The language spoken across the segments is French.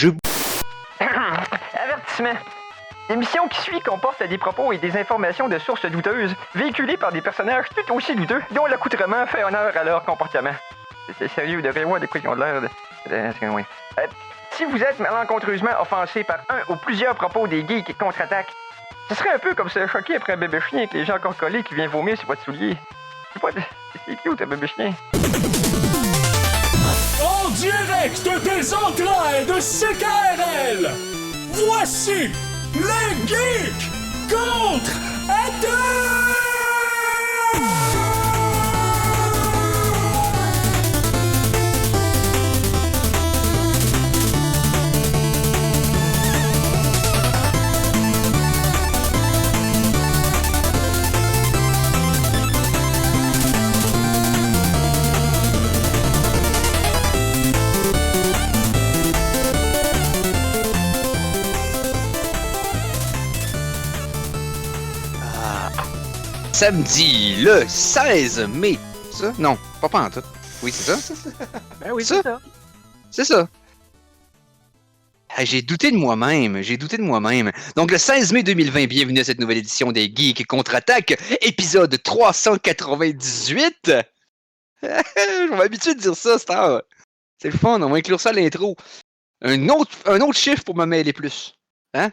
Je... Avertissement. L'émission qui suit comporte des propos et des informations de sources douteuses, véhiculées par des personnages tout aussi douteux, dont l'accoutrement fait honneur à leur comportement. C'est sérieux, de voir de quoi ils ont l'air de... Oui. Si vous êtes malencontreusement offensé par un ou plusieurs propos des geeks contre-attaque, ce serait un peu comme se choquer après un bébé chien avec les gens encore collés qui vient vomir sur votre soulier. C'est cute, un bébé chien. En direct des entrailles de CKRL, voici les geeks contre-attaque! Samedi, le 16 mai. Ça? Non, pas en tout. Oui, c'est ça? Ben oui, c'est ça. C'est ça. Ah, j'ai douté de moi-même. Donc, le 16 mai 2020, bienvenue à cette nouvelle édition des Geeks Contre-Attaque, épisode 398. Je m'habitue de dire ça, Star. C'est le fun, on va inclure ça à l'intro. Un autre chiffre pour me mêler plus. Hein?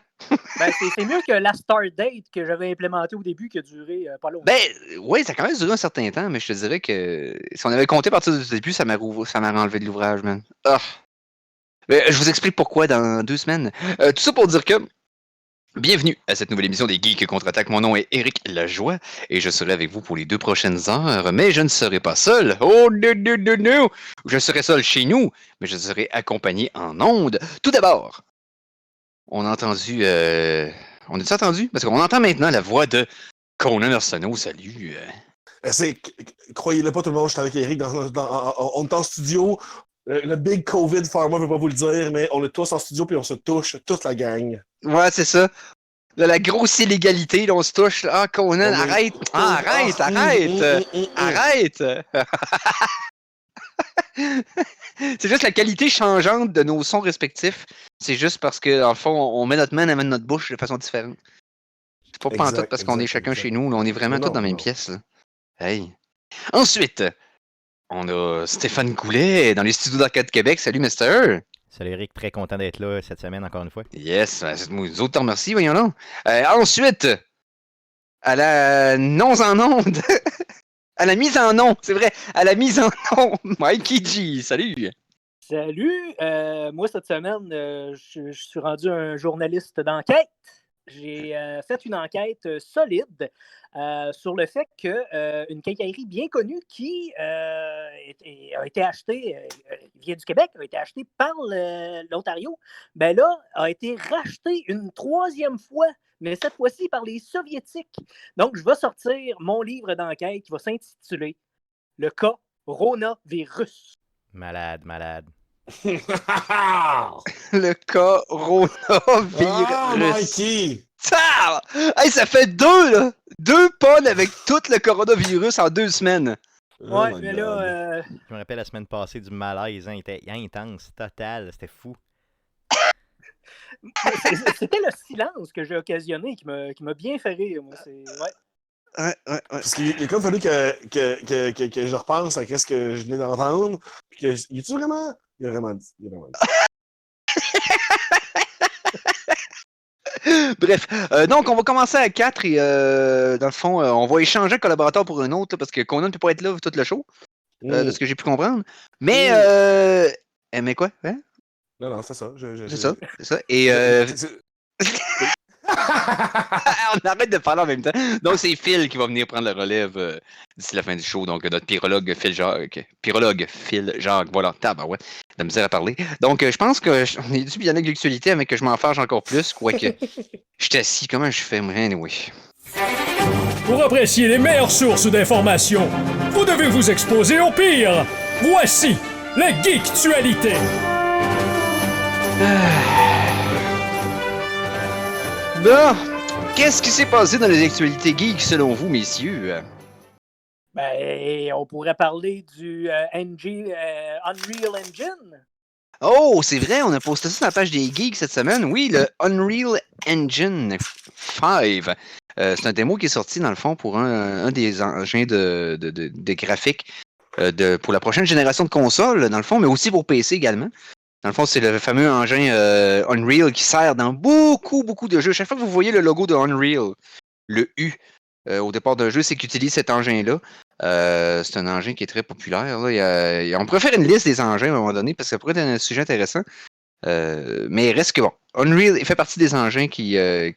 Ben, c'est mieux que la Start Date que j'avais implémentée au début qui a duré pas longtemps. Ben, oui, ça a quand même duré un certain temps, mais je te dirais que si on avait compté à partir du début, ça m'aurait enlevé de l'ouvrage, man. Ah. Ben, je vous explique pourquoi dans 2 semaines. Tout ça pour dire que bienvenue à cette nouvelle émission des Geeks Contre-Attaque. Mon nom est Éric Lajoie et je serai avec vous pour les 2 prochaines heures, mais je ne serai pas seul. Oh, non! Je serai seul chez nous, mais je serai accompagné en ondes. Tout d'abord, on a entendu... On a-tu entendu? Parce qu'on entend maintenant la voix de Conan Arsenault. Salut! Croyez-le pas, tout le monde, je suis avec Eric, on est en studio. Le Big COVID Pharma ne veut pas vous le dire, mais on est tous en studio puis on se touche, toute la gang. Ouais, c'est ça. Là, la grosse illégalité, là, on se touche. Là. Ah, Conan, arrête! Ah, arrête! C'est juste la qualité changeante de nos sons respectifs. C'est juste parce que, dans le fond, on met notre main à notre bouche de façon différente. C'est pas pantoute parce qu'on est chacun chez nous. Là, on est vraiment tous dans la même pièce. Là. Hey. Ensuite, on a Stéphane Goulet dans les studios d'Arcade Québec. Salut, Mister! Salut Eric, très content d'être là cette semaine encore une fois. Yes, nous autres, merci, voyons là. Ensuite, à la non en onde, à la mise en nom, c'est vrai, à la mise en nom, Mikey G, salut! Salut! Moi, cette semaine, je suis rendu un journaliste d'enquête. J'ai fait une enquête solide sur le fait qu'une quincaillerie bien connue qui a été achetée, vient du Québec, a été achetée par l'Ontario, ben là, a été rachetée une 3e fois, mais cette fois-ci par les Soviétiques. Donc, je vais sortir mon livre d'enquête qui va s'intituler « Le cas Ronavirus ». Malade. Le coronavirus. Ah, Mikey! Ça! Hey, ça fait 2, là! 2 pods avec tout le coronavirus en 2 semaines. Ouais, mais là... Je me rappelle la semaine passée du malaise, hein, il était intense, total, c'était fou. C'était le silence que j'ai occasionné qui m'a bien fait rire, moi. Ouais. Ouais. Parce qu'il a comme fallu que je repense à ce que je venais d'entendre. Puis que, il est-tu vraiment? Il a vraiment dit. Bref, donc on va commencer à 4 et dans le fond, on va échanger un collaborateur pour un autre là, parce que Conan ne peut pas être là tout le show, de ce que j'ai pu comprendre. Mais, mais quoi? Hein? Non, c'est ça. C'est ça. Et on arrête de parler en même temps. Donc, c'est Phil qui va venir prendre la relève d'ici la fin du show. Donc, notre pyrologue Phil Jacques. Voilà, tabarouette. De la misère à parler. Donc, je pense qu'on est dû bien avec l'actualité, mais que je m'en fâche encore plus. Quoique, je suis assis. Comment je fais, moi? Anyway. Pour apprécier les meilleures sources d'informations, vous devez vous exposer au pire. Voici les Geektualités. Bon, qu'est-ce qui s'est passé dans les actualités geeks selon vous, messieurs? Ben, on pourrait parler du Unreal Engine. Oh, c'est vrai, on a posté ça sur la page des geeks cette semaine. Oui, le Unreal Engine 5. C'est un démo qui est sorti, dans le fond, pour un des engins de graphique pour la prochaine génération de consoles, dans le fond, mais aussi pour PC également. Dans le fond, c'est le fameux engin Unreal qui sert dans beaucoup, beaucoup de jeux. Chaque fois que vous voyez le logo de Unreal, le U, au départ d'un jeu, c'est qu'il utilise cet engin-là. C'est un engin qui est très populaire. Là. On pourrait faire une liste des engins à un moment donné parce que ça pourrait être un sujet intéressant. Mais il reste que bon. Unreal fait partie des engins qui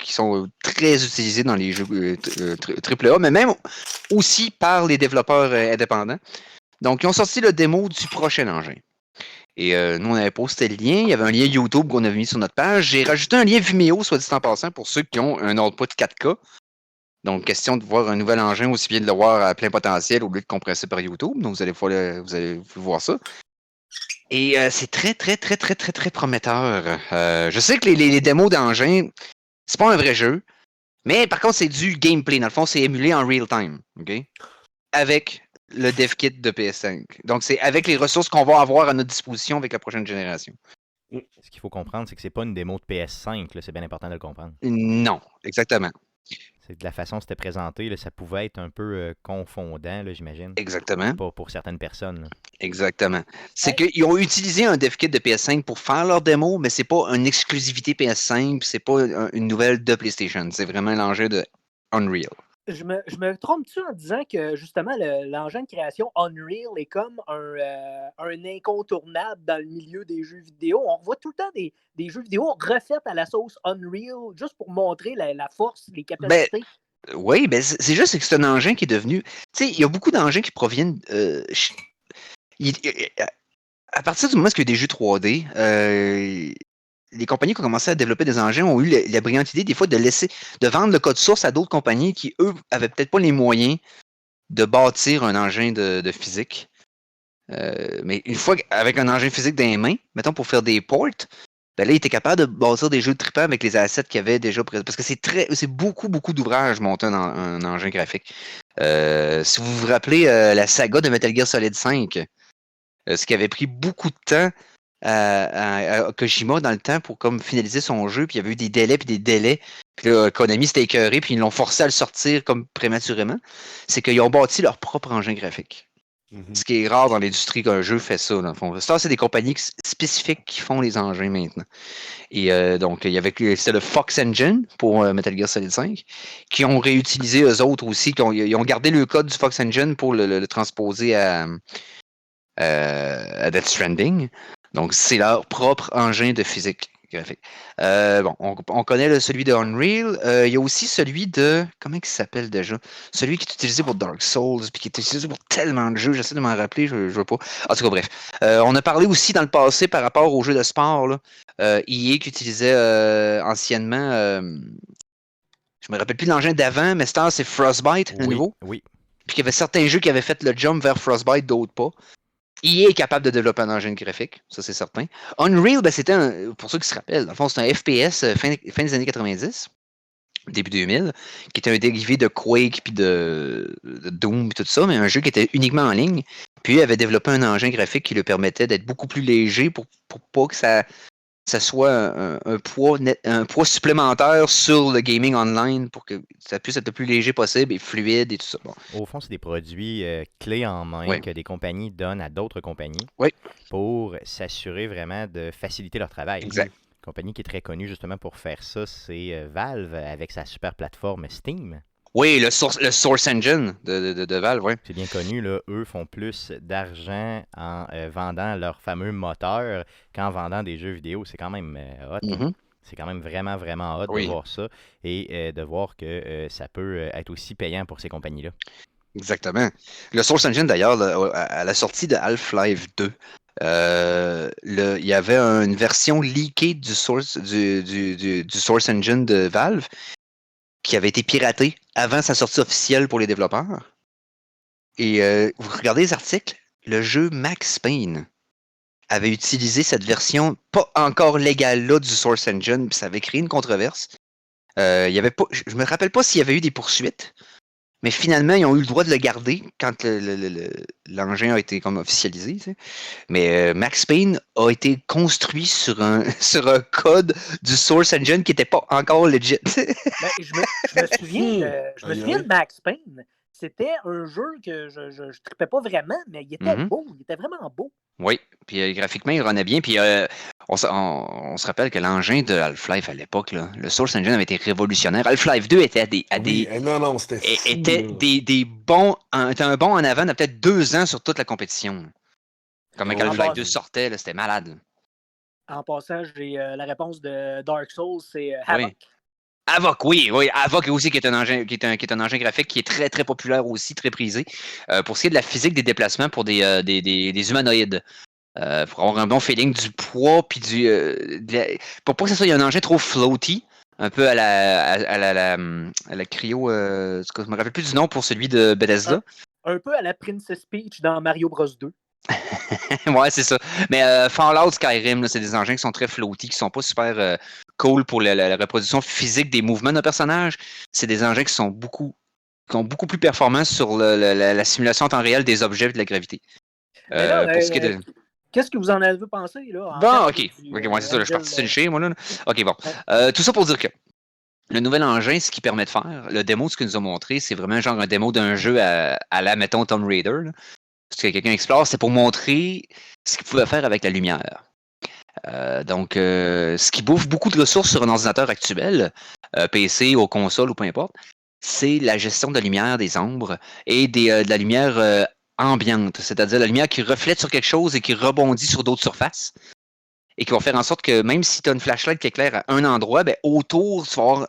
sont très utilisés dans les jeux AAA, mais même aussi par les développeurs indépendants. Donc, ils ont sorti le démo du prochain engin. Et nous, on avait posté le lien. Il y avait un lien YouTube qu'on avait mis sur notre page. J'ai rajouté un lien Vimeo, soit dit en passant, pour ceux qui ont un output 4K. Donc, question de voir un nouvel engin, aussi bien de le voir à plein potentiel au lieu de compresser par YouTube. Donc, vous allez voir ça. Et c'est très, très, très, très, très, très prometteur. Je sais que les démos d'engins, c'est pas un vrai jeu. Mais par contre, c'est du gameplay. Dans le fond, c'est émulé en real time. OK? Avec le dev kit de PS5. Donc, c'est avec les ressources qu'on va avoir à notre disposition avec la prochaine génération. Ce qu'il faut comprendre, c'est que c'est pas une démo de PS5, là, c'est bien important de le comprendre. Non, exactement. C'est de la façon dont c'était présenté, là, ça pouvait être un peu confondant, là, j'imagine. Exactement. Pour certaines personnes. Là. Exactement. C'est qu'ils ont utilisé un dev kit de PS5 pour faire leur démo, mais c'est pas une exclusivité PS5, c'est pas une nouvelle de PlayStation. C'est vraiment l'enjeu de Unreal. Je me trompe-tu en disant que justement l'engin de création Unreal est comme un incontournable dans le milieu des jeux vidéo? On voit tout le temps des jeux vidéo refaits à la sauce Unreal juste pour montrer la force, les capacités. Oui, c'est juste que c'est un engin qui est devenu. Tu sais, il y a beaucoup d'engins qui proviennent. À partir du moment où il y a des jeux 3D, les compagnies qui ont commencé à développer des engins ont eu la brillante idée des fois de vendre le code source à d'autres compagnies qui, eux, avaient peut-être pas les moyens de bâtir un engin de physique. Mais une fois avec un engin physique dans les mains, mettons pour faire des ports, ben là, ils étaient capables de bâtir des jeux de trippant avec les assets qu'il y avait déjà présents. Parce que c'est beaucoup, beaucoup d'ouvrages monter un engin graphique. Si vous vous rappelez la saga de Metal Gear Solid 5, ce qui avait pris beaucoup de temps à Kojima dans le temps pour comme finaliser son jeu, puis il y avait eu des délais, puis là, Konami s'était écœuré, puis ils l'ont forcé à le sortir comme prématurément, c'est qu'ils ont bâti leur propre engin graphique. Mm-hmm. Ce qui est rare dans l'industrie qu'un jeu fait ça, dans le fond. Ça, c'est des compagnies spécifiques qui font les engins maintenant. Et donc, c'était le Fox Engine pour Metal Gear Solid 5, qui ont réutilisé eux autres aussi, ils ont gardé le code du Fox Engine pour le transposer à Death Stranding. Donc, c'est leur propre engin de physique graphique. On connaît celui de Unreal. Il y a aussi celui de... Comment il s'appelle déjà? Celui qui est utilisé pour Dark Souls, puis qui est utilisé pour tellement de jeux. J'essaie de m'en rappeler, je veux pas. En tout cas, bref. On a parlé aussi dans le passé par rapport aux jeux de sport. Là. EA qui utilisait anciennement... je me rappelle plus de l'engin d'avant, mais c'est Frostbite, le nouveau. Oui. Puis qu'il y avait certains jeux qui avaient fait le jump vers Frostbite, d'autres pas. EA est capable de développer un engin graphique, ça c'est certain. Unreal, c'était pour ceux qui se rappellent, dans le fond, c'est un FPS fin des années 90, début 2000, qui était un dérivé de Quake puis de Doom et tout ça, mais un jeu qui était uniquement en ligne. Puis il avait développé un engin graphique qui lui permettait d'être beaucoup plus léger pour pas que ça soit un poids supplémentaire sur le gaming online pour que ça puisse être le plus léger possible et fluide et tout ça. Bon. Au fond, c'est des produits clés en main que des compagnies donnent à d'autres compagnies pour s'assurer vraiment de faciliter leur travail. Exact. Une compagnie qui est très connue justement pour faire ça, c'est Valve avec sa super plateforme Steam. Oui, le Source Engine de Valve, oui. C'est bien connu, là, eux font plus d'argent en vendant leur fameux moteur qu'en vendant des jeux vidéo. C'est quand même hot. Mm-hmm. C'est quand même vraiment, vraiment hot de voir ça et de voir que ça peut être aussi payant pour ces compagnies-là. Exactement. Le Source Engine, d'ailleurs, à la sortie de Half-Life 2, il y avait une version leakée du Source Engine de Valve qui avait été piraté avant sa sortie officielle pour les développeurs. Et vous regardez les articles, le jeu Max Payne avait utilisé cette version pas encore légale là du Source Engine, puis ça avait créé une controverse. Il y avait pas, je me rappelle pas s'il y avait eu des poursuites, Mais finalement, ils ont eu le droit de le garder quand l'engin a été comme officialisé. Tu sais. Mais Max Payne a été construit sur un, sur un code du Source Engine qui n'était pas encore legit. Ben, je me souviens de Max Payne. C'était un jeu que je tripais pas vraiment, mais il était beau. Il était vraiment beau. Oui, puis graphiquement, il runnait bien. Puis on se rappelle que l'engin de Half-Life à l'époque, là, le Source Engine avait été révolutionnaire. Half-Life 2 était des bons, était un bond en avant de peut-être 2 ans sur toute la compétition. Comme quand Half-Life 2 sortait, là, c'était malade. Là. En passant, j'ai la réponse de Dark Souls, c'est Havok. Oui. Havok, oui. Havok aussi qui est un engin graphique qui est très très populaire aussi, très prisé. Pour ce qui est de la physique des déplacements pour des humanoïdes. Pour avoir un bon feeling du poids puis pour pas que ce soit un engin trop floaty, un peu à la cryo. Je me rappelle plus du nom pour celui de Bethesda. Un peu à la Princess Peach dans Mario Bros 2. Ouais, c'est ça. Mais Fallout, Skyrim, là, c'est des engins qui sont très floaty, qui sont pas super cool pour la reproduction physique des mouvements d'un personnage. C'est des engins qui sont beaucoup plus performants sur la simulation en temps réel des objets et de la gravité. Pour ce qui est de... Qu'est-ce que vous en avez pensé, là? Bon, OK. Ouais, c'est ça, là, je suis parti sécher, moi, là. OK, bon. Tout ça pour dire que le nouvel engin, ce qu'il permet de faire, le démo, ce qu'il nous a montré, c'est vraiment genre un démo d'un jeu à la, mettons, Tomb Raider. Là. Ce que quelqu'un explore, c'est pour montrer ce qu'il pouvait faire avec la lumière. Donc, ce qui bouffe beaucoup de ressources sur un ordinateur actuel, PC ou console ou peu importe, c'est la gestion de la lumière, des ombres et de la lumière ambiante, c'est-à-dire la lumière qui reflète sur quelque chose et qui rebondit sur d'autres surfaces et qui va faire en sorte que même si tu as une flashlight qui éclaire à un endroit, ben, autour, tu vas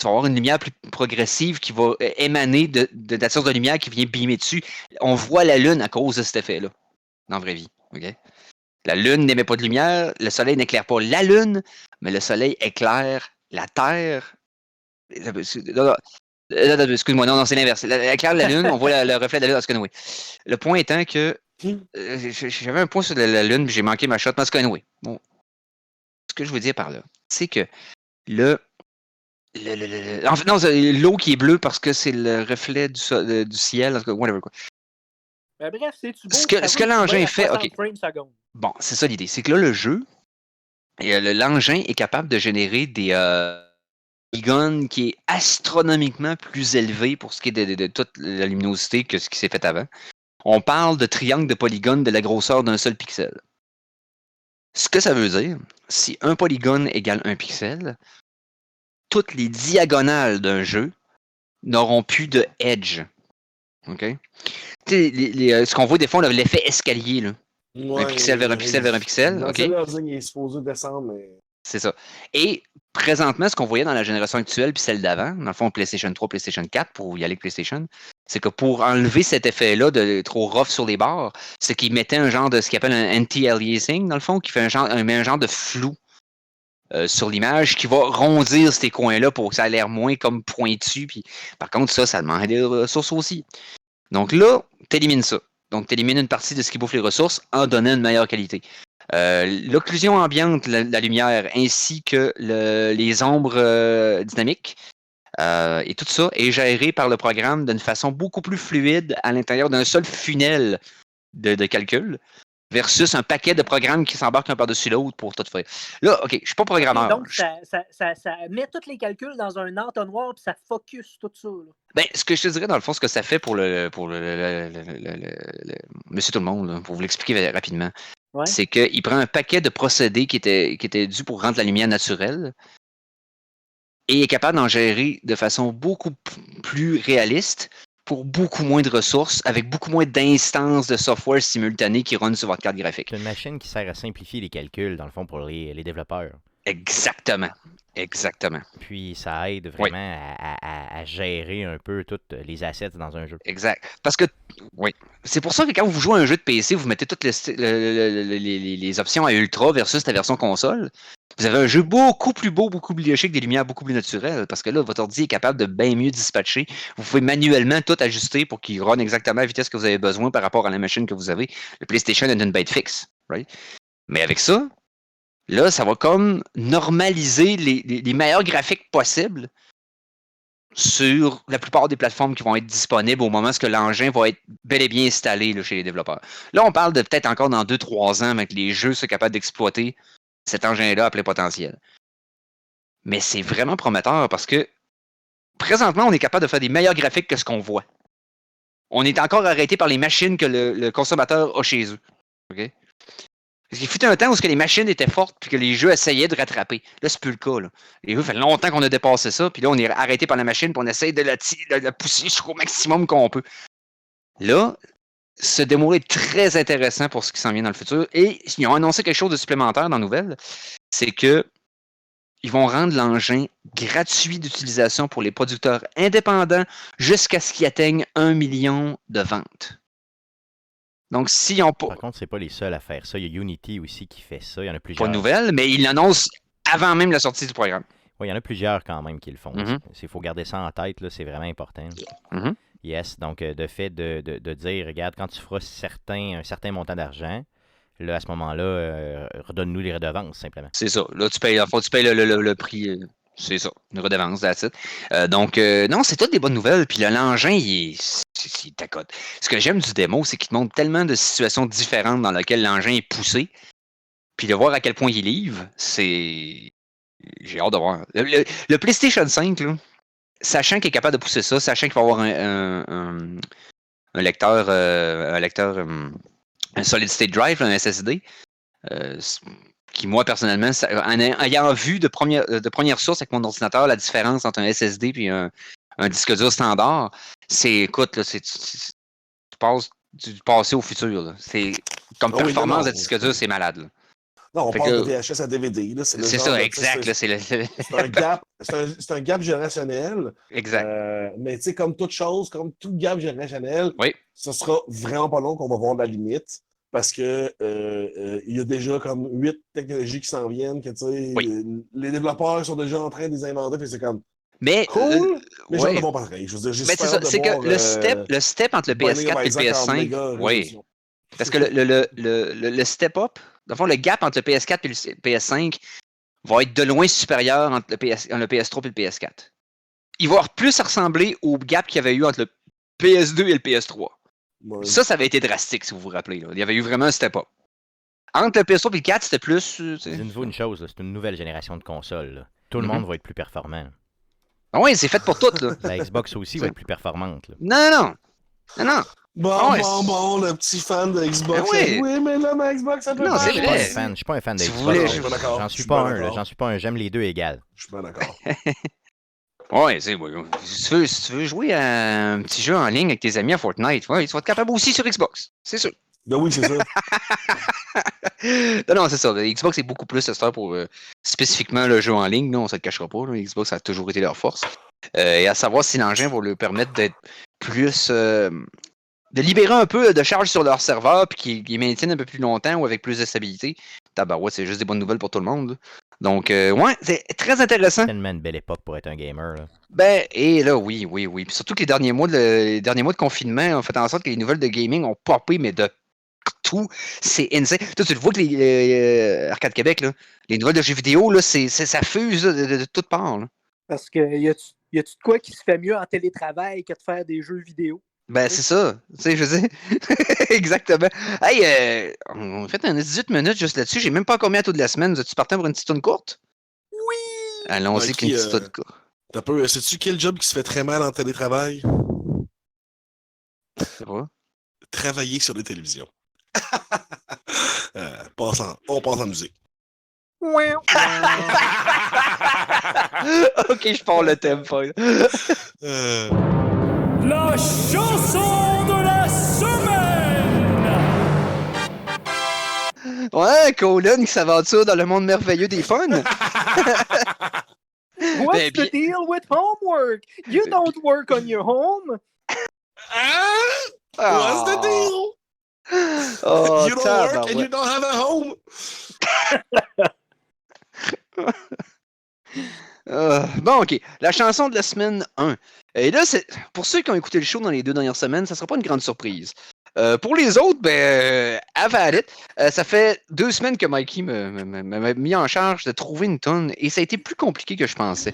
avoir une lumière plus progressive qui va émaner de la source de lumière qui vient beamer dessus. On voit la Lune à cause de cet effet-là, dans la vraie vie. Okay? La Lune n'émet pas de lumière, le Soleil n'éclaire pas la Lune, mais le Soleil éclaire la Terre. Excuse-moi, non, c'est l'inverse. Éclaire la Lune, on voit le reflet de la Lune. Le point étant que j'avais un point sur la Lune, puis j'ai manqué ma shot. Bon, ce que je veux dire par là, c'est que l'eau qui est bleue parce que c'est le reflet du ciel, whatever quoi. Ben bref, c'est beau. Ce que l'engin fait, ok. Bon, c'est ça l'idée. C'est que là, le jeu, l'engin est capable de générer des polygones qui est astronomiquement plus élevé pour ce qui est de toute la luminosité que ce qui s'est fait avant. On parle de triangle de polygones de la grosseur d'un seul pixel. Ce que ça veut dire, si un polygone égale un pixel, toutes les diagonales d'un jeu n'auront plus de edge. OK? Ce qu'on voit des fois, l'effet escalier. Là. Ouais, un pixel vers un pixel vers un pixel. OK? Il est supposé descendre, mais... C'est ça. Et présentement, ce qu'on voyait dans la génération actuelle puis celle d'avant, dans le fond PlayStation 3, PlayStation 4, pour y aller avec PlayStation, c'est que pour enlever cet effet-là de trop rough sur les bords, c'est qu'ils mettaient un genre de ce qu'ils appellent un anti-aliasing, dans le fond, qui fait un genre de flou sur l'image qui va rondir ces coins-là pour que ça ait l'air moins comme pointu. Puis, par contre, ça demande des ressources aussi. Donc là, tu élimines ça. Donc, tu élimines une partie de ce qui bouffe les ressources en donnant une meilleure qualité. L'occlusion ambiante, la lumière, ainsi que les ombres dynamiques, et tout ça est géré par le programme d'une façon beaucoup plus fluide à l'intérieur d'un seul funnel de calcul versus un paquet de programmes qui s'embarquent un par-dessus l'autre pour tout faire. Là, OK, je suis pas programmeur. Donc, ça met tous les calculs dans un entonnoir puis ça focus tout ça. Là. Ben, ce que je te dirais, dans le fond, ce que ça fait pour Monsieur Tout le monde, là, pour vous l'expliquer rapidement, ouais. C'est qu'il prend un paquet de procédés qui étaient dus pour rendre la lumière naturelle et est capable d'en gérer de façon beaucoup plus réaliste pour beaucoup moins de ressources, avec beaucoup moins d'instances de software simultanées qui run sur votre carte graphique. C'est une machine qui sert à simplifier les calculs, dans le fond, pour les développeurs. Exactement. Puis ça aide vraiment à gérer un peu tous les assets dans un jeu. Exact. Parce que, oui, c'est pour ça que quand vous jouez à un jeu de PC, vous mettez toutes les options à ultra versus la version console. Vous avez un jeu beaucoup plus beau, beaucoup plus léger, avec des lumières beaucoup plus naturelles, parce que là, votre ordi est capable de bien mieux dispatcher. Vous pouvez manuellement tout ajuster pour qu'il run exactement à la vitesse que vous avez besoin par rapport à la machine que vous avez. Le PlayStation est une bête fixe, right? Mais avec ça, là, ça va comme normaliser les meilleurs graphiques possibles sur la plupart des plateformes qui vont être disponibles au moment où l'engin va être bel et bien installé là, chez les développeurs. Là, on parle de peut-être encore dans 2-3 ans, que les jeux soient capables d'exploiter cet engin-là à plein potentiel. Mais c'est vraiment prometteur parce que présentement, on est capable de faire des meilleurs graphiques que ce qu'on voit. On est encore arrêté par les machines que le consommateur a chez eux. Okay? Parce qu'il fut un temps où les machines étaient fortes et que les jeux essayaient de rattraper. Là, c'est plus le cas. Là. Les jeux, ça fait longtemps qu'on a dépassé ça, puis là, on est arrêté par la machine et on essaye de la pousser jusqu'au maximum qu'on peut. Là, ce démo est très intéressant pour ce qui s'en vient dans le futur. Et ils ont annoncé quelque chose de supplémentaire dans la nouvelle, c'est que ils vont rendre l'engin gratuit d'utilisation pour les producteurs indépendants jusqu'à ce qu'ils atteignent 1 million de ventes. Donc, s'ils ont pas... Par contre, c'est pas les seuls à faire ça. Il y a Unity aussi qui fait ça. Il y en a plusieurs. Pas de nouvelles, mais ils l'annoncent avant même la sortie du programme. Oui, il y en a plusieurs quand même qui le font. Il faut garder ça en tête, là, c'est vraiment important. Yes, donc de fait de dire, regarde, quand tu feras un certain montant d'argent, là, à ce moment-là, redonne-nous les redevances, simplement. C'est ça. Là, tu payes le prix. C'est ça, une redevance, that's it. Donc, non, c'est toutes des bonnes nouvelles. Puis l'engin, il t'accote. Ce que j'aime du démo, c'est qu'il te montre tellement de situations différentes dans lesquelles l'engin est poussé. Puis de voir à quel point il livre, c'est... J'ai hâte de voir. Le PlayStation 5, là, sachant qu'il est capable de pousser ça, sachant qu'il va avoir un lecteur, un Solid State Drive, un SSD, qui, moi, personnellement, en ayant vu de première source avec mon ordinateur la différence entre un SSD et un disque dur standard, écoute, là, tu passes du passé au futur. Là. C'est, comme performance de disque dur, c'est malade. Là. Non, on parle de VHS à DVD. Là, c'est ça, exact. C'est un gap générationnel. Exact. Mais tu sais, comme toute chose, comme tout gap générationnel, ce sera vraiment pas long qu'on va voir la limite. Parce que il y a déjà comme 8 technologies qui s'en viennent, que les développeurs sont déjà en train de les inventer, c'est comme cool, mais j'en ai pas pareil. Je veux dire, mais c'est ça, c'est que le step entre le PS4 et le PS5, parce que le step-up, dans le fond, le gap entre le PS4 et le PS5 va être de loin supérieur entre le PS3 et le PS4. Il va plus ressembler au gap qu'il y avait eu entre le PS2 et le PS3. Ouais. Ça avait été drastique, si vous vous rappelez. Là. Il y avait eu vraiment un step-up. Entre le PS3 et le 4, c'était plus... C'est une chose, là. C'est une nouvelle génération de consoles. Là. Tout le monde va être plus performant. Ah oui, c'est fait pour toutes. Là. La Xbox aussi va être plus performante. Là. Non. Bon, le petit fan de Xbox. Oui, mais là, ma Xbox, ça peut pas. Je suis pas un fan de Xbox. J'en suis pas un. J'aime les deux égales. Je suis pas d'accord. Ouais, si tu veux jouer à un petit jeu en ligne avec tes amis à Fortnite, tu vas être capable aussi sur Xbox. C'est sûr. Ben oui, c'est ça. Non, c'est ça. Xbox est beaucoup plus pour spécifiquement le jeu en ligne. Non, on ne se le cachera pas. Là. Xbox, ça a toujours été leur force. Et à savoir si l'engin va leur permettre d'être plus... de libérer un peu de charge sur leur serveur puis qu'ils maintiennent un peu plus longtemps ou avec plus de stabilité. Tabarouette, c'est juste des bonnes nouvelles pour tout le monde. Là. Donc, ouais, c'est très intéressant. C'est tellement une belle époque pour être un gamer. Là. Et là, oui. Puis surtout que les derniers mois de confinement ont fait en sorte que les nouvelles de gaming ont popé, mais de partout. C'est insane. Toi, tu le vois que les Arcade Québec, là, les nouvelles de jeux vidéo, là, ça fuse là, de toutes parts. Là. Parce que y a-tu de quoi qui se fait mieux en télétravail que de faire des jeux vidéo? C'est ça. Tu sais, je veux dire. Exactement. Hey, on a fait un 18 minutes juste là-dessus. J'ai même pas encore mis à tout de la semaine. Tu partais pour une petite tourne courte? Oui! Allons-y avec une petite tourne courte. Sais-tu quel job qui se fait très mal en télétravail? C'est quoi? Travailler sur des télévisions. On passe en musique. Ok, je pars le thème. La chanson de la semaine! Ouais, Colin qui s'aventure dans le monde merveilleux des fun. What's the deal with homework? You don't work on your home. What's the deal? Oh, you don't work and you don't have a home. Bon, ok. La chanson de la semaine 1. Et là, pour ceux qui ont écouté le show dans les 2 dernières semaines, ça ne sera pas une grande surprise. Pour les autres, have at it. Ça fait 2 semaines que Mikey m'a mis en charge de trouver une tonne et ça a été plus compliqué que je pensais.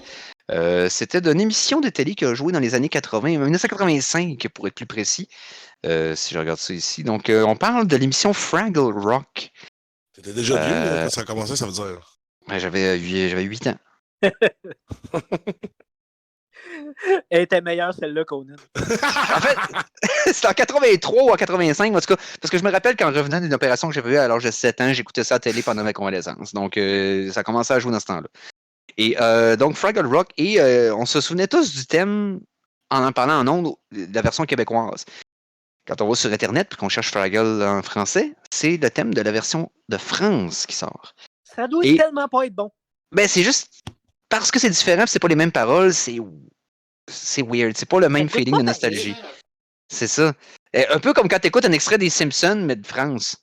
C'était d'une émission de télé qui a joué dans les années 80, 1985 pour être plus précis, si je regarde ça ici. Donc, on parle de l'émission Fraggle Rock. T'étais déjà vieux quand ça a commencé, ça veut dire? Ben, j'avais 8 ans. Elle était meilleure, celle-là, Conan. En fait, c'était en 83 ou en 85, en tout cas, parce que je me rappelle qu'en revenant d'une opération que j'avais eue à l'âge de 7 ans, j'écoutais ça à la télé pendant ma convalescence. Donc, ça commençait à jouer dans ce temps-là. Et donc, Fraggle Rock, et on se souvenait tous du thème en parlant en ondes de la version québécoise. Quand on va sur Internet et qu'on cherche Fraggle en français, c'est le thème de la version de France qui sort. Ça doit tellement pas être bon. Ben, c'est juste parce que c'est différent, c'est pas les mêmes paroles, c'est weird. C'est pas le même feeling de nostalgie. C'est ça. Un peu comme quand t'écoutes un extrait des Simpsons, mais de France.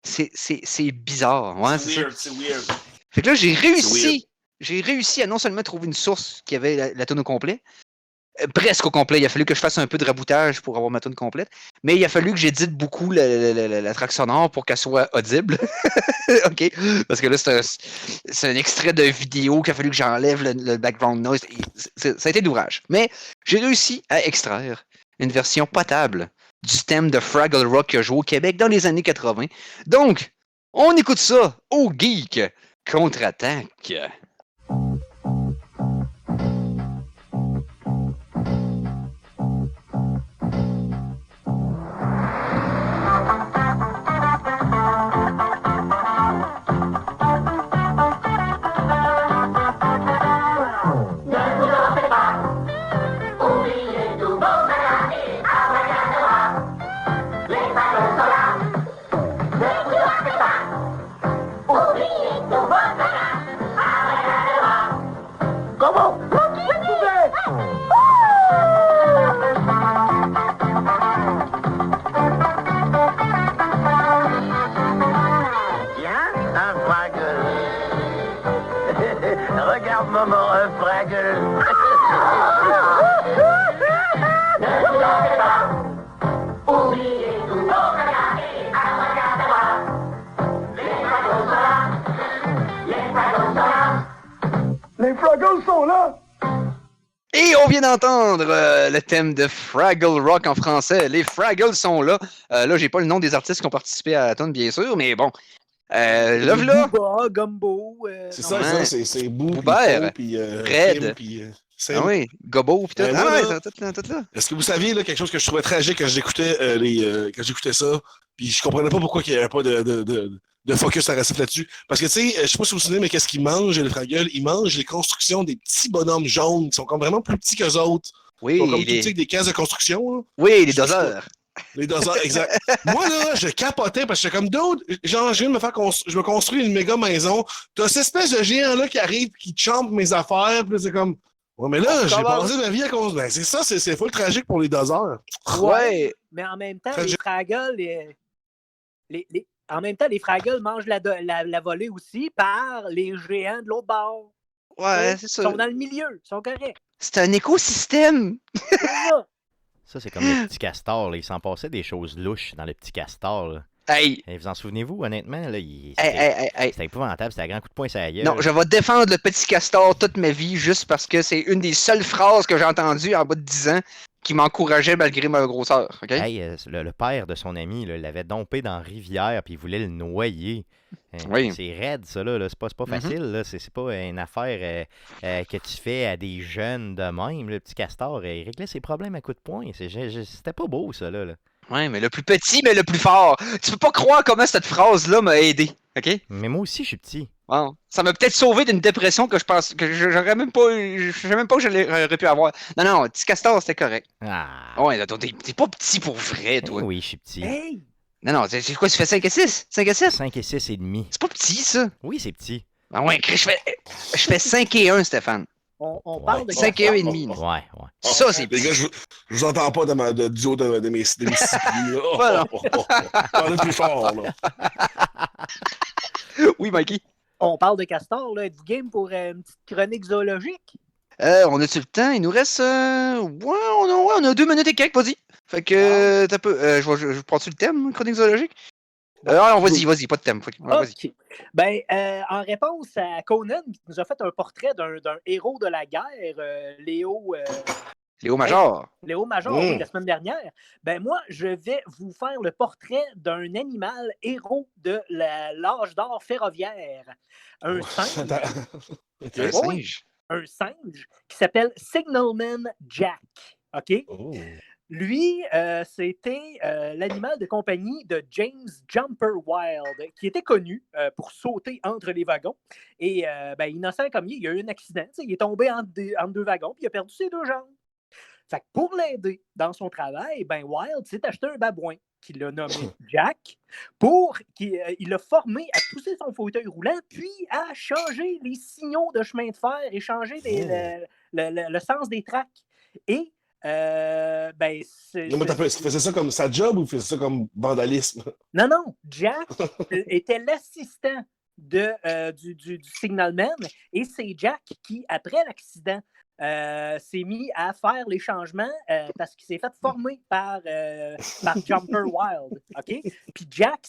C'est bizarre. Ouais, c'est weird, c'est weird. Fait que là, j'ai réussi à non seulement trouver une source qui avait la tune au complet, presque au complet. Il a fallu que je fasse un peu de raboutage pour avoir ma tune complète. Mais il a fallu que j'édite beaucoup la track sonore pour qu'elle soit audible. OK? Parce que là, c'est un extrait de vidéo qu'il a fallu que j'enlève le background noise. Ça a été d'ouvrage. Mais j'ai réussi à extraire une version potable du thème de Fraggle Rock qui a joué au Québec dans les années 80. Donc, on écoute ça au Geek Contre-attaque. Regarde, maman, un Fraggle. Oubliez tout, regardez, les Fraggles sont là. Et on vient d'entendre le thème de Fraggle Rock en français. Les Fraggles sont là. Là, j'ai pas le nom des artistes qui ont participé à la tune, bien sûr, mais bon. Love là. Booba, Gumbo. C'est ça, c'est Boubert, puis Red. Ah oui, Gobo, puis tout. Ah ouais, tout là. Est-ce que vous saviez là, quelque chose que je trouvais tragique quand j'écoutais quand j'écoutais ça, puis je comprenais pas pourquoi il n'y avait pas de focus narratif là-dessus. Parce que, tu sais, je sais pas si vous vous souvenez, mais qu'est-ce qu'ils mangent, les Fraggles? Ils mangent les constructions des petits bonhommes jaunes qui sont comme vraiment plus petits qu'eux autres. Oui, ils sont comme tout petits, des cases de construction. Là. Oui, les doseurs. Les doseurs, exact. Moi, là, je capotais parce que j'étais comme d'autres. Genre, je viens de me faire je me construis une méga maison. T'as cette espèce de géant-là qui arrive, qui champe mes affaires, puis là, c'est comme. Ouais, mais là, j'ai passé ma vie à cause. Ben, c'est ça, c'est full tragique pour les doseurs. Ouais. Mais en même temps, les Fraggles, en même temps, les Fraggles mangent la volée aussi par les géants de l'autre bord. Ouais, c'est ça. Ils sont dans le milieu, ils sont corrects. C'est un écosystème. C'est ça. Ça, c'est comme le petit castor. Là. Il s'en passait des choses louches dans le petit castor. Là. Hey. Et vous en souvenez-vous, honnêtement? Là, C'était épouvantable. C'était un grand coup de poing sur la gueule. Non, je vais défendre le petit castor toute ma vie juste parce que c'est une des seules phrases que j'ai entendues en bas de 10 ans qui m'encourageait malgré ma grosseur. Okay? Hey, le père de son ami l'avait dompé dans la rivière puis il voulait le noyer. Oui. C'est raide, ça. Là. C'est pas facile. Là. C'est pas une affaire que tu fais à des jeunes de même. Le petit castor, il réglait ses problèmes à coups de poing. C'était pas beau, ça. Là. Oui, mais le plus petit, mais le plus fort. Tu peux pas croire comment cette phrase-là m'a aidé. OK? Mais moi aussi, je suis petit. Bon. Ça m'a peut-être sauvé d'une dépression que je pense que j'aurais même pas. Je sais même pas que j'aurais pu avoir. Non, petit castor, c'était correct. Ah. Ouais, t'es pas petit pour vrai, toi. Oui, je suis petit. Hey! Non, c'est quoi, tu fais 5 et 6? 5 et 6? 5 et 6 et demi. C'est pas petit, ça. Oui, c'est petit. Ah ouais, je fais 5 et 1, Stéphane. On parle de 5 et 1 et demi. Ouais. Ça, c'est petit. Les gars, je vous entends pas du haut de mes 6 pieds. Parlez plus fort, là. Oui, Mikey. On parle de castor, là. Êtes-vous game pour une petite chronique zoologique? On a-tu le temps? Il nous reste... on a 2 minutes et quelques, vas-y. Fait que, t'as peu... je prends-tu le thème, chronique zoologique? Alors, vas-y, pas de thème. OK. Ben, en réponse à Conan, qui nous a fait un portrait d'un héros de la guerre, Léo Major. Léo Major, oui, la semaine dernière. Ben, moi, je vais vous faire le portrait d'un animal héros de l'âge d'or ferroviaire. Un singe. Un singe? Un singe qui s'appelle Signalman Jack. OK? Oh. Lui, c'était l'animal de compagnie de James Jumper Wild, qui était connu pour sauter entre les wagons. Et innocent comme il a eu un accident. Il est tombé entre deux wagons puis il a perdu ses deux jambes. Fait que pour l'aider dans son travail, Wild s'est acheté un babouin qu'il a nommé Jack il l'a formé à pousser son fauteuil roulant puis à changer les signaux de chemin de fer et changer le sens des tracks. Et mais faisait ça comme sa job ou il faisait ça comme vandalisme? Non. Jack était l'assistant du signalman et c'est Jack qui, après l'accident, s'est mis à faire les changements parce qu'il s'est fait former par Jumper Wild. OK? Puis Jack,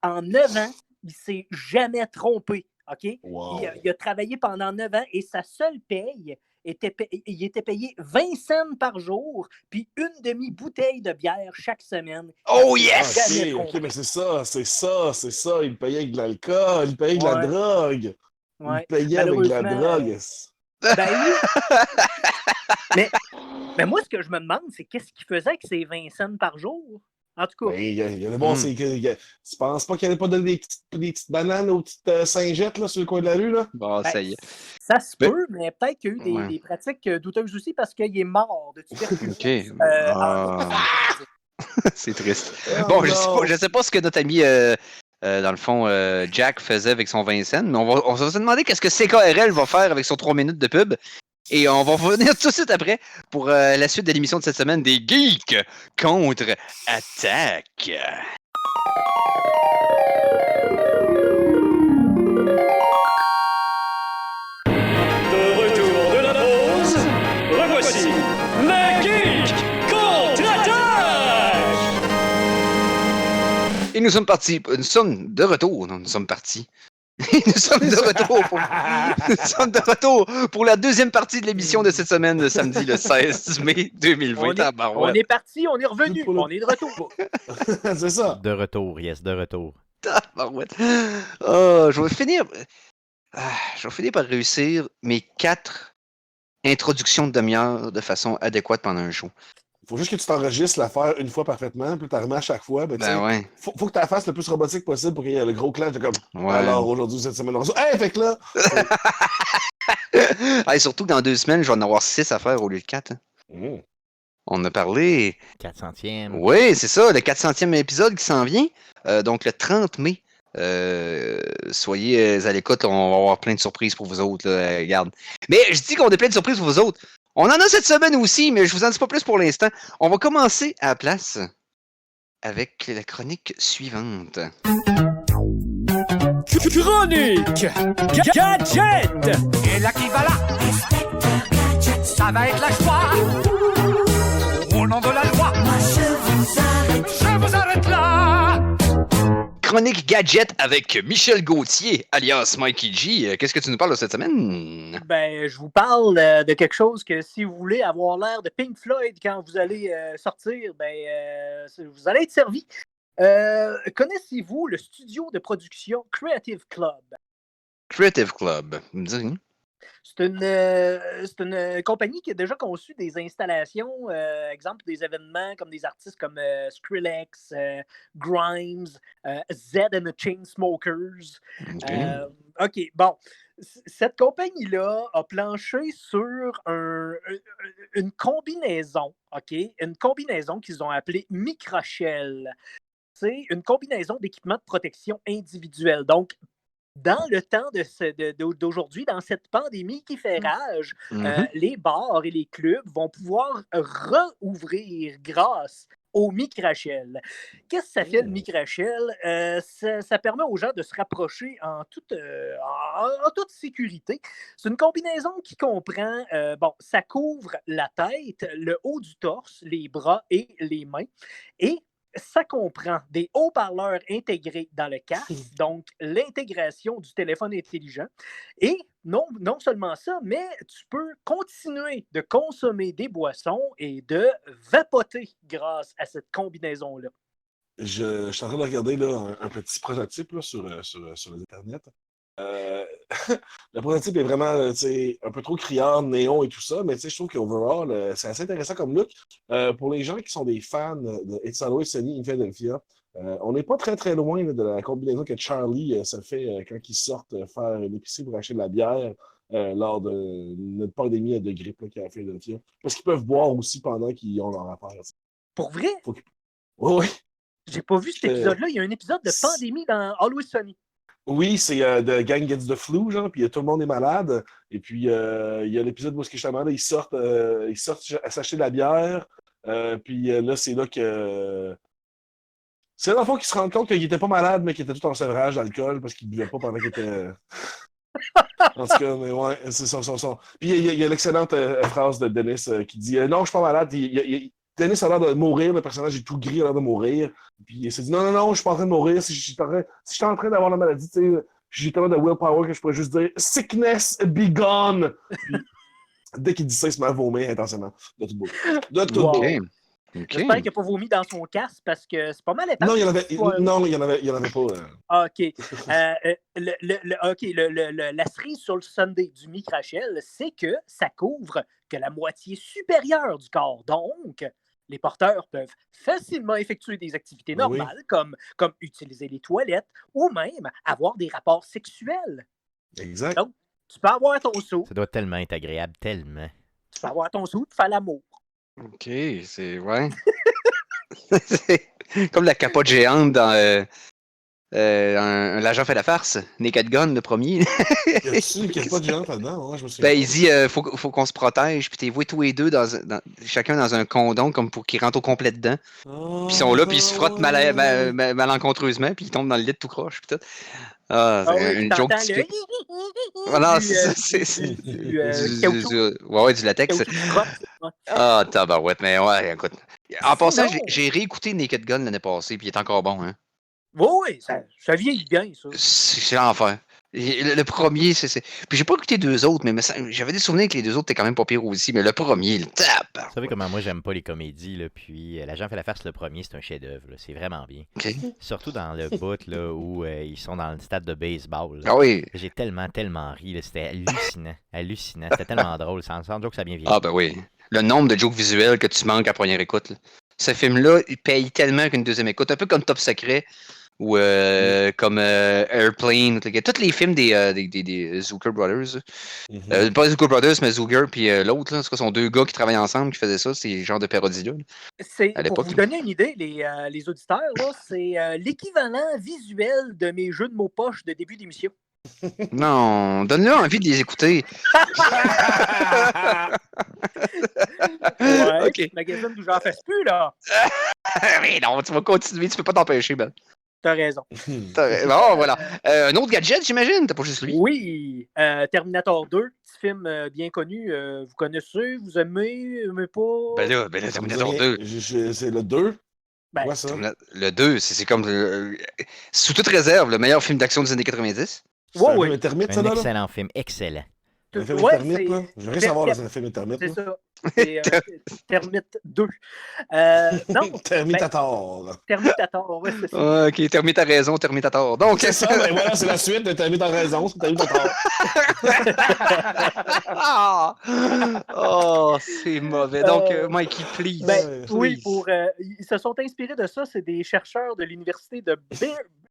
en 9 ans, il ne s'est jamais trompé. OK? Wow. Il a travaillé pendant 9 ans et sa seule paye, il était payé 20 cents par jour, puis une demi-bouteille de bière chaque semaine. Oh yes! OK, mais c'est ça. Il payait avec de l'alcool, il payait avec de la drogue. Ouais. Il payait avec de la drogue. Oui. mais moi, ce que je me demande, c'est qu'est-ce qu'il faisait avec ces 20 cents par jour? En tout cas. Il y a c'est que tu penses pas qu'il n'allait pas donner des petites bananes aux petites singettes là, sur le coin de la rue? Là? Bon, ça y est. Ça se peut, mais peut-être qu'il y a eu des pratiques douteuses aussi parce qu'il est mort de tuberculose. C'est triste. Bon, je sais pas ce que notre ami, dans le fond, Jack faisait avec son 20 cents, mais on va se demander qu'est-ce que CKRL va faire avec son 3 minutes de pub. Et on va revenir tout de suite après pour la suite de l'émission de cette semaine des Geeks contre-attaque. De retour de la pause, revoici les Geeks contre-attaque! Et nous sommes partis. Nous sommes de retour. Non, nous sommes partis. Nous sommes de retour pour la deuxième partie de l'émission de cette semaine, de samedi le 16 mai 2020. On est parti, on est revenu, on est de retour. C'est ça. De retour, yes, de retour. Je vais finir par réussir mes 4 introductions de demi-heure de façon adéquate pendant un show. Faut juste que tu t'enregistres la faire une fois parfaitement, puis tu la remets à chaque fois. Faut que tu la fasses le plus robotique possible pour qu'il y ait le gros clash de comme. Ouais. Alors aujourd'hui, cette semaine, on reçoit. Hey, fait que là! Surtout que dans 2 semaines, je vais en avoir 6 à faire au lieu de 4. Hein. On a parlé. 400e. Oui, c'est ça, le 400e épisode qui s'en vient. Donc le 30 mai. Soyez à l'écoute, on va avoir plein de surprises pour vous autres. Là, regarde. Mais je dis qu'on a plein de surprises pour vous autres. On en a cette semaine aussi, mais je vous en dis pas plus pour l'instant. On va commencer à la place avec la chronique suivante. Chronique Gadget! Et là qui va là? Ça va être la joie! Au nom de la loi! Je vous arrête là! Chronique Gadget avec Michel Gauthier, alias Mikey G. Qu'est-ce que tu nous parles de cette semaine? Je vous parle de quelque chose que si vous voulez avoir l'air de Pink Floyd quand vous allez sortir, vous allez être servi. Connaissez-vous le studio de production Creative Club? Creative Club, vous me dites? C'est une compagnie qui a déjà conçu des installations, exemple des événements comme des artistes comme Skrillex, Grimes, Zed and the Chainsmokers. OK, bon. Cette compagnie-là a planché sur une combinaison, OK? Une combinaison qu'ils ont appelée Microshell. C'est une combinaison d'équipements de protection individuelle. Donc, dans le temps d'aujourd'hui, dans cette pandémie qui fait rage, les bars et les clubs vont pouvoir rouvrir grâce au Microshell. Qu'est-ce que ça fait, le Microshell? Ça permet aux gens de se rapprocher en toute sécurité. C'est une combinaison qui comprend, ça couvre la tête, le haut du torse, les bras et les mains. Et ça comprend des haut-parleurs intégrés dans le casque, donc l'intégration du téléphone intelligent. Et non seulement ça, mais tu peux continuer de consommer des boissons et de vapoter grâce à cette combinaison-là. Je suis en train de regarder là, un petit prototype là, sur Internet. Le prototype est vraiment un peu trop criard, néon et tout ça, mais je trouve qu'overall, c'est assez intéressant comme look. Pour les gens qui sont des fans de It's Always Sunny in Philadelphia, on n'est pas très très loin là, de la combinaison que Charlie se fait quand ils sortent faire une épicerie pour acheter de la bière lors d'une pandémie de grippe là, qu'il y a à Philadelphia. Parce qu'ils peuvent boire aussi pendant qu'ils ont leur affaire. Pour vrai? Oui. J'ai pas vu cet épisode-là. Il y a un épisode de pandémie dans Always Sunny. Oui, c'est The Gang Gets the Flu, genre, puis tout le monde est malade. Et puis, il y a l'épisode où justement, là, ils sortent à s'acheter de la bière. Puis là, c'est là que... C'est dans le fond qu'ils se rendent compte qu'ils n'étaient pas malades, mais qu'ils étaient tout en sevrage d'alcool parce qu'ils ne buvaient pas pendant qu'ils étaient... En tout cas, mais ouais, c'est ça. Puis il y a l'excellente phrase de Dennis qui dit « Non, je suis pas malade. » Dennis a l'air de mourir, le personnage est tout gris, a l'air de mourir. Puis il s'est dit non, je suis pas en train de mourir. Si je suis en train d'avoir la maladie, j'ai tellement de willpower que je pourrais juste dire sickness be gone. Puis, dès qu'il dit ça, il se met à vomir intensément. De tout beau. Okay. J'espère qu'il n'a pas vomi dans son casque parce que c'est pas mal étanche. Non, il y en avait pas. OK. La cerise sur le sundae du Mick Rachel, c'est que ça couvre que la moitié supérieure du corps. Donc, les porteurs peuvent facilement effectuer des activités normales comme utiliser les toilettes ou même avoir des rapports sexuels. Exact. Donc, tu peux avoir ton saut. Ça doit tellement être agréable, tellement. Tu peux avoir ton saut, faire l'amour. OK, c'est... Ouais. C'est comme la capote géante dans L'agent fait la farce. Naked Gun, le premier. Y a-tu une capote géante là-dedans? Ouais, je me souviens. Ben, il dit faut qu'on se protège, puis t'es voué tous les deux, chacun dans un condom, comme pour qu'ils rentrent au complet dedans. Puis ils sont là, puis ils se frottent malencontreusement, puis ils tombent dans le lit tout croche, puis tout. Ah, c'est une joke typique. Voilà, c'est du latex. Ah, tabarouette, mais ouais, écoute. En passant, j'ai réécouté Naked Gun l'année passée, puis il est encore bon, hein. Oui, ça vieillit bien, ça. C'est l'enfer. Le premier, c'est. Puis j'ai pas écouté deux autres, mais j'avais des souvenirs que les deux autres étaient quand même pas pires aussi, mais le premier, le tape. Vous savez comment moi j'aime pas les comédies, là, puis L'agent fait la farce, le premier, c'est un chef-d'œuvre, c'est vraiment bien. Okay. Surtout dans le bout là, où ils sont dans le stade de baseball. Là. Ah oui. J'ai tellement ri, là, c'était hallucinant. C'était tellement drôle, sans joke, ça a bien vieilli. Ah ben oui. Le nombre de jokes visuels que tu manques à première écoute. Là. Ce film-là, il paye tellement qu'une deuxième écoute. Un peu comme Top Secret. Ou comme Airplane, tous les films des Zucker Brothers. Pas Zucker Brothers, mais Zucker puis l'autre, ce sont deux gars qui travaillent ensemble qui faisaient ça, ces genres de parodies-là. Pour vous donner une idée, les auditeurs, là, c'est l'équivalent visuel de mes jeux de mots poche de début d'émission. Non, donne-leur envie de les écouter. Ouais, okay. Magazine d'où j'en fasse plus, là. Mais non, tu vas continuer, tu peux pas t'empêcher, Ben. T'as raison. Bon, voilà. Un autre gadget, j'imagine? T'as pas juste lui? Oui. Terminator 2, petit film bien connu. Vous connaissez? Vous aimez pas? Ben là, Terminator 2. C'est le 2? Ben, quoi ça? Le 2, c'est comme... sous toute réserve, le meilleur film d'action des années 90. Oui. Un excellent film, excellent. Un film de termite, là? Je veux rien savoir dans un film de termite. C'est ça. C'est Termite 2. Non. Terminator. Terminator, oui, c'est ça. Ok, Termite a raison, Terminator. Donc, c'est ça, ben voilà, c'est la suite de Termite a raison, c'est Terminator. Oh, c'est mauvais. Donc, Mikey, please. Ben, oui, ils se sont inspirés de ça. C'est des chercheurs de l'université de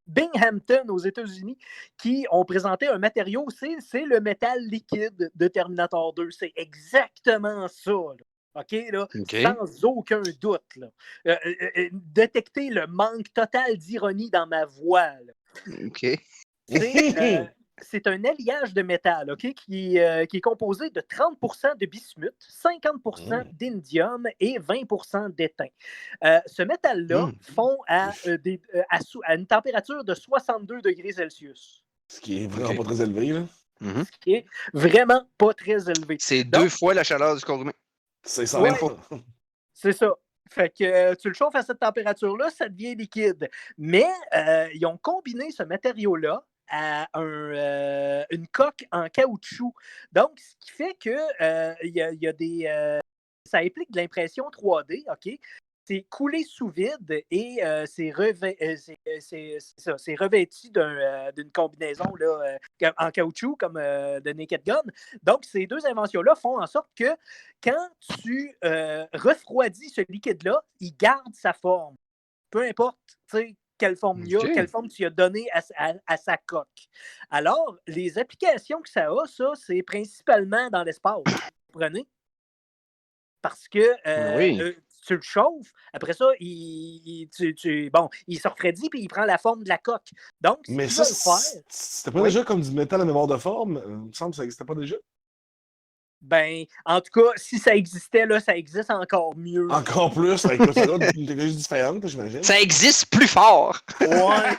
Binghamton aux États-Unis qui ont présenté un matériau, c'est le métal liquide de Terminator 2. C'est exactement ça. Là. OK, là? Okay. Sans aucun doute. Là. Détecter le manque total d'ironie dans ma voix. Là. OK. C'est un alliage de métal, OK, qui est composé de 30% de bismuth, 50% d'indium et 20% d'étain. Ce métal-là fond à une température de 62 degrés Celsius. Ce qui est vraiment pas très élevé, là. Ce qui est vraiment pas très élevé. C'est 2 fois la chaleur du corps humain. C'est ça. Ouais, c'est ça. Fait que tu le chauffes à cette température-là, ça devient liquide. Mais ils ont combiné ce matériau-là à une coque en caoutchouc. Donc, ce qui fait que y a des... ça implique de l'impression 3D, OK? C'est coulé sous vide et c'est revêtu d'une combinaison là, en caoutchouc comme de Naked Gun. Donc, ces deux inventions-là font en sorte que quand tu refroidis ce liquide-là, il garde sa forme. Peu importe quelle forme il y a, quelle forme tu as donné à sa coque. Alors, les applications que ça a, ça, c'est principalement dans l'espace. Vous comprenez? Parce que tu le chauffes, après ça, il se refroidit puis il prend la forme de la coque. Donc, si mais tu ça, veux le faire... c'était pas déjà comme du métal à mémoire de forme? Il me semble que ça n'existait pas déjà. Ben, en tout cas, si ça existait, là, ça existe encore mieux. Encore plus, avec une technologie différente, j'imagine. Ça existe plus fort! Ouais!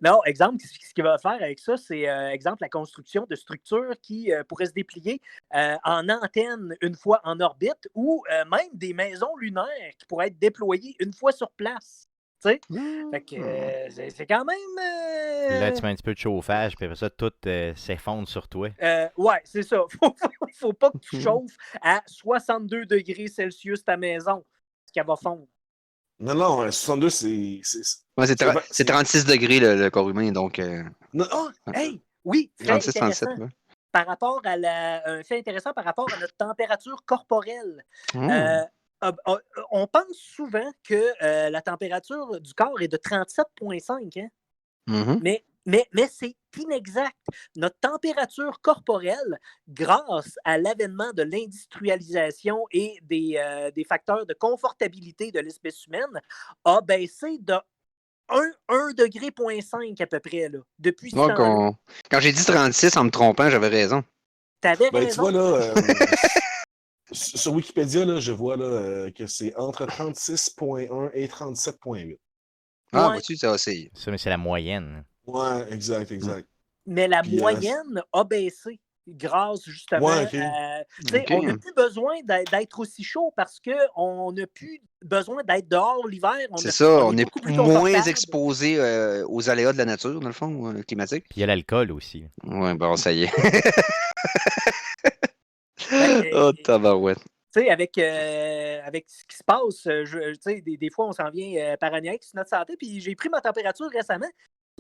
Non, exemple, ce qu'il va faire avec ça, c'est, exemple, la construction de structures qui pourraient se déplier en antenne une fois en orbite ou même des maisons lunaires qui pourraient être déployées une fois sur place. Fait que c'est quand même... Là, tu mets un petit peu de chauffage, puis après ça, tout s'effondre sur toi. Ouais, c'est ça. Faut pas que tu chauffes à 62 degrés Celsius ta maison, parce qu'elle va fondre. Non, 62, c'est... Ouais, c'est 36 degrés le corps humain, donc... Hey! Oui, 36, 37, ouais. Par rapport à un fait intéressant par rapport à notre température corporelle. On pense souvent que la température du corps est de 37,5, hein? Mm-hmm. Mais c'est inexact. Notre température corporelle, grâce à l'avènement de l'industrialisation et des facteurs de confortabilité de l'espèce humaine, a baissé de 1,5 degré à peu près là, depuis ce temps-là. Quand j'ai dit 36 en me trompant, j'avais raison. T'avais raison. Tu vois, là, sur Wikipédia, là, je vois là, que c'est entre 36,1 et 37,8. Ah, vois-tu, ça aussi. Ça, mais c'est la moyenne. Ouais, exact. Mais la moyenne a baissé grâce justement à... On n'a plus besoin d'être aussi chaud parce qu'on n'a plus besoin d'être dehors l'hiver. C'est ça, on est moins exposé aux aléas de la nature, dans le fond, climatique. Puis il y a l'alcool aussi. Ouais, bon, ça y est. Oh, tabarouette. Tu sais, avec ce qui se passe, des fois, on s'en vient paranoïaque sur notre santé. Puis j'ai pris ma température récemment.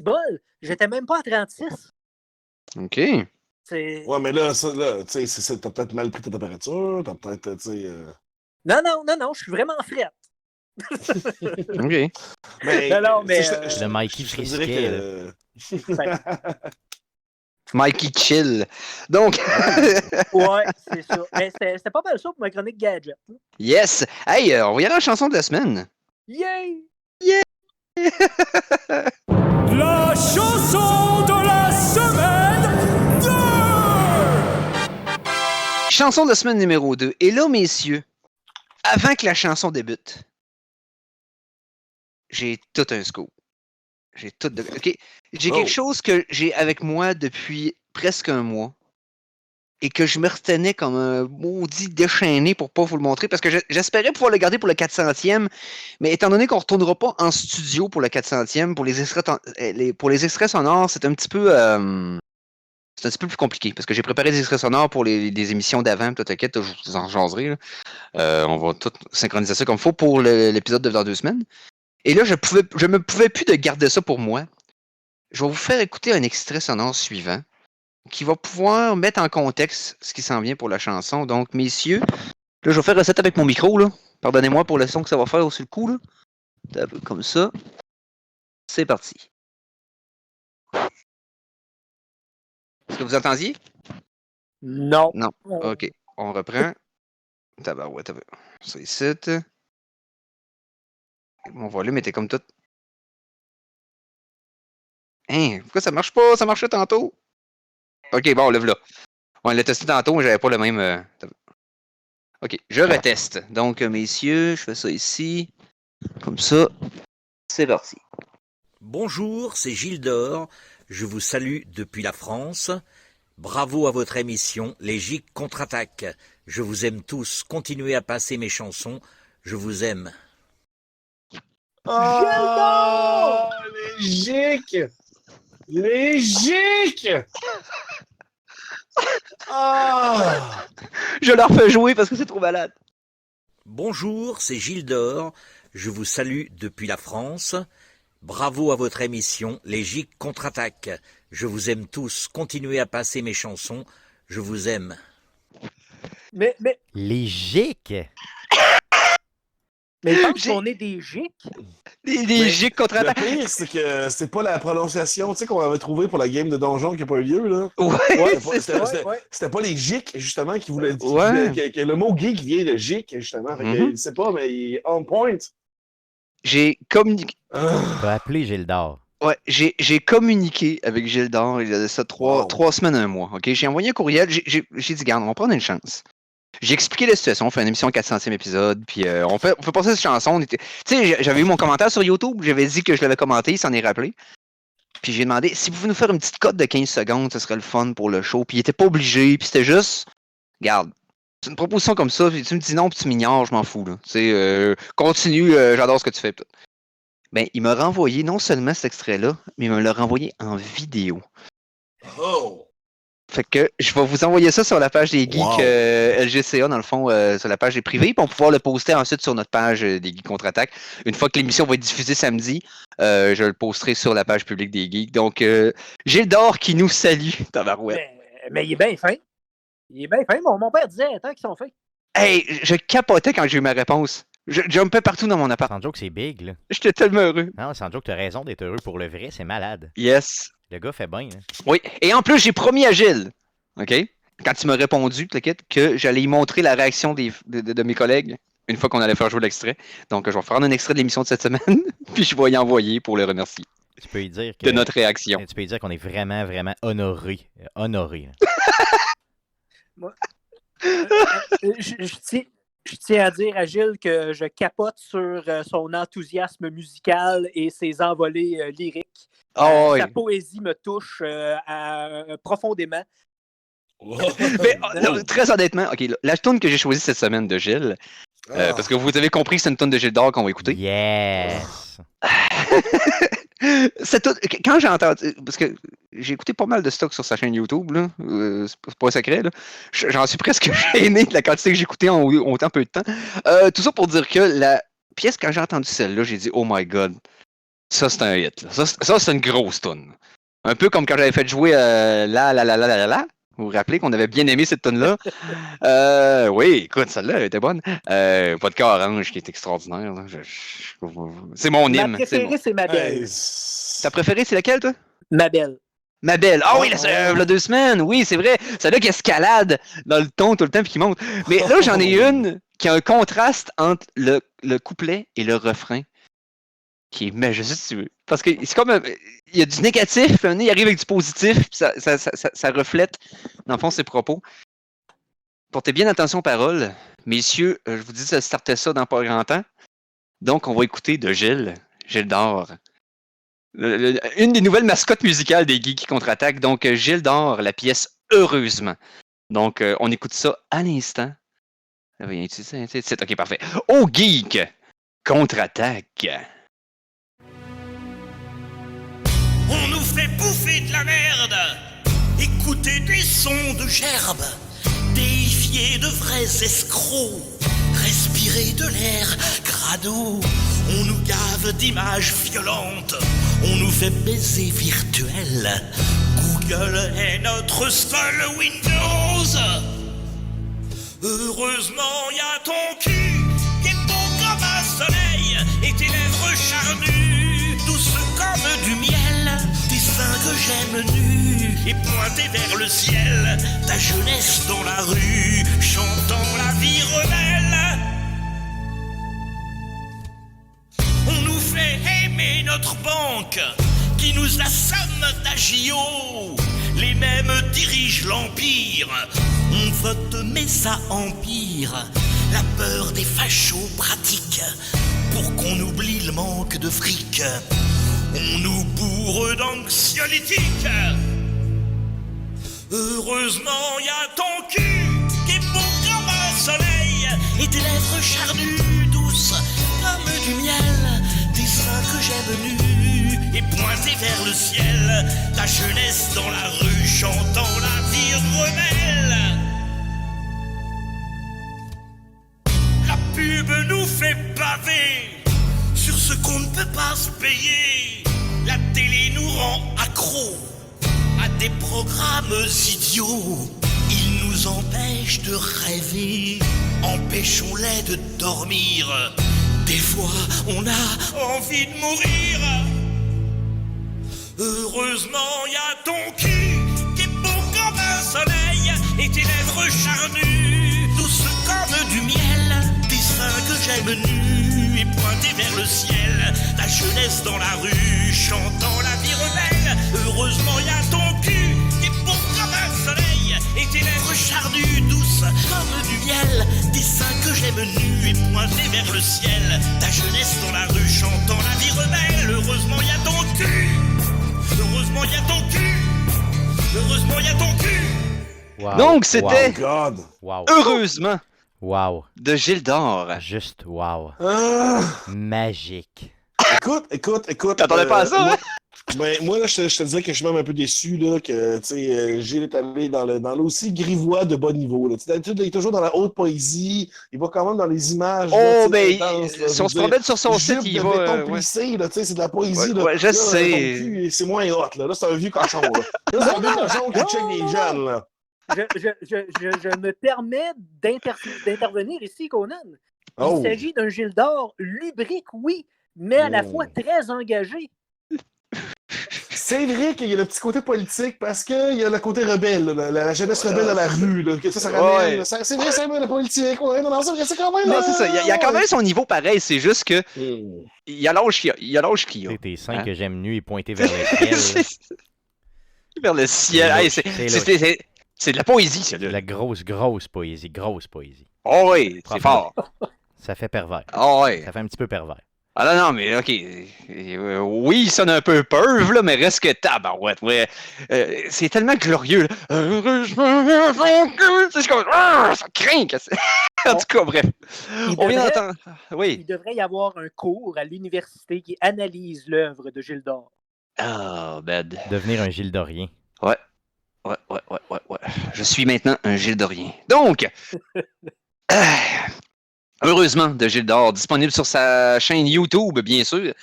Bol, j'étais même pas à 36. OK. Ouais, mais là, tu sais, t'as peut-être mal pris ta température, t'as peut-être, tu sais... Non, je suis vraiment frette. OK. Mais, le Mikey frisquet, Mikey chill. Donc... ouais, c'est ça. Mais c'était pas mal ça pour ma chronique gadget. Yes! Hey, on va y aller en chanson de la semaine. Yay! Yeah! La chanson de la semaine 2! Chanson de la semaine numéro 2. Et là, messieurs, avant que la chanson débute, j'ai tout un scoop. OK. J'ai quelque chose que j'ai avec moi depuis presque un mois et que je me retenais comme un maudit déchaîné pour pas vous le montrer parce que j'espérais pouvoir le garder pour le 400e, mais étant donné qu'on ne retournera pas en studio pour le 400e, pour les extraits sonores, c'est un petit peu plus compliqué parce que j'ai préparé des extraits sonores pour les émissions d'avant, toi t'inquiète, je vous en jaserai. On va tout synchroniser ça comme il faut pour l'épisode de dans 2 semaines. Et là, je me pouvais plus de garder ça pour moi. Je vais vous faire écouter un extrait sonore suivant qui va pouvoir mettre en contexte ce qui s'en vient pour la chanson. Donc, messieurs, là, je vais faire recette avec mon micro, là. Pardonnez-moi pour le son que ça va faire sur le coup, là. Un peu comme ça. C'est parti. Est-ce que vous entendiez? Non. Non. OK. On reprend. Tabarouette. Ça ici. Mon volume était comme tout. Hein? Pourquoi ça marche pas? Ça marchait tantôt. OK, bon, lève là. On l'a testé tantôt, mais j'avais pas le même. OK, je reteste. Donc, messieurs, je fais ça ici. Comme ça. C'est parti. Bonjour, c'est Gilles Dor. Je vous salue depuis la France. Bravo à votre émission, Les Gigs contre-attaque. Je vous aime tous. Continuez à passer mes chansons. Je vous aime. Oh, les gics! Les gics! Ah! Je leur fais jouer parce que c'est trop malade. Bonjour, c'est Gilles d'Or. Je vous salue depuis la France. Bravo à votre émission, Les Gics contre-attaque. Je vous aime tous. Continuez à passer mes chansons. Je vous aime. Mais... Les gics? Mais il pense qu'on est des gics? Des gics contre-attaque. Le pire, c'est que c'est pas la prononciation, tu sais, qu'on avait trouvé pour la game de donjon qui n'a pas eu lieu, là. Ouais, c'était pas les gics, justement, qui voulaient dire Ouais. que le mot geek vient de gic, justement. Fait que, il sait pas, mais il est on point. J'ai communiqué. Tu peux appeler Gilles d'Or. Ouais, j'ai communiqué avec Gilles d'Or il y a ça 3 semaines, 1 mois. Ok, j'ai envoyé un courriel, j'ai dit, garde, on va prendre une chance. J'ai expliqué la situation, on fait une émission 400e épisode, puis on fait passer cette chanson. Tu sais, j'avais eu mon commentaire sur YouTube, j'avais dit que je l'avais commenté, il s'en est rappelé. Puis j'ai demandé, si vous pouvez nous faire une petite cote de 15 secondes, ce serait le fun pour le show. Puis il était pas obligé, puis c'était juste, regarde, c'est une proposition comme ça, puis tu me dis non, puis tu m'ignores, je m'en fous, là. Tu sais, continue, j'adore ce que tu fais. Ben, il m'a renvoyé non seulement cet extrait-là, mais il me l'a renvoyé en vidéo. Oh! Fait que je vais vous envoyer ça sur la page des geeks LGCA, dans le fond, sur la page des privés, puis on va pouvoir le poster ensuite sur notre page des Geeks Contre-Attaque. Une fois que l'émission va être diffusée samedi, je le posterai sur la page publique des Geeks. Donc, Gilles d'Or qui nous salue, tabarouette. Mais il est bien fin. Il est bien fin. Mon père disait, attends qu'ils sont faits. Hey, je capotais quand j'ai eu ma réponse. Je jumpais partout dans mon appart. Sans joke, c'est big, là. J'étais tellement heureux. Non, sans joke, t'as raison d'être heureux pour le vrai, c'est malade. Yes. Le gars fait bien, là. Oui, et en plus, j'ai promis à Gilles, OK, quand il m'a répondu, que j'allais y montrer la réaction de mes collègues une fois qu'on allait faire jouer l'extrait. Donc, je vais faire un extrait de l'émission de cette semaine, puis je vais y envoyer pour le remercier. Tu peux y dire que, de notre réaction. Tu peux y dire qu'on est vraiment, vraiment honoré. Honoré. Moi, je tiens à dire à Gilles que je capote sur son enthousiasme musical et ses envolées lyriques. Sa poésie me touche profondément. Mais, très honnêtement, OK, la tune que j'ai choisie cette semaine de Gilles, parce que vous avez compris que c'est une tune de Gilles d'Or qu'on va écouter. Yes! Quand j'ai entendu, parce que j'ai écouté pas mal de stock sur sa chaîne YouTube, là, c'est pas un secret, là. J'en suis presque gêné de la quantité que j'ai écouté en autant peu de temps. Tout ça pour dire que la pièce, quand j'ai entendu celle-là, j'ai dit « Oh my God, ça c'est un hit. » Ça c'est une grosse tune. Un peu comme quand j'avais fait jouer La. Vous vous rappelez qu'on avait bien aimé cette tune-là? Oui, écoute, celle-là, elle était bonne. Pas de cas orange qui est extraordinaire. Là. C'est mon hymne. Ma préférée, c'est Ma Belle. Ta préférée, c'est laquelle, toi? Ma Belle. Ma Belle. Ah oui, là, 2 semaines. Oui, c'est vrai. Celle-là qui escalade dans le ton tout le temps puis qui monte. Mais là, j'en ai une qui a un contraste entre le couplet et le refrain. Qui est majestueux, si tu veux. Parce que c'est comme il y a du négatif, puis il arrive avec du positif, puis ça reflète, dans le fond, ses propos. Portez bien attention aux paroles. Messieurs, je vous dis de starter ça dans pas grand temps. Donc, on va écouter de Gilles d'Or. Une des nouvelles mascottes musicales des Geeks qui contre-attaquent. Donc, Gilles d'Or, la pièce Heureusement. Donc, on écoute ça à l'instant. Ok, parfait. Au Geek contre-attaque. On nous fait bouffer de la merde, écouter des sons de gerbe, déifier de vrais escrocs, respirer de l'air crado. On nous gave d'images violentes, on nous fait baiser virtuel. Google est notre seul Windows. Heureusement, y a ton cul qui est beau comme un soleil et tes lèvres charnues, douces comme du miel. Tes seins que j'aime nus et pointés vers le ciel. Ta jeunesse dans la rue, chantant la vie rebelle. On nous fait aimer notre banque qui nous assomme d'agio. Les mêmes dirigent l'empire. On vote mais ça empire. La peur des fachos pratique pour qu'on oublie le manque de fric. On nous bourre d'anxiolytiques. Heureusement, y a ton cul qui est beau comme un et tes lèvres charnues, douces comme du miel, tes seins que j'aime nus et pointés vers le ciel, ta jeunesse dans la rue chantant la vie rebelle. La pub nous fait baver sur ce qu'on ne peut pas se payer. La télé nous rend accros à des programmes idiots. Ils nous empêchent de rêver, empêchons-les de dormir. Des fois, on a envie de mourir. Heureusement, y a ton cul qui est beau comme un soleil et tes lèvres charnues, douces comme du miel, tes seins que j'aime nus et pointés vers le ciel, ta jeunesse dans la rue, chantant la vie rebelle. Heureusement, y a ton cul qui est beau comme un soleil et tes lèvres charnues, douces comme du miel, tes seins que j'aime nus et pointés vers le ciel, ta jeunesse dans la rue, chantant la vie rebelle. Heureusement, y a ton cul. Heureusement, y a ton cul. Heureusement, y a ton cul. Wow. Donc, c'était Wow. Heureusement Wow. de Gilles d'Or. Juste wow. Magique. Écoute. T'attendais pas à ça, hein? Moi, là, je te dirais que je suis même un peu déçu, là, que, tu sais, Gilles est allé dans l'aussi grivois de bas niveau, là. D'habitude, il est toujours dans la haute poésie, il va quand même dans les images. Oh, là, si on se promène sur son site, il va... plissé, là, tu sais, c'est de la poésie, là. Ouais, je là, sais. C'est moins hot, là. Là, c'est un vieux cochon, là. Là, c'est un vieux cochon qui check les jeunes, là. Je me permets d'intervenir ici, Conan. Il s'agit d'un Gilles d'Or lubrique, oui, mais à la fois très engagé. C'est vrai qu'il y a le petit côté politique parce qu'il y a le côté rebelle, la jeunesse rebelle dans la rue, là, que ça ramène. Ouais. C'est vrai, ça ramène la politique. Ouais, non, c'est quand même. Non, c'est ça. Il y a quand même son niveau pareil. C'est juste que. Il y a l'âge qu'il y a. C'est tes seins que j'aime nus et pointés vers le ciel. Vers le ciel. Hey, c'est de la poésie, ça. De la grosse poésie. Grosse poésie. Oh oui, c'est fort. Ça fait pervers. Oh oui. Ça fait un petit peu pervers. Ah non, mais ok. Oui, il sonne un peu perv, là, mais reste que tabarouette. Ouais. C'est tellement glorieux. C'est comme. Ça craint. En tout cas, bref. On vient d'entendre. Oui. Il devrait y avoir un cours à l'université qui analyse l'œuvre de Gilles d'Or. Oh, bad. Devenir un Gilles d'Orien. Ouais. Je suis maintenant un Gilles d'Orien. Donc. Heureusement de Gilles d'Or, disponible sur sa chaîne YouTube, bien sûr.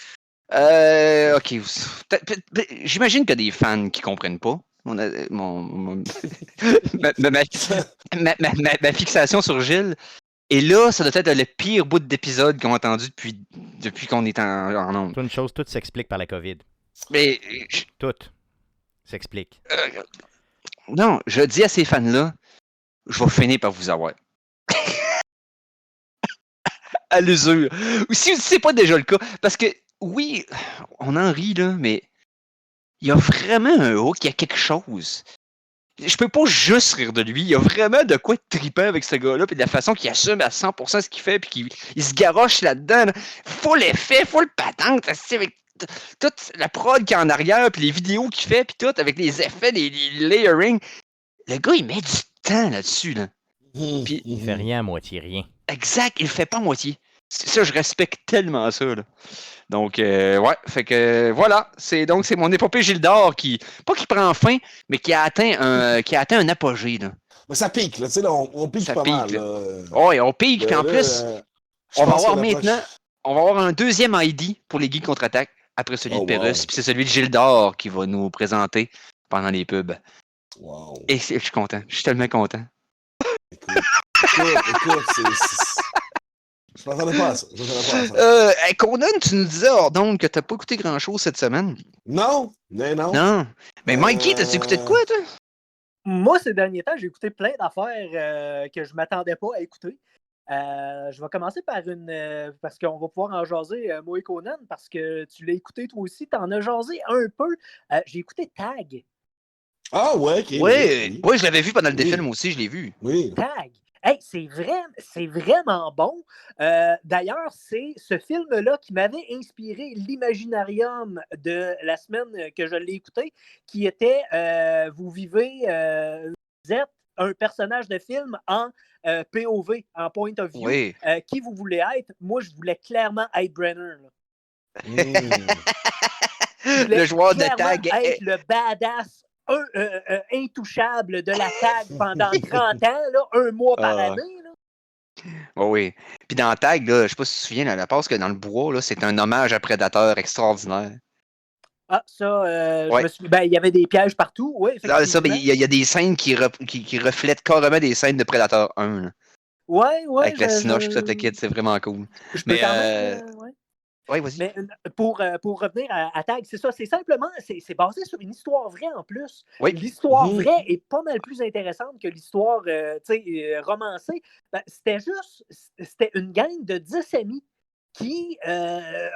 Ok, j'imagine qu'il y a des fans qui comprennent pas ma fixation sur Gilles. Et là, ça doit être le pire bout d'épisode qu'on a entendu depuis qu'on est en ondes. Une chose, tout s'explique par la COVID. Mais tout s'explique. Non, je dis à ces fans-là, je vais finir par vous avoir. À l'usure. Ou si c'est pas déjà le cas. Parce que, oui, on en rit, là, mais il y a vraiment un hook, il y a quelque chose. Je peux pas juste rire de lui. Il y a vraiment de quoi être trippant avec ce gars-là, puis de la façon qu'il assume à 100% ce qu'il fait, puis qu'il se garoche là-dedans. Là. Full effet, full patente, avec toute la prod qu'il y a en arrière, puis les vidéos qu'il fait, puis tout, avec les effets, les layering. Le gars, il met du temps là-dessus, là. Puis, il fait rien à moitié, rien. Exact, il le fait pas à moitié. Ça, je respecte tellement ça, là. Donc, ouais, fait que voilà. C'est mon épopée Gilles d'Or pas qui prend fin, mais qui a atteint un apogée, là. Mais ça pique, là, tu sais, on pique ça pas pique, mal, là. Ouais, on pique, puis en plus, on va avoir un deuxième ID pour les Geeks contre-attaque après celui de Pérus, puis c'est celui de Gilles d'Or qui va nous présenter pendant les pubs. Wow. Et je suis content, je suis tellement content. Écoute, je m'attendais pas à ça. Conan, tu nous disais donc que t'as pas écouté grand-chose cette semaine. Non. Mais Mikey, t'as écouté de quoi, toi? Moi, ces derniers temps, j'ai écouté plein d'affaires que je m'attendais pas à écouter. Je vais commencer par parce qu'on va pouvoir en jaser, moi et Conan, parce que tu l'as écouté toi aussi, t'en as jasé un peu. J'ai écouté Tag. Ah ouais, ok. Oui, je l'avais vu pendant le défilm aussi, je l'ai vu. Oui. Tag. Hey, c'est vraiment bon. D'ailleurs, c'est ce film-là qui m'avait inspiré l'imaginarium de la semaine que je l'ai écouté, qui était vous êtes un personnage de film en POV, en point of view, Oui. qui vous voulez être? Moi, je voulais clairement être Brenner. Le joueur de tag. Être le badass intouchable de la tag pendant 30 ans, là, un mois par année. Là. Oh oui. Puis dans Tag, là, je sais pas si tu te souviens, là, la passe que dans le bois, là, c'est un hommage à Predator extraordinaire. Ah, ça, je me suis... ben, il y avait des pièges partout, oui. Ça, il y a des scènes qui reflètent carrément des scènes de Predator 1. Là. Ouais. Avec la cinoche, tout le kit, c'est vraiment cool. Mais ouais, vas-y. Mais pour revenir à Tag, c'est ça, c'est simplement, c'est basé sur une histoire vraie en plus. Oui. L'histoire vraie est pas mal plus intéressante que l'histoire romancée. Ben, c'était une gang de 10 amis qui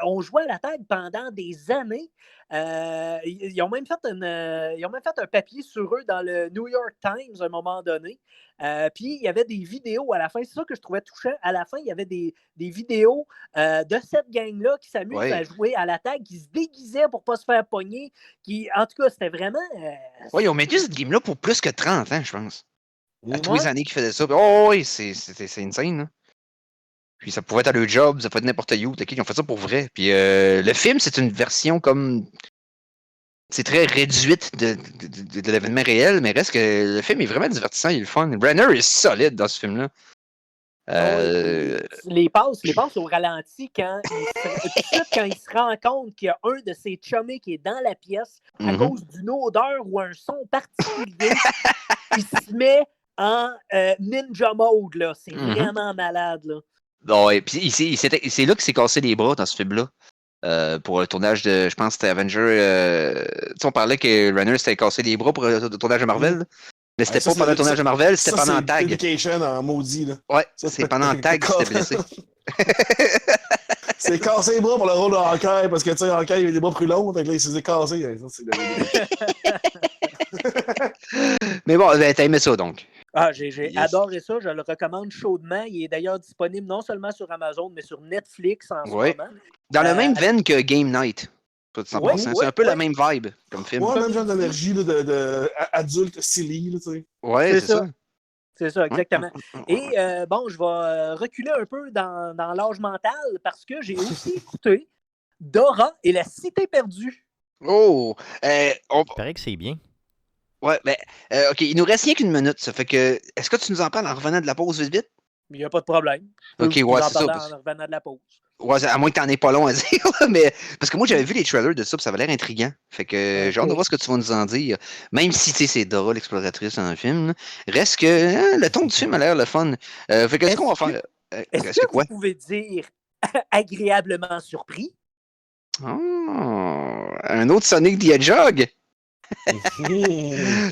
ont joué à la tag pendant des années. Ils ont même fait un papier sur eux dans le New York Times à un moment donné. Puis il y avait des vidéos à la fin. C'est ça que je trouvais touchant. À la fin, il y avait des vidéos de cette gang-là qui s'amuse à jouer à la tag, qui se déguisaient pour ne pas se faire pogner. En tout cas, c'était vraiment... Oui, ils ont mis cette game-là pour plus que 30 ans, je pense. À tous les années qu'ils faisaient ça. Oh oui, c'est insane. Hein? Puis ça pouvait être à leur job, ça pouvait être n'importe où. Ils ont fait ça pour vrai. Puis le film, c'est une version comme... C'est très réduite de l'événement réel, mais reste que le film est vraiment divertissant, il est le fun. Brenner est solide dans ce film-là. Les passes au ralenti quand il se rend compte qu'il y a un de ses chummés qui est dans la pièce à cause d'une odeur ou un son particulier, il se met en ninja mode. Là. C'est vraiment malade. Là. Non, et puis c'est là qu'il s'est cassé les bras dans ce film-là. Pour le tournage de, je pense que c'était Avenger. On parlait que Renner s'était cassé les bras pour le tournage de Marvel. Mais c'était pas pendant le tournage de Marvel, c'était pendant Tag. C'est en maudit, là. Ouais, c'est pendant Tag qu'il s'était blessé. C'est cassé les bras pour le rôle de Hawkeye, parce que tu sais, Hawkeye il avait des bras plus longs, donc là il s'est cassé. Mais bon, t'as aimé ça donc. Ah, j'ai adoré ça, je le recommande chaudement. Il est d'ailleurs disponible non seulement sur Amazon, mais sur Netflix en ce moment. Dans la même veine que Game Night. C'est un peu la même vibe comme film. Ouais, même genre d'énergie de adulte silly, tu sais. Ouais, c'est ça. C'est ça, exactement. Et bon, je vais reculer un peu dans l'âge mental parce que j'ai aussi écouté Dora et la Cité perdue. Oh! Il paraît que c'est bien. Ouais, ben, OK, il nous reste rien qu'une minute, ça fait que... Est-ce que tu nous en parles en revenant de la pause vite? Il n'y a pas de problème. OK, ouais, c'est ça. En revenant de la pause. Ouais, à moins que t'en aies pas long à dire, mais... Parce que moi, j'avais vu les trailers de ça, ça avait l'air intriguant. Fait que j'ai hâte de voir ce que tu vas nous en dire. Même si, tu sais, c'est Dora l'exploratrice dans le film, reste que le ton du film a l'air le fun. Fait que, est-ce qu'on va faire... Est-ce que vous pouvez dire agréablement surpris? Oh, un autre Sonic the Hedgehog?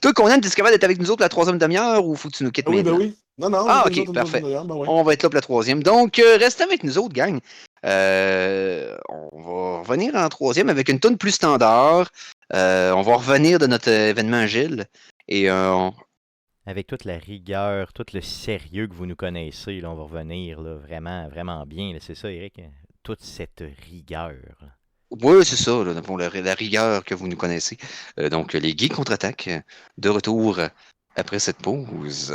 Toi, Conan, t'es capable d'être avec nous autres la troisième demi-heure ou faut que tu nous quittes maintenant? Oui. Non. Ah, ok, parfait. On va être là pour la troisième. Donc, restez avec nous autres, gang. On va revenir en troisième avec une toune plus standard. On va revenir de notre événement Gilles. Et avec toute la rigueur, tout le sérieux que vous nous connaissez, là, on va revenir là, vraiment, vraiment bien. C'est ça, Eric? Toute cette rigueur. Là. Oui, c'est ça, là, pour la rigueur que vous nous connaissez. Donc, les Geeks contre-attaque, de retour après cette pause.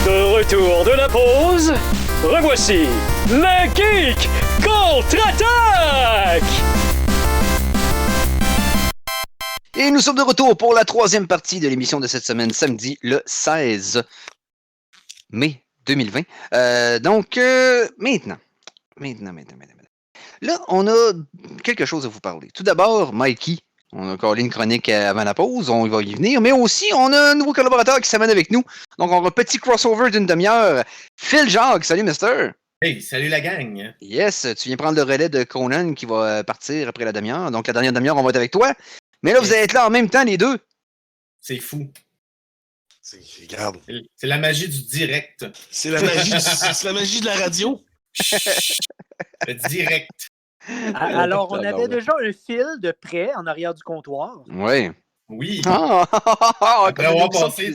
De retour de la pause, revoici les Geeks contre-attaque! Et nous sommes de retour pour la troisième partie de l'émission de cette semaine, samedi le 16 mai 2020. Donc, maintenant. Là, on a quelque chose à vous parler. Tout d'abord, Mikey. On a collé une chronique avant la pause, on va y venir. Mais aussi, on a un nouveau collaborateur qui s'amène avec nous. Donc, on a un petit crossover d'une demi-heure. Phil Jacques, salut, mister. Hey, salut la gang. Yes, tu viens prendre le relais de Conan qui va partir après la demi-heure. Donc, la dernière demi-heure, on va être avec toi. Mais là, vous allez être là en même temps, les deux. C'est fou. Regarde. C'est la magie du direct. C'est la magie de la radio. Le direct. Alors, on avait déjà un fil de près en arrière du comptoir. Oui. Oui. Après avoir passé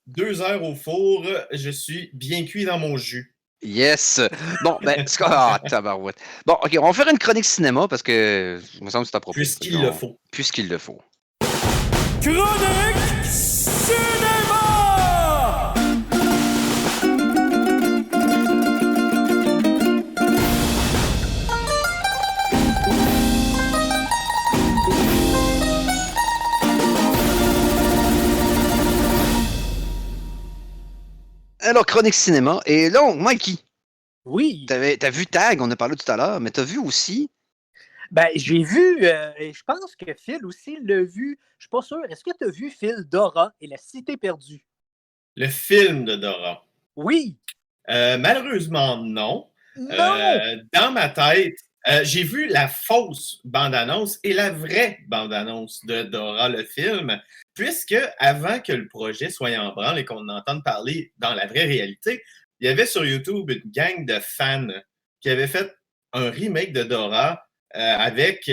2 heures au four, je suis bien cuit dans mon jus. Yes. Bon, ben, tabarouette. Bon, OK, on va faire une chronique cinéma parce que, il me semble que c'est à propos. Puisqu'il le faut. Puisqu'il le faut. Chronique cinéma! Alors, chronique cinéma. Et là, Mikey. Oui. T'as vu Tag, on a parlé tout à l'heure, mais t'as vu aussi... Ben, j'ai vu, et je pense que Phil aussi l'a vu. Je suis pas sûr. Est-ce que tu as vu, Phil, Dora et la Cité perdue? Le film de Dora. Oui. Malheureusement, non. Non! Dans ma tête, j'ai vu la fausse bande-annonce et la vraie bande-annonce de Dora, le film, puisque avant que le projet soit en branle et qu'on entende parler dans la vraie réalité, il y avait sur YouTube une gang de fans qui avaient fait un remake de Dora avec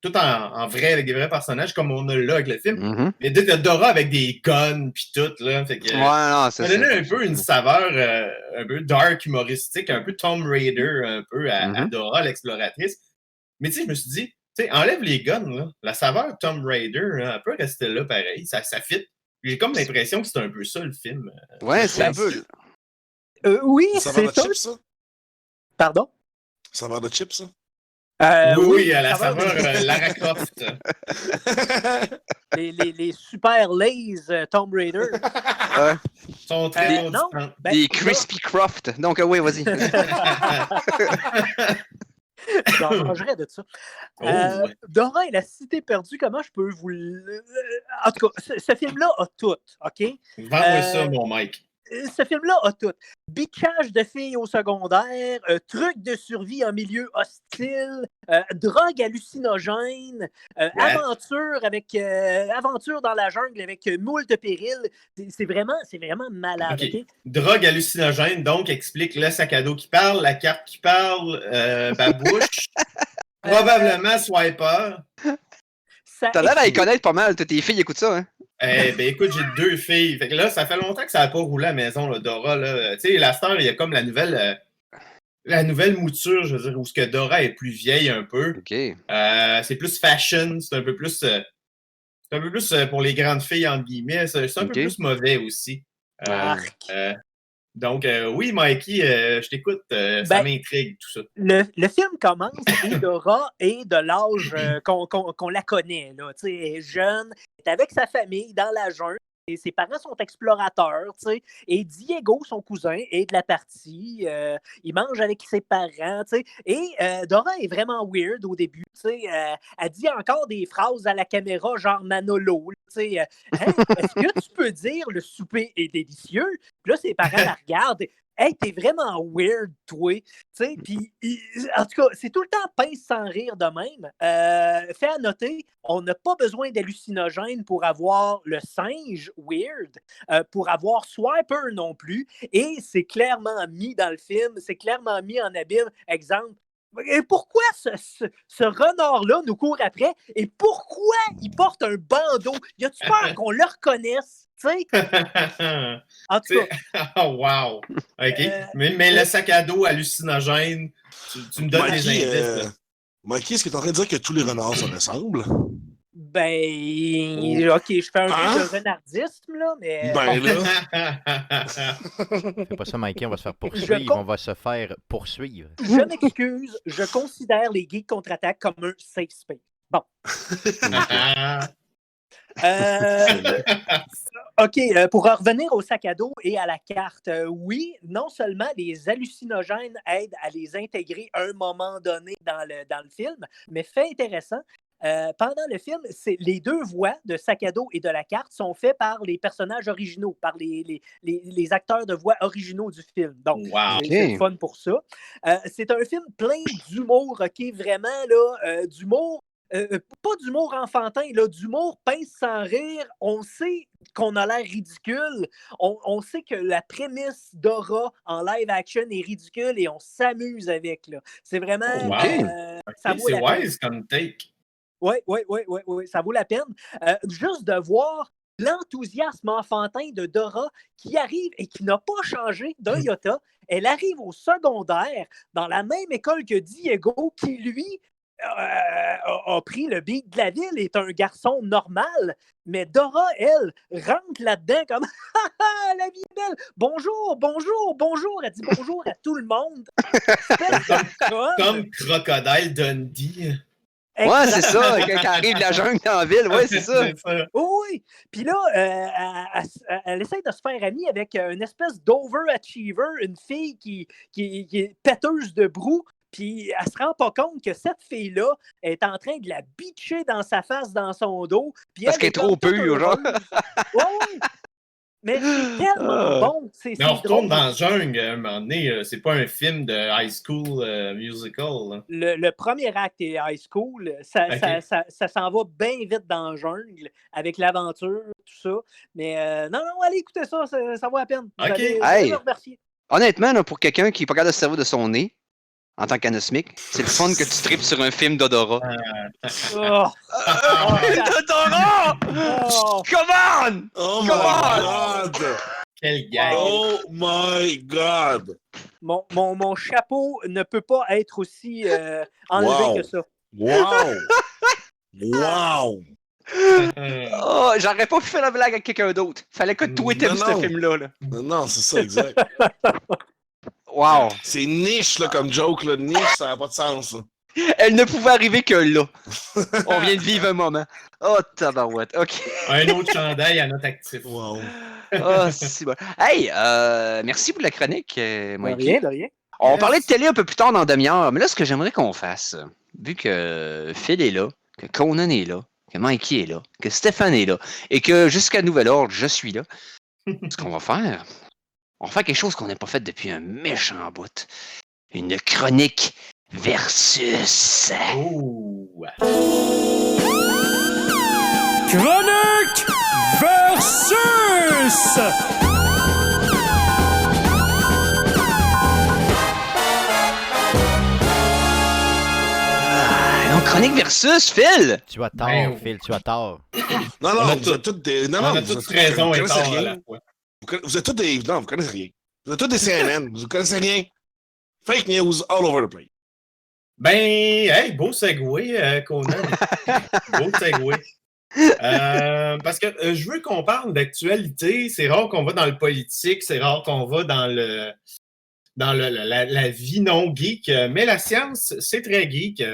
tout en vrai, avec des vrais personnages comme on a là avec le film. Mais de Dora avec des guns pis tout, là. Fait que, ça m'a donné un peu une saveur un peu dark, humoristique, un peu Tomb Raider, un peu à Dora l'exploratrice. Mais tu sais, je me suis dit, tu sais, enlève les guns, là. La saveur Tomb Raider, là, elle peut rester là pareil. Ça fit. J'ai comme l'impression que c'est un peu ça le film. Ouais, c'est un peu. Oui, ça c'est va de chips, ça? Pardon? Ça va de chips, ça? Oui, à la saveur Lara Croft. les Super Lays Tomb Raider. Sont très bons. Non, des Crispy Croft. Donc, oui, vas-y. J'en mangerais de ça. Dora et la Cité perdue, comment je peux vous... En tout cas, ce film-là a tout, OK? Vends-moi ça, mon Mike. Ce film-là a tout. Bitchage de filles au secondaire, truc de survie en milieu hostile, drogue hallucinogène, aventure dans la jungle avec moult périls. C'est vraiment malade. Okay. Drogue hallucinogène, donc explique le sac à dos qui parle, la carte qui parle, babouche, probablement swiper. T'as l'air à les connaître pas mal. Tes filles écoutent ça, hein? Ben écoute, j'ai 2 filles. Fait que là, ça fait longtemps que ça n'a pas roulé à la maison, là, Dora. Là. Tu sais, la star, il y a comme la nouvelle mouture, je veux dire, où ce que Dora est plus vieille un peu. Okay. C'est plus fashion, c'est un peu plus pour les grandes filles, entre guillemets. C'est un peu plus mauvais aussi. Donc, oui, Mikey, je t'écoute. Ça m'intrigue, tout ça. Le film commence et Dora est de l'âge qu'on la connaît. Là, elle est jeune, elle est avec sa famille dans la jungle. Et ses parents sont explorateurs, et Diego, son cousin, est de la partie. Il mange avec ses parents, et Dora est vraiment weird au début, elle dit encore des phrases à la caméra, genre Manolo, hey, est-ce que tu peux dire le souper est délicieux? Puis là, ses parents la regardent. Hey, t'es vraiment weird, toi. Puis, en tout cas, c'est tout le temps pince sans rire de même. Fait à noter, on n'a pas besoin d'hallucinogène pour avoir le singe weird, pour avoir Swiper non plus. Et c'est clairement mis dans le film, c'est clairement mis en abîme. Exemple, et pourquoi ce renard-là nous court après? Et pourquoi il porte un bandeau? Y a-tu peur qu'on le reconnaisse? En tout cas. Oh, wow! OK. Mais le sac à dos hallucinogène, tu me donnes des indices. Mikey, est-ce que tu es en train de dire que tous les renards se ressemblent? Ben, OK, je fais un peu de renardisme, là, mais... Ben là... Fais pas ça, Mikey, on va se faire poursuivre, on va se faire poursuivre. Je m'excuse, je considère les Geeks contre-attaque comme un safe space. Bon. OK, pour revenir au sac à dos et à la carte, oui, non seulement les hallucinogènes aident à les intégrer à un moment donné dans le film, mais fait intéressant, pendant le film, les 2 voix de sac à dos et de la carte sont faites par les personnages originaux, par les acteurs de voix originaux du film. Donc, c'est fun pour ça. C'est un film plein d'humour, OK, vraiment, là, d'humour. Pas d'humour enfantin, là, d'humour pince sans rire. On sait qu'on a l'air ridicule. On sait que la prémisse d'Aura en live action est ridicule et on s'amuse avec. Là. C'est vraiment... ça vaut c'est la wise peine. comme take. Oui, ça vaut la peine. Juste de voir l'enthousiasme enfantin de Dora qui arrive et qui n'a pas changé d'un iota. Elle arrive au secondaire dans la même école que Diego qui, lui, a pris le beat de la ville, est un garçon normal, mais Dora, elle, rentre là-dedans comme « la vie est belle! Bonjour! Elle dit bonjour à tout le monde. Comme Crocodile Dundee. Ouais, c'est ça, quand arrive de la jungle dans la ville, ouais, c'est ça. Oui, puis là, elle essaie de se faire amie avec une espèce d'overachiever, une fille qui est péteuse de brou, puis elle se rend pas compte que cette fille-là est en train de la bitcher dans sa face, dans son dos. Parce qu'elle est trop pure, genre. Oui. Mais c'est tellement bon. Mais on retourne dans la jungle à un moment donné. C'est pas un film de high school musical. Là. Le premier acte est high school. Ça s'en va bien vite dans la jungle avec l'aventure, tout ça. Mais non, allez écoutez ça, ça vaut la peine. Vous allez me remercier. Honnêtement, là, pour quelqu'un qui n'est pas capable de se servir de son nez, en tant qu'anosmique, c'est le fun que tu tripes sur un film d'odorat. Un film d'odorat! Come on! Oh Come my on! God! Quel gag! Oh my God! Mon chapeau ne peut pas être aussi enlevé que ça. Wow! Wow! Oh, j'aurais pas pu faire la blague avec quelqu'un d'autre. Fallait que toi t'aimes ce film-là. Là. Non, c'est ça, exact. Wow! C'est niche, là, comme joke, là. Niche, ça n'a pas de sens, là. Elle ne pouvait arriver que là. On vient de vivre un moment. Oh, tabarouette. OK. Un autre chandail à notre actif. Wow. Oh, c'est bon. Hey, merci pour la chronique, Mikey. De rien. On parlait de télé un peu plus tard dans demi-heure, mais là, ce que j'aimerais qu'on fasse, vu que Phil est là, que Conan est là, que Mikey est là, que Stéphane est là, et que jusqu'à nouvel ordre, je suis là, ce qu'on va faire, on va faire quelque chose qu'on n'a pas fait depuis un méchant bout. Une chronique versus. Chronique versus. Donc, chronique versus, Phil! Tu as tort, Phil, tu as tort. Non, vous êtes tous des... Non, on a tous raison et tort à la fois. Vous êtes tous des... Non, vous connaissez rien. Vous êtes tous des CNN, vous connaissez rien. Fake news all over the place. Ben, hey, beau segway, Conan. Beau segway. Parce que je veux qu'on parle d'actualité. C'est rare qu'on va dans le politique, c'est rare qu'on va dans la vie non geek, mais la science, c'est très geek.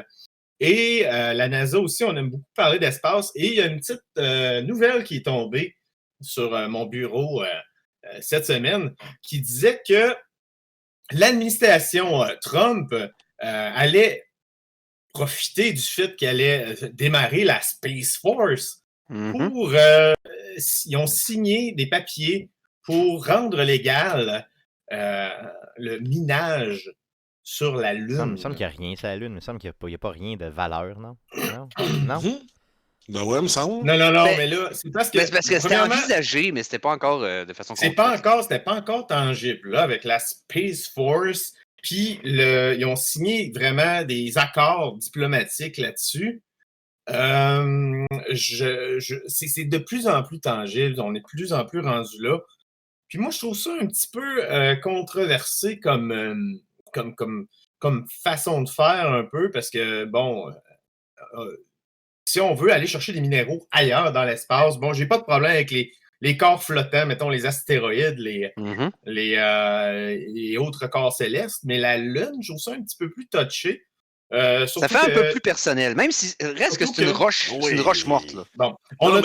Et la NASA aussi, on aime beaucoup parler d'espace. Et il y a une petite nouvelle qui est tombée sur mon bureau cette semaine qui disait que l'administration Trump allait profiter du fait qu'elle allait démarrer la Space Force pour... ils ont signé des papiers pour rendre légal le minage sur la Lune. Il me semble qu'il n'y a rien sur la Lune. Il me semble qu'il n'y a pas rien de valeur, non? Non? Ben ouais, me semble. Non, mais là, c'est parce que... C'est parce que c'était envisagé, mais c'était pas encore de façon concrète. C'était pas encore tangible, là, avec la Space Force. Puis, ils ont signé vraiment des accords diplomatiques là-dessus. C'est de plus en plus tangible. On est de plus en plus rendu là. Puis moi, je trouve ça un petit peu controversé comme façon de faire un peu, parce que, bon, si on veut aller chercher des minéraux ailleurs dans l'espace, bon, j'ai pas de problème avec les corps flottants, mettons les astéroïdes, les autres corps célestes, mais la Lune, je trouve ça un petit peu plus touché. Ça fait un peu plus personnel, même si reste que c'est une roche, c'est une roche morte. Là. Bon, on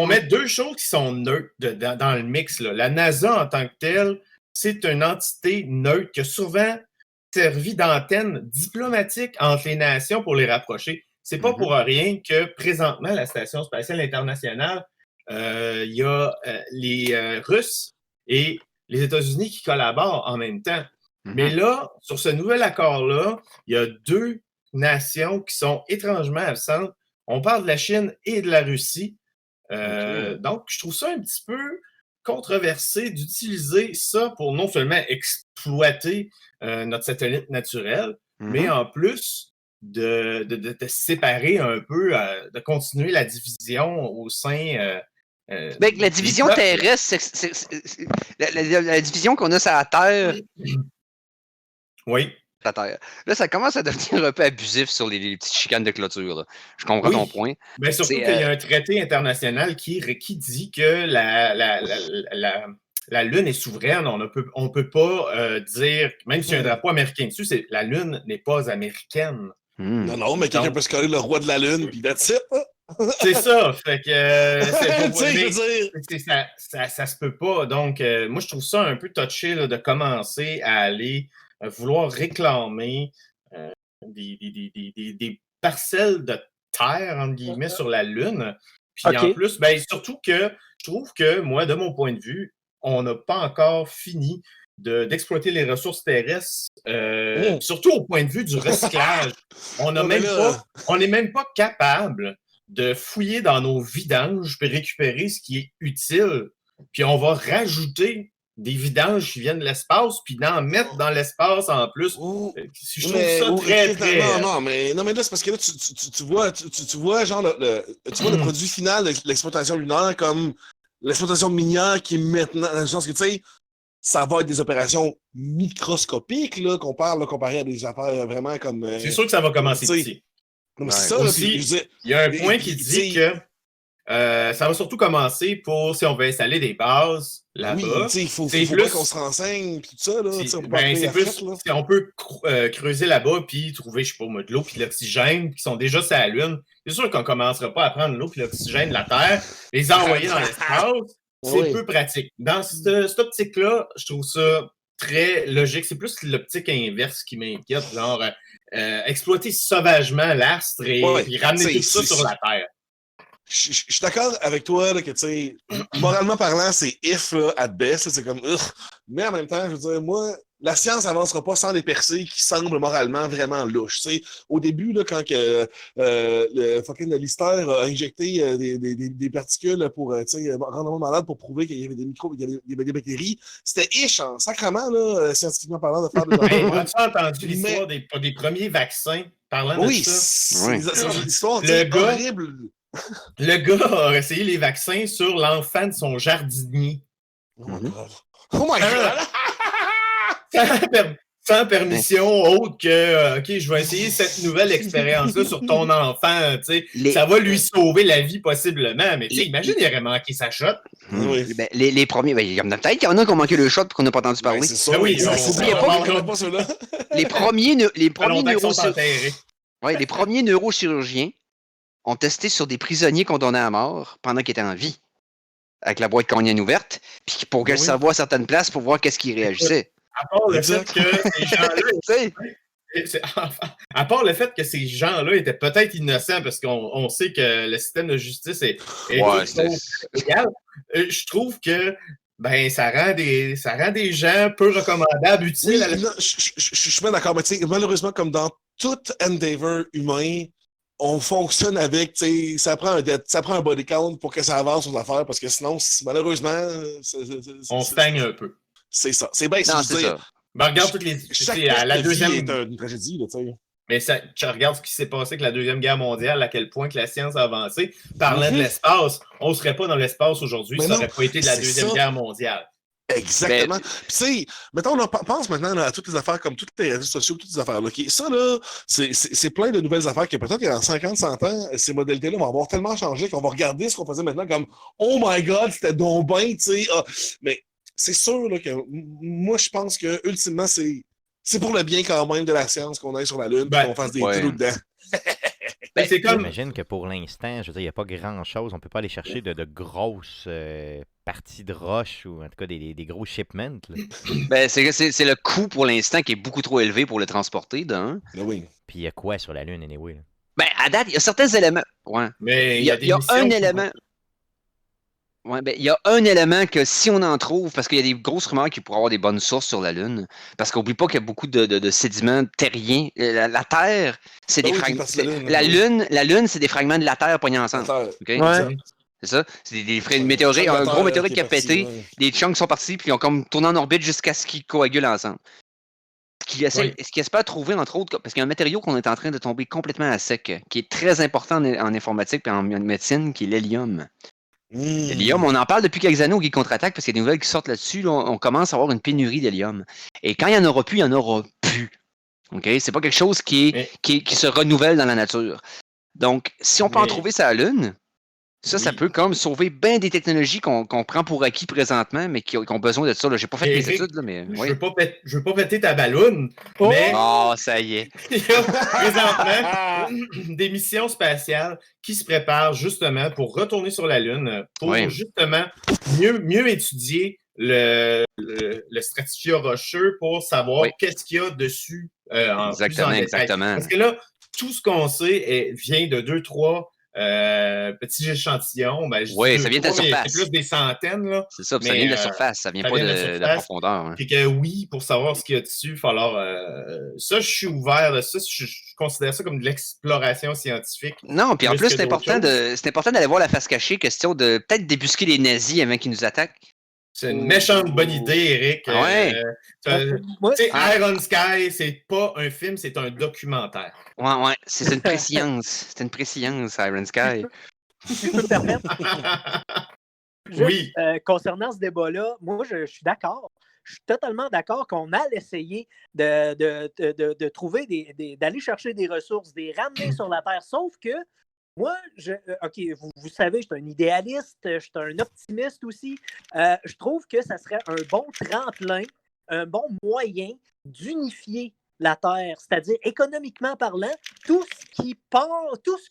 met deux choses qui sont neutres dans le mix. Là. La NASA en tant que telle, c'est une entité neutre qui a souvent servi d'antenne diplomatique entre les nations pour les rapprocher. C'est pas pour rien que présentement, la Station spatiale internationale, il y a les Russes et les États-Unis qui collaborent en même temps. Mais là, sur ce nouvel accord-là, il y a deux nations qui sont étrangement absentes. On parle de la Chine et de la Russie. Donc, je trouve ça un petit peu controversé d'utiliser ça pour non seulement exploiter notre satellite naturel, mais en plus de séparer un peu, de continuer la division au sein... la division terrestre, la division qu'on a sur la Terre... Oui. La Terre. Là, ça commence à devenir un peu abusif sur les petites chicanes de clôture. Là. Je comprends ton point. Mais surtout qu'il y a un traité international qui dit que la Lune est souveraine. On peut pas dire, même s'il y a un drapeau américain dessus, la Lune n'est pas américaine. Non, mais quelqu'un peut se coller le roi de la Lune, puis that's it. C'est ça, fait que ça se peut pas. Donc, moi, je trouve ça un peu touché là, de commencer à aller vouloir réclamer des parcelles de terre, entre guillemets, sur la Lune. Puis en plus, surtout que je trouve que, moi, de mon point de vue, on n'a pas encore fini d'exploiter les ressources terrestres, surtout au point de vue du recyclage. On n'est même pas capable de fouiller dans nos vidanges puis récupérer ce qui est utile. Puis on va rajouter des vidanges qui viennent de l'espace puis d'en mettre dans l'espace en plus. Je trouve ça très... Non, mais là, c'est parce que là, tu vois genre le produit final de l'exploitation lunaire comme l'exploitation minière qui est maintenant, dans le sens que, tu sais, ça va être des opérations microscopiques, là, qu'on parle, là, comparé à des affaires vraiment comme... c'est sûr que ça va commencer petit. Non, mais c'est ça, aussi, il y a un point qui dit que ça va surtout commencer pour si on veut installer des bases là-bas. Oui, il faut plus qu'on se renseigne, tout ça. Là, c'est plus si on peut creuser là-bas puis trouver, je sais pas, de l'eau puis de l'oxygène qui sont déjà sur la Lune. C'est sûr qu'on ne commencera pas à prendre l'eau puis l'oxygène de la Terre, les envoyer dans l'espace. C'est peu pratique. Dans cette optique-là, je trouve ça très logique. C'est plus l'optique inverse qui m'inquiète, genre exploiter sauvagement l'astre et ramener tout ça sur la Terre. Je suis d'accord avec toi là, que, tu sais, moralement parlant, c'est if là, at best, c'est comme mais en même temps, je veux dire, moi, la science n'avancera pas sans des percées qui semblent moralement vraiment louches. Tu sais, au début, là, quand le fucking Lister a injecté des particules pour rendre malade pour prouver qu'il y avait des microbes, qu'il y avait des bactéries, c'était en sacrement, là, scientifiquement parlant, de faire des as-tu entendu l'histoire des premiers vaccins parlant de ça? Oui, c'est une histoire horrible. Le gars a essayé les vaccins sur l'enfant de son jardinier. Oh my God! Sans permission autre que OK, je vais essayer cette nouvelle expérience-là sur ton enfant, tu sais, ça va lui sauver la vie possiblement, mais tu sais, imagine, il aurait manqué sa shot. Ben, les premiers, il y en a peut-être qu'il y en a qui ont manqué le shot et qu'on n'a pas entendu parler. C'est ça, oui, pas ceux-là. Les premiers neurochirurgiens ont testé sur des prisonniers condamnés à mort pendant qu'ils étaient en vie, avec la boîte crânienne ouverte, puis pour qu'elle se voit à certaines places pour voir qu'est-ce qui réagissait. À part le fait que ces gens-là... à part le fait que ces gens-là étaient peut-être innocents, parce qu'on sait que le système de justice est légal, je trouve que ça rend des gens peu recommandables, utiles. Je suis bien d'accord, mais malheureusement, comme dans tout endeavor humain, on fonctionne avec, tu sais, ça prend un body count pour que ça avance aux affaires, parce que sinon, malheureusement... on stagne un peu. C'est ça. C'est bien ça. Regarde toutes les... la deuxième... est une tragédie, là, tu sais. Mais tu regardes ce qui s'est passé avec la Deuxième Guerre mondiale, à quel point que la science a avancé. Parlant de l'espace, on ne serait pas dans l'espace aujourd'hui, ça n'aurait pas été de la Deuxième Guerre mondiale. Exactement. Puis, tu sais, mettons, on pense maintenant là, à toutes les affaires comme toutes les réseaux sociaux, toutes ces affaires-là. Okay. Ça, là, c'est plein de nouvelles affaires que peut-être que dans 50, 100 ans, ces modalités-là vont avoir tellement changé qu'on va regarder ce qu'on faisait maintenant comme « Oh my God, c'était donc bien! » tu sais. Mais c'est sûr là, que moi, je pense que ultimement, c'est pour le bien quand même de la science qu'on aille sur la Lune et qu'on fasse des trous dedans. C'est comme... J'imagine que pour l'instant, je veux dire, il n'y a pas grand-chose. On ne peut pas aller chercher de grosses parties de roche ou en tout cas des gros shipments. C'est le coût pour l'instant qui est beaucoup trop élevé pour le transporter. Oui. Puis il y a quoi sur la Lune, anyway? À date, il y a certains éléments. Ouais. Mais il y a un élément. Ouais, il y a un élément que si on en trouve, parce qu'il y a des grosses rumeurs qui pourraient avoir des bonnes sources sur la Lune, parce qu'oublie pas qu'il y a beaucoup de sédiments terriens. La Terre, c'est des fragments. La Lune, c'est des fragments de la Terre poignés ensemble. Okay? Ouais. C'est ça? C'est des météorites, un gros météorite qui a pété, des chunks sont partis, puis ils ont comme tourné en orbite jusqu'à ce qu'ils coagulent ensemble. Ce qu'ils espèrent trouver, entre autres, parce qu'il y a un matériau qu'on est en train de tomber complètement à sec, qui est très important en informatique et en médecine, qui est l'hélium. L'hélium, on en parle depuis quelques années au Geek Contre-Attaque parce qu'il y a des nouvelles qui sortent là-dessus. Là, on commence à avoir une pénurie d'hélium. Et quand il n'y en aura plus, il n'y en aura plus. Okay? C'est pas quelque chose qui se renouvelle dans la nature. Donc, si on peut en trouver sur la Lune, Ça peut comme sauver bien des technologies qu'on prend pour acquis présentement, mais qui ont besoin de ça. Là. J'ai pas fait mes études, là, mais. Je veux pas péter ta balloune, mais. Oh, ça y est. Il y a présentement des missions spatiales qui se préparent justement pour retourner sur la Lune, pour justement mieux étudier le stratifié rocheux pour savoir qu'est-ce qu'il y a dessus exactement. Parce que là, tout ce qu'on sait vient de 2-3 petits échantillons. Ça vient de la surface. C'est plus des centaines. Là. C'est ça, ça vient de la surface, ça vient pas de la profondeur. Hein. Puis que pour savoir ce qu'il y a dessus, il va falloir. Ça, je suis ouvert de ça. Je considère ça comme de l'exploration scientifique. Non, puis en plus, c'est important d'aller voir la face cachée, question de peut-être débusquer les nazis avant qu'ils nous attaquent. C'est une méchante bonne idée, Eric. Iron Sky, c'est pas un film, c'est un documentaire. Ouais, c'est une préscience. C'est une préscience, Iron Sky. Si je peux me permettre. Oui. Concernant ce débat-là, moi, je suis d'accord. Je suis totalement d'accord qu'on a essayé de trouver d'aller chercher des ressources, des ramener sur la Terre, sauf que moi, vous savez, je suis un idéaliste, je suis un optimiste aussi. Je trouve que ça serait un bon tremplin, un bon moyen d'unifier la Terre, c'est-à-dire économiquement parlant, tout ce qui part, tout ce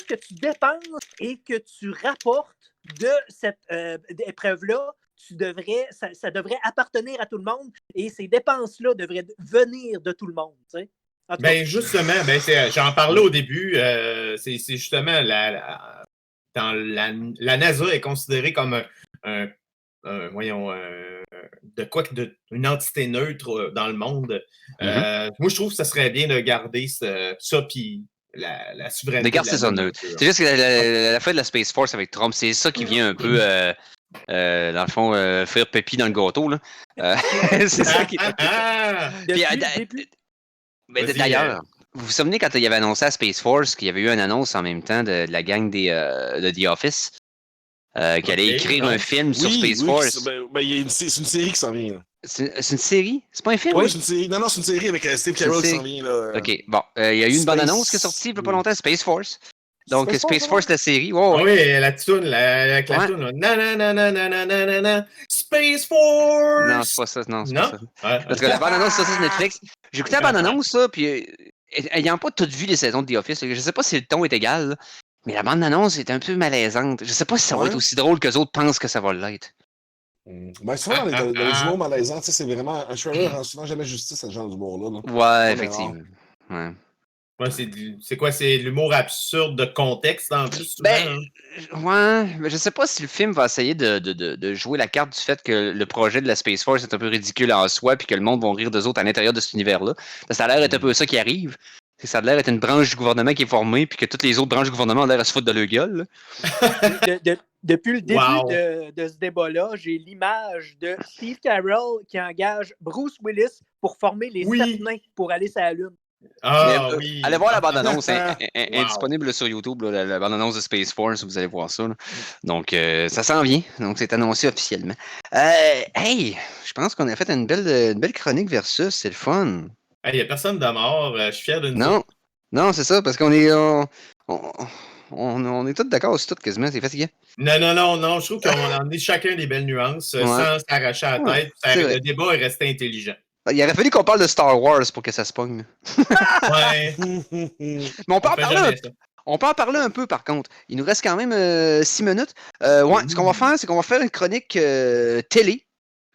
que tu dépenses et que tu rapportes de cette épreuve-là, ça devrait appartenir à tout le monde et ces dépenses-là devraient venir de tout le monde, tu sais. Justement, j'en parlais au début, c'est justement la NASA est considérée comme une entité neutre dans le monde. Moi, je trouve que ça serait bien de garder ça puis la souveraineté. De garder ça neutre. C'est juste que la fin de la Space Force avec Trump, c'est ça qui vient un peu, dans le fond, faire pépi dans le gâteau. Là. C'est ça qui est... D'ailleurs, vous vous souvenez quand il y avait annoncé à Space Force qu'il y avait eu une annonce en même temps de la gang de The Office qui allait écrire un film sur Space Force? C'est une série qui s'en vient. Là. C'est une série? C'est pas un film? Oui, c'est une série. Non, c'est une série avec Steve Carell qui s'en vient. Là. OK, bon. Il y a eu une bonne annonce qui est sortie il n'y a pas longtemps, Space Force. Donc, Space Force, la série. Wow. Oui, la toune, avec la toune. Nanana, Space Force! Non, c'est pas ça. Non, c'est pas ça. Parce que la bande-annonce, ça, c'est Netflix. J'ai écouté la bande-annonce, ça, puis ayant pas toutes vu les saisons de The Office, je sais pas si le ton est égal, là, mais la bande-annonce est un peu malaisante. Je sais pas si ça va être aussi drôle que les autres pensent que ça va l'être. Souvent, dans les humours malaisants, c'est vraiment... Un trailer rend souvent jamais justice à ce genre d'humour-là. Ouais, effectivement. Ouais. Ouais, c'est quoi? C'est l'humour absurde de contexte en plus? Mais je sais pas si le film va essayer de jouer la carte du fait que le projet de la Space Force est un peu ridicule en soi puis que le monde va rire d'eux autres à l'intérieur de cet univers-là. Ça a l'air d'être un peu ça qui arrive. Ça a l'air d'être une branche du gouvernement qui est formée puis que toutes les autres branches du gouvernement ont l'air à se foutre de leur gueule. Depuis le début de ce débat-là, j'ai l'image de Steve Carell qui engage Bruce Willis pour former les 7 nains pour aller sur la Lune. Oui. Allez voir la bande-annonce, disponible sur YouTube, là, la bande-annonce de Space Force, vous allez voir ça. Là. Donc, ça s'en vient. Donc, c'est annoncé officiellement. Hey, je pense qu'on a fait une belle chronique versus, c'est le fun. Il n'y a personne de mort, je suis fier de nous. Non, c'est ça, parce qu'on est... On est tous d'accord sur tout quasiment, c'est fatiguant. Non, je trouve qu'on a emmené chacun des belles nuances sans s'arracher à la tête. Le débat est resté intelligent. Il aurait fallu qu'on parle de Star Wars pour que ça se pogne. Ouais. Mais on peut en parler un peu, par contre. Il nous reste quand même 6 minutes. Ce qu'on va faire, c'est qu'on va faire une chronique télé.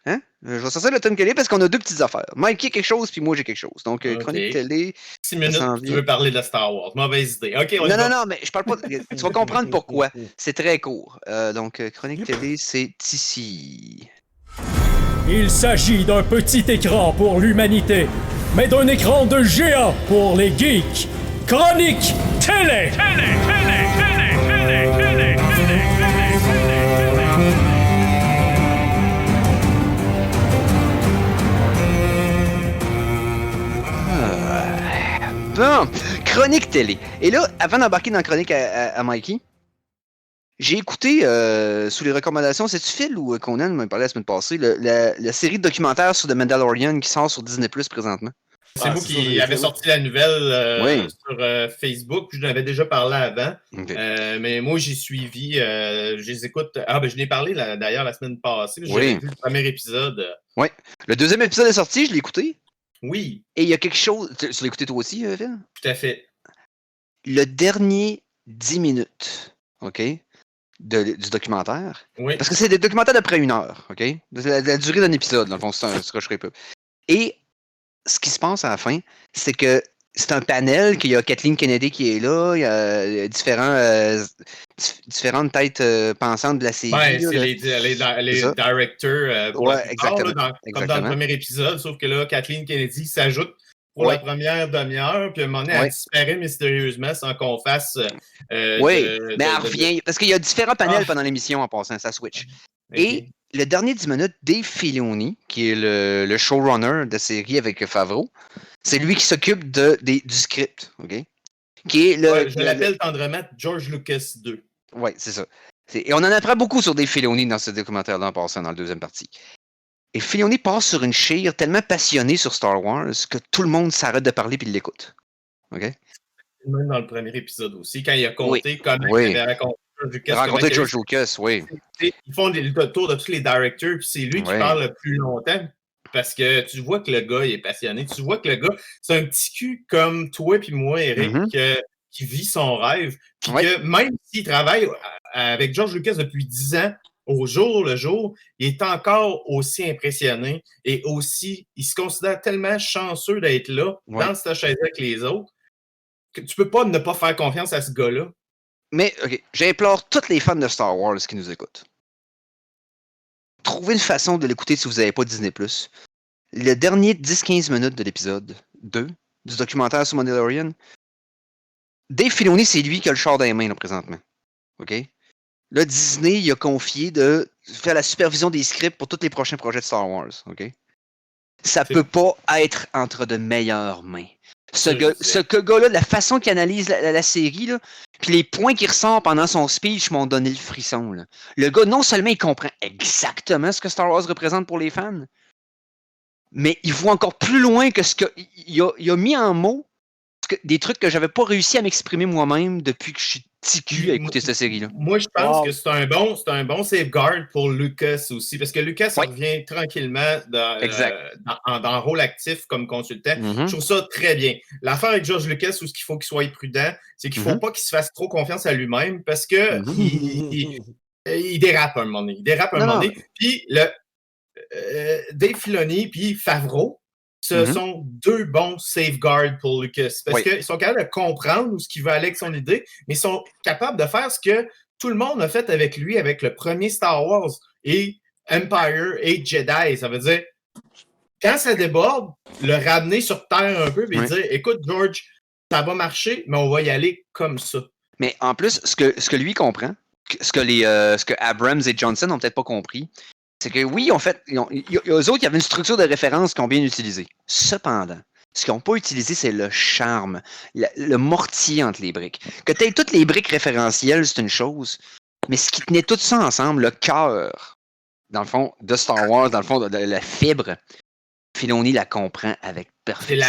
Hein? Je vais sortir le thème télé parce qu'on a 2 petites affaires. Mikey a quelque chose, puis moi j'ai quelque chose. Donc, chronique télé. 6 minutes, tu veux parler de Star Wars. Mauvaise idée. OK, non, mais je parle pas. Tu vas comprendre pourquoi. C'est très court. Donc, chronique télé, c'est ici. Il s'agit d'un petit écran pour l'humanité, mais d'un écran de géant pour les geeks. Chronique télé. Bon, chronique télé. Et là, avant d'embarquer dans la chronique à Mikey, j'ai écouté, sous les recommandations, c'est-tu Phil ou Conan m'a parlé la semaine passée, la série de documentaires sur The Mandalorian qui sort sur Disney Plus présentement? C'est vous qui avez sorti la nouvelle sur Facebook. Je l'avais déjà parlé avant. Okay. Mais moi, j'ai suivi. Je les écoute. Je n'ai parlé d'ailleurs la semaine passée. J'ai vu le premier épisode. Oui. Le deuxième épisode est sorti, je l'ai écouté. Oui. Et il y a quelque chose. Tu l'as écouté toi aussi, Phil? Tout à fait. Le dernier 10 minutes, OK, du documentaire. Oui. Parce que c'est des documentaires d'après 1 heure, OK? La durée d'un épisode, dans le fond, c'est un scotcherait peu. Et ce qui se passe à la fin, c'est que c'est un panel, qu'il y a Kathleen Kennedy qui est là, il y a différentes têtes pensantes de la série. Ouais, c'est les directeurs exactement. Comme dans le premier épisode, sauf que là, Kathleen Kennedy s'ajoute pour la première demi-heure, puis à un moment donné, elle disparaît mystérieusement sans qu'on fasse... mais elle revient, parce qu'il y a différents panels pendant l'émission en passant, ça switch. Okay. Et le dernier 10 minutes, Dave Filoni, qui est le showrunner de série avec Favreau, c'est lui qui s'occupe du script, OK? Qui est je l'appelle tendrement George Lucas 2. Oui, c'est ça. Et on en apprend beaucoup sur Dave Filoni dans ce documentaire-là en passant dans la deuxième partie. Et Filoni passe sur une chire tellement passionnée sur Star Wars que tout le monde s'arrête de parler puis l'écoute. OK? Même dans le premier épisode aussi, quand il a compté comment il avait rencontré George Lucas, oui. Ils font le tour de tous les directeurs, puis c'est lui qui parle le plus longtemps. Parce que tu vois que le gars, il est passionné. Tu vois que le gars, c'est un petit cul comme toi puis moi, Eric, qui vit son rêve. Puis que même s'il travaille avec George Lucas depuis 10 ans, au jour le jour, il est encore aussi impressionné et aussi, il se considère tellement chanceux d'être là, dans cette chaise avec les autres, que tu peux pas ne pas faire confiance à ce gars-là. Mais, OK, j'implore tous les fans de Star Wars qui nous écoutent. Trouvez une façon de l'écouter si vous n'avez pas Disney+. Le dernier 10-15 minutes de l'épisode 2 du documentaire sur Mandalorian, Dave Filoni, c'est lui qui a le char dans les mains là, présentement. OK? Là, Disney, il a confié de faire la supervision des scripts pour tous les prochains projets de Star Wars. OK? Ça peut pas être entre de meilleures mains. Ce gars-là, la façon qu'il analyse la série, là, puis les points qu'il ressort pendant son speech m'ont donné le frisson. Là. Le gars, non seulement il comprend exactement ce que Star Wars représente pour les fans, mais il voit encore plus loin que ce qu'il a mis en mots des trucs que j'avais pas réussi à m'exprimer moi-même depuis que je suis petit cul à écouter cette série-là. Moi, je pense que c'est un bon safeguard pour Lucas aussi, parce que Lucas revient tranquillement dans le rôle actif comme consultant. Je trouve ça très bien. L'affaire avec George Lucas, où ce qu'il faut qu'il soit prudent, c'est qu'il ne faut pas qu'il se fasse trop confiance à lui-même, parce que il dérape un moment donné. Puis Dave Filoni puis Favreau, ce sont deux bons safeguards pour Lucas. Parce qu'ils sont capables de comprendre où ce qu'il veut aller avec son idée, mais ils sont capables de faire ce que tout le monde a fait avec lui, avec le premier Star Wars et Empire et Jedi. Ça veut dire, quand ça déborde, le ramener sur Terre un peu et dire, écoute, George, ça va marcher, mais on va y aller comme ça. Mais en plus, ce que lui comprend, ce que Abrams et Johnson n'ont peut-être pas compris, c'est que oui, en fait, eux autres, il y avait une structure de référence qu'ils ont bien utilisée. Cependant, ce qu'ils n'ont pas utilisé, c'est le charme, le mortier entre les briques. Que tu aies toutes les briques référentielles, c'est une chose, mais ce qui tenait tout ça ensemble, le cœur, dans le fond, de Star Wars, dans le fond, de la fibre, Filoni la comprend avec perfection.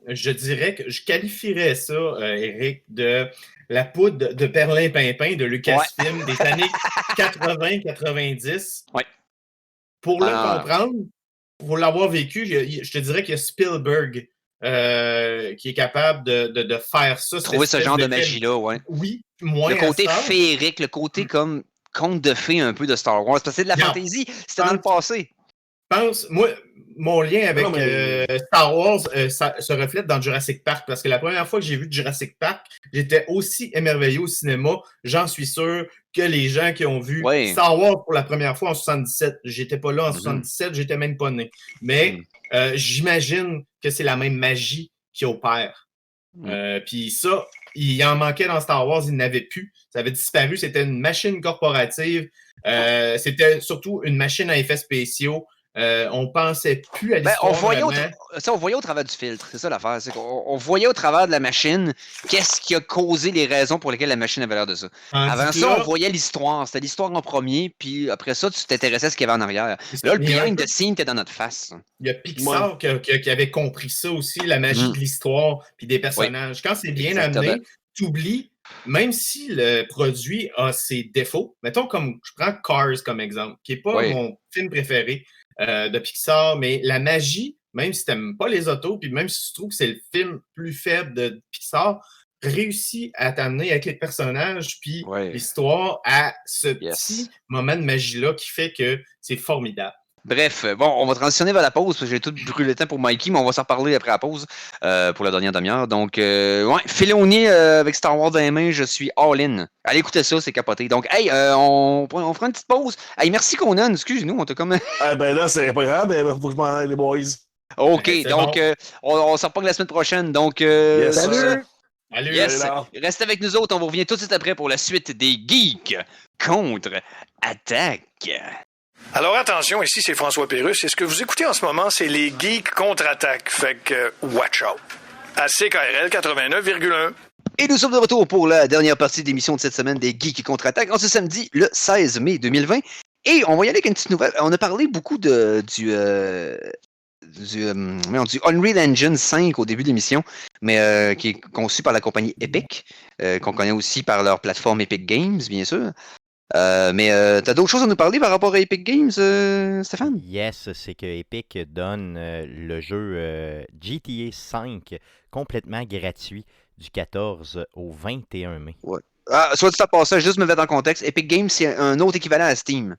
Je dirais que je qualifierais ça, Eric, de la poudre de Perlin-Pimpin de Lucasfilm des années 80-90. Ouais. Pour le comprendre, pour l'avoir vécu, je te dirais qu'il y a Spielberg qui est capable de faire ça. Trouver ce genre de magie-là, Oui, moins le côté féerique, le côté comme conte de fées un peu de Star Wars. Parce que c'est de la fantaisie, c'était dans le passé. Moi, mon lien avec Star Wars se reflète dans Jurassic Park, parce que la première fois que j'ai vu Jurassic Park, j'étais aussi émerveillé au cinéma, j'en suis sûr, que les gens qui ont vu Star Wars pour la première fois en 77. J'étais pas là en 77, j'étais même pas né. Mais j'imagine que c'est la même magie qui opère. Puis ça, il en manquait dans Star Wars, il n'avait plus. Ça avait disparu, c'était une machine corporative. C'était surtout une machine à effets spéciaux On pensait plus à Ben, l'histoire. on voyait au travers du filtre, c'est ça l'affaire. C'est qu'on voyait au travers de la machine qu'est-ce qui a causé les raisons pour lesquelles la machine avait l'air de ça. Avant ça, on voyait l'histoire. C'était l'histoire en premier, puis après ça, tu t'intéressais à ce qu'il y avait en arrière. Là, le behind the scene était dans notre face. Il y a Pixar qui avait compris ça aussi, la magie de l'histoire puis des personnages. Quand c'est bien amené, tu oublies, même si le produit a ses défauts, mettons comme, je prends Cars comme exemple, qui n'est pas mon film préféré de Pixar, mais la magie, même si tu n'aimes pas les autos, puis même si tu trouves que c'est le film plus faible de Pixar, réussit à t'amener avec les personnages puis l'histoire à ce petit moment de magie-là qui fait que c'est formidable. Bref, bon, on va transitionner vers la pause, parce que j'ai tout brûlé le temps pour Mikey, mais on va s'en reparler après la pause pour la dernière demi-heure. Donc, Filoni avec Star Wars dans les mains, je suis all-in. Allez écouter ça, c'est capoté. Donc, hey, on fera une petite pause. Hey, merci Conan, excuse-nous, on t'a comme... ben là, c'est pas grave, mais faut que je m'en aille, les boys. OK, donc, on s'en reparle la semaine prochaine. Donc, salut! Allez, reste avec nous autres, on vous revient tout de suite après pour la suite des Geeks contre-attaque. Alors attention, ici c'est François Pérusse et ce que vous écoutez en ce moment, c'est les Geeks contre-attaque. Fait que, watch out. À CKRL 89,1. Et nous sommes de retour pour la dernière partie de l'émission de cette semaine des Geeks contre-attaque en ce samedi, le 16 mai 2020. Et on va y aller avec une petite nouvelle. On a parlé beaucoup du Unreal Engine 5 au début de l'émission, mais qui est conçu par la compagnie Epic, qu'on connaît aussi par leur plateforme Epic Games, bien sûr. Mais t'as d'autres choses à nous parler par rapport à Epic Games, Stéphane? Yes, c'est que Epic donne le jeu GTA 5 complètement gratuit du 14 au 21 mai. Ouais. Soit dit en passant, juste me mettre en contexte, Epic Games, c'est un autre équivalent à Steam.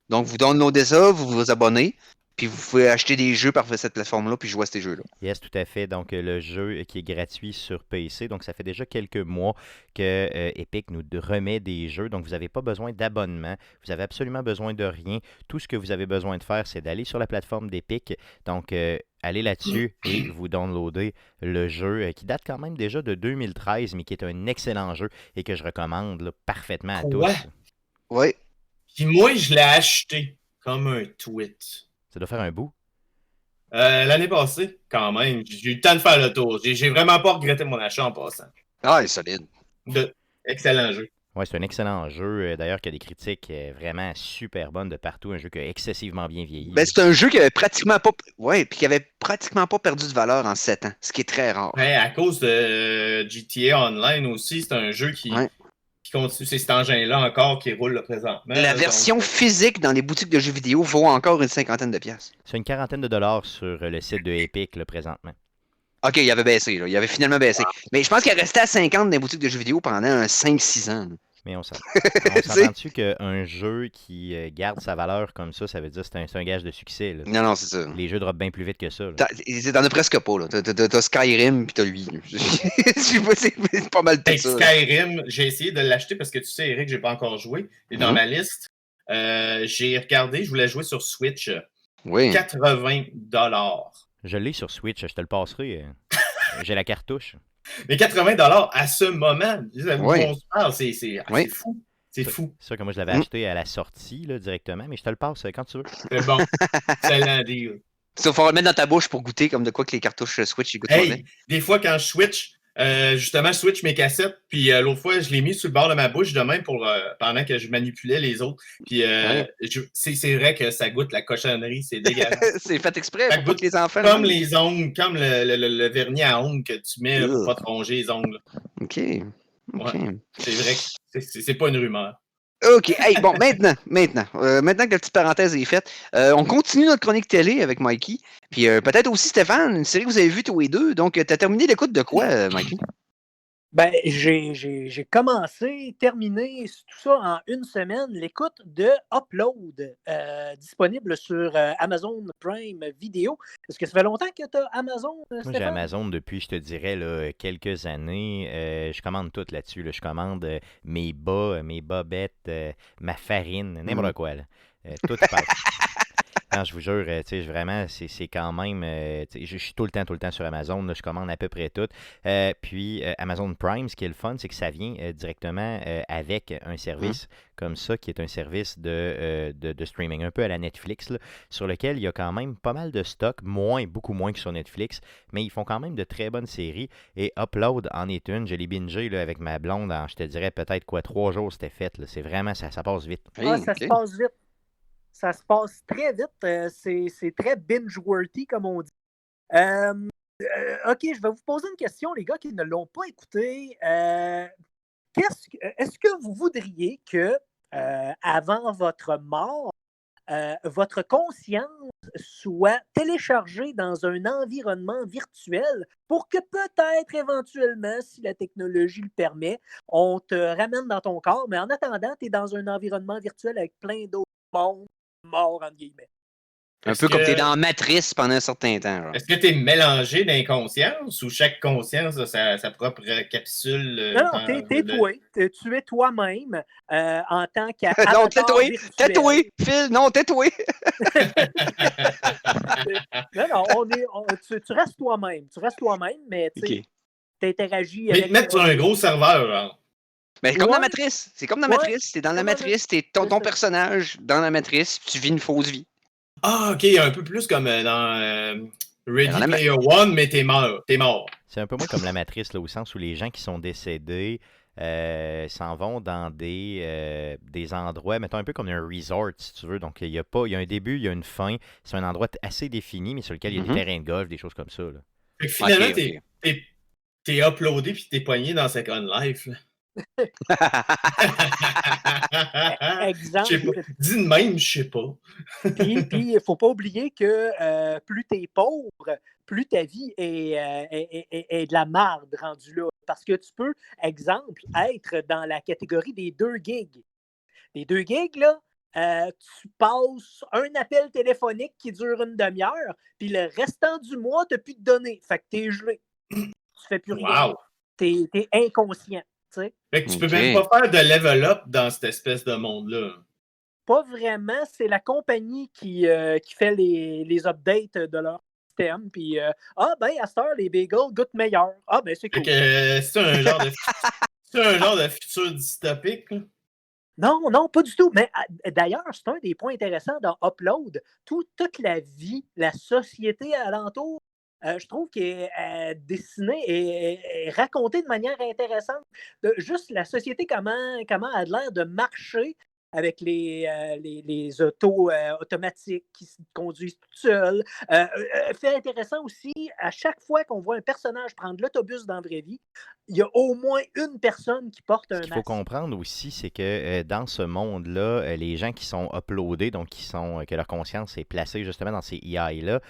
Donc, vous downloadez ça, vous vous abonnez, puis vous pouvez acheter des jeux par cette plateforme-là, puis jouer à ces jeux-là. Yes, tout à fait. Donc, le jeu qui est gratuit sur PC. Donc, ça fait déjà quelques mois que Epic nous remet des jeux. Donc, vous n'avez pas besoin d'abonnement. Vous n'avez absolument besoin de rien. Tout ce que vous avez besoin de faire, c'est d'aller sur la plateforme d'Epic. Donc, allez là-dessus et vous downloadez le jeu qui date quand même déjà de 2013, mais qui est un excellent jeu et que je recommande là, parfaitement à tous. Oui. Puis moi, je l'ai acheté comme un tweet. Ça doit faire un bout. L'année passée, quand même. J'ai eu le temps de faire le tour. J'ai vraiment pas regretté mon achat en passant. Ah, il est solide. Excellent jeu. Oui, c'est un excellent jeu. D'ailleurs, qui a des critiques vraiment super bonnes de partout. Un jeu qui a excessivement bien vieilli. Ben, c'est un jeu qui avait pratiquement pas... Ouais, puis qui avait pratiquement pas perdu de valeur en 7 ans, ce qui est très rare. Ouais, à cause de GTA Online aussi, c'est un jeu qui continue. C'est cet engin-là encore qui roule là, présentement. La version physique dans les boutiques de jeux vidéo vaut encore une cinquantaine de piastres. C'est une quarantaine de dollars sur le site de Epic là, présentement. OK, il avait baissé. Là. Il avait finalement baissé. Mais je pense qu'il restait à 50 dans les boutiques de jeux vidéo pendant 5-6 ans. Là. Mais on s'entend-tu qu'un jeu qui garde sa valeur comme ça veut dire que c'est un gage de succès? Là. Non, c'est ça. Les jeux drop bien plus vite que ça. T'en as presque pas. Là. T'as Skyrim puis t'as lui. C'est pas mal tout ça. Skyrim, j'ai essayé de l'acheter parce que tu sais, Eric, j'ai pas encore joué. Et dans ma liste, j'ai regardé, je voulais jouer sur Switch. Oui. 80 $. Je l'ai sur Switch, je te le passerai. J'ai la cartouche. Mais 80 $ à ce moment, on se parle, c'est fou. C'est fou. C'est sûr que moi, je l'avais acheté à la sortie là, directement, mais je te le passe quand tu veux. C'est bon. Excellent deal. Il faut le mettre dans ta bouche pour goûter comme de quoi que les cartouches Switch ils goûtent pas bien. Des fois, quand je switch, justement, je switch mes cassettes, puis l'autre fois, je l'ai mis sur le bord de ma bouche de même pendant que je manipulais les autres. Puis c'est vrai que ça goûte la cochonnerie, c'est dégueulasse. C'est fait exprès pour goûter les enfants. Comme les ongles, comme le vernis à ongles que tu mets pour pas te ronger les ongles. OK. Ouais, c'est vrai que c'est pas une rumeur. OK. Hey, bon, maintenant que la petite parenthèse est faite, on continue notre chronique télé avec Mikey. Puis peut-être aussi Stéphane, une série que vous avez vue tous les deux. Donc, t'as terminé l'écoute de quoi, Mikey? Ben, j'ai terminé tout ça en une semaine, l'écoute de Upload, disponible sur Amazon Prime Video. Est-ce que ça fait longtemps que tu as Amazon, Stéphane? Moi, j'ai Amazon depuis, je te dirais, là, quelques années. Je commande tout là-dessus. Là. Je commande mes bas, mes bobettes, ma farine, n'importe quoi. Là. Tout passe. non, je vous jure, vraiment, c'est quand même. Je suis tout le temps sur Amazon. Là, je commande à peu près tout. Puis Amazon Prime, ce qui est le fun, c'est que ça vient directement avec un service comme ça, qui est un service de streaming, un peu à la Netflix, là, sur lequel il y a quand même pas mal de stock, beaucoup moins que sur Netflix, mais ils font quand même de très bonnes séries. Et Upload en est une. Je l'ai bingé là, avec ma blonde en, je te dirais, peut-être 3 jours, c'était fait. Là. C'est vraiment, ça passe vite. Ça se passe vite. Ça se passe très vite. C'est très binge-worthy, comme on dit. OK, je vais vous poser une question, les gars qui ne l'ont pas écouté. Est-ce que vous voudriez que, avant votre mort, votre conscience soit téléchargée dans un environnement virtuel pour que peut-être, éventuellement, si la technologie le permet, on te ramène dans ton corps, mais en attendant, tu es dans un environnement virtuel avec plein d'autres mondes morts, entre guillemets. Un peu comme tu es dans Matrice pendant un certain temps. Genre. Est-ce que tu es mélangé d'inconscience ou chaque conscience a sa propre capsule? Non, t'es toi. Tu es toi-même en tant qu'avatar non, tais-toi! virtuel. Tais-toi! Phil, non, tais-toi! non, tu restes toi-même. Tu restes toi-même, mais tu interagis avec... Mais te mettre sur un gros serveur, genre. Ben, comme dans Matrice. C'est comme dans Matrice. T'es dans la Matrice, t'es ton personnage dans la Matrice, puis tu vis une fausse vie. Ah, OK, un peu plus comme dans Ready Player One, mais t'es mort. C'est un peu moins comme la Matrice, là, au sens où les gens qui sont décédés s'en vont dans des endroits, mettons un peu comme un resort, si tu veux. Donc, il y a un début, il y a une fin. C'est un endroit assez défini, mais sur lequel il y a des terrains de golf, des choses comme ça. Là. Fait que finalement, t'es uploadé puis t'es poigné dans Second Life. Là. Exemple. Dis de même, je sais pas. Puis, il ne faut pas oublier que plus tu es pauvre, plus ta vie est de la marde rendue là. Parce que tu peux, exemple, être dans la catégorie des 2 gigs. Les 2 gigs, là, tu passes un appel téléphonique qui dure une demi-heure, puis le restant du mois, tu n'as plus de données. Fait que tu es gelé. Tu fais plus rien. Wow. Tu es inconscient. T'sais. Fait que tu peux même pas faire de level up dans cette espèce de monde-là. Pas vraiment. C'est la compagnie qui fait les updates de leur système. Puis, à cette heure, les bagels goûtent meilleurs. Ah, ben, c'est cool. C'est un genre de futur dystopique. Là? Non, pas du tout. Mais d'ailleurs, c'est un des points intéressants dans Upload. Toute la vie, la société alentour, je trouve qu'elle est dessinée et racontée de manière intéressante. Juste la société, comment elle a l'air de marcher avec les autos automatiques qui se conduisent toutes seules. Fait intéressant aussi, à chaque fois qu'on voit un personnage prendre l'autobus dans la vraie vie, il y a au moins une personne qui porte un masque. Ce qu'il faut comprendre aussi, c'est que dans ce monde-là, les gens qui sont uploadés, donc que leur conscience est placée justement dans ces AI-là,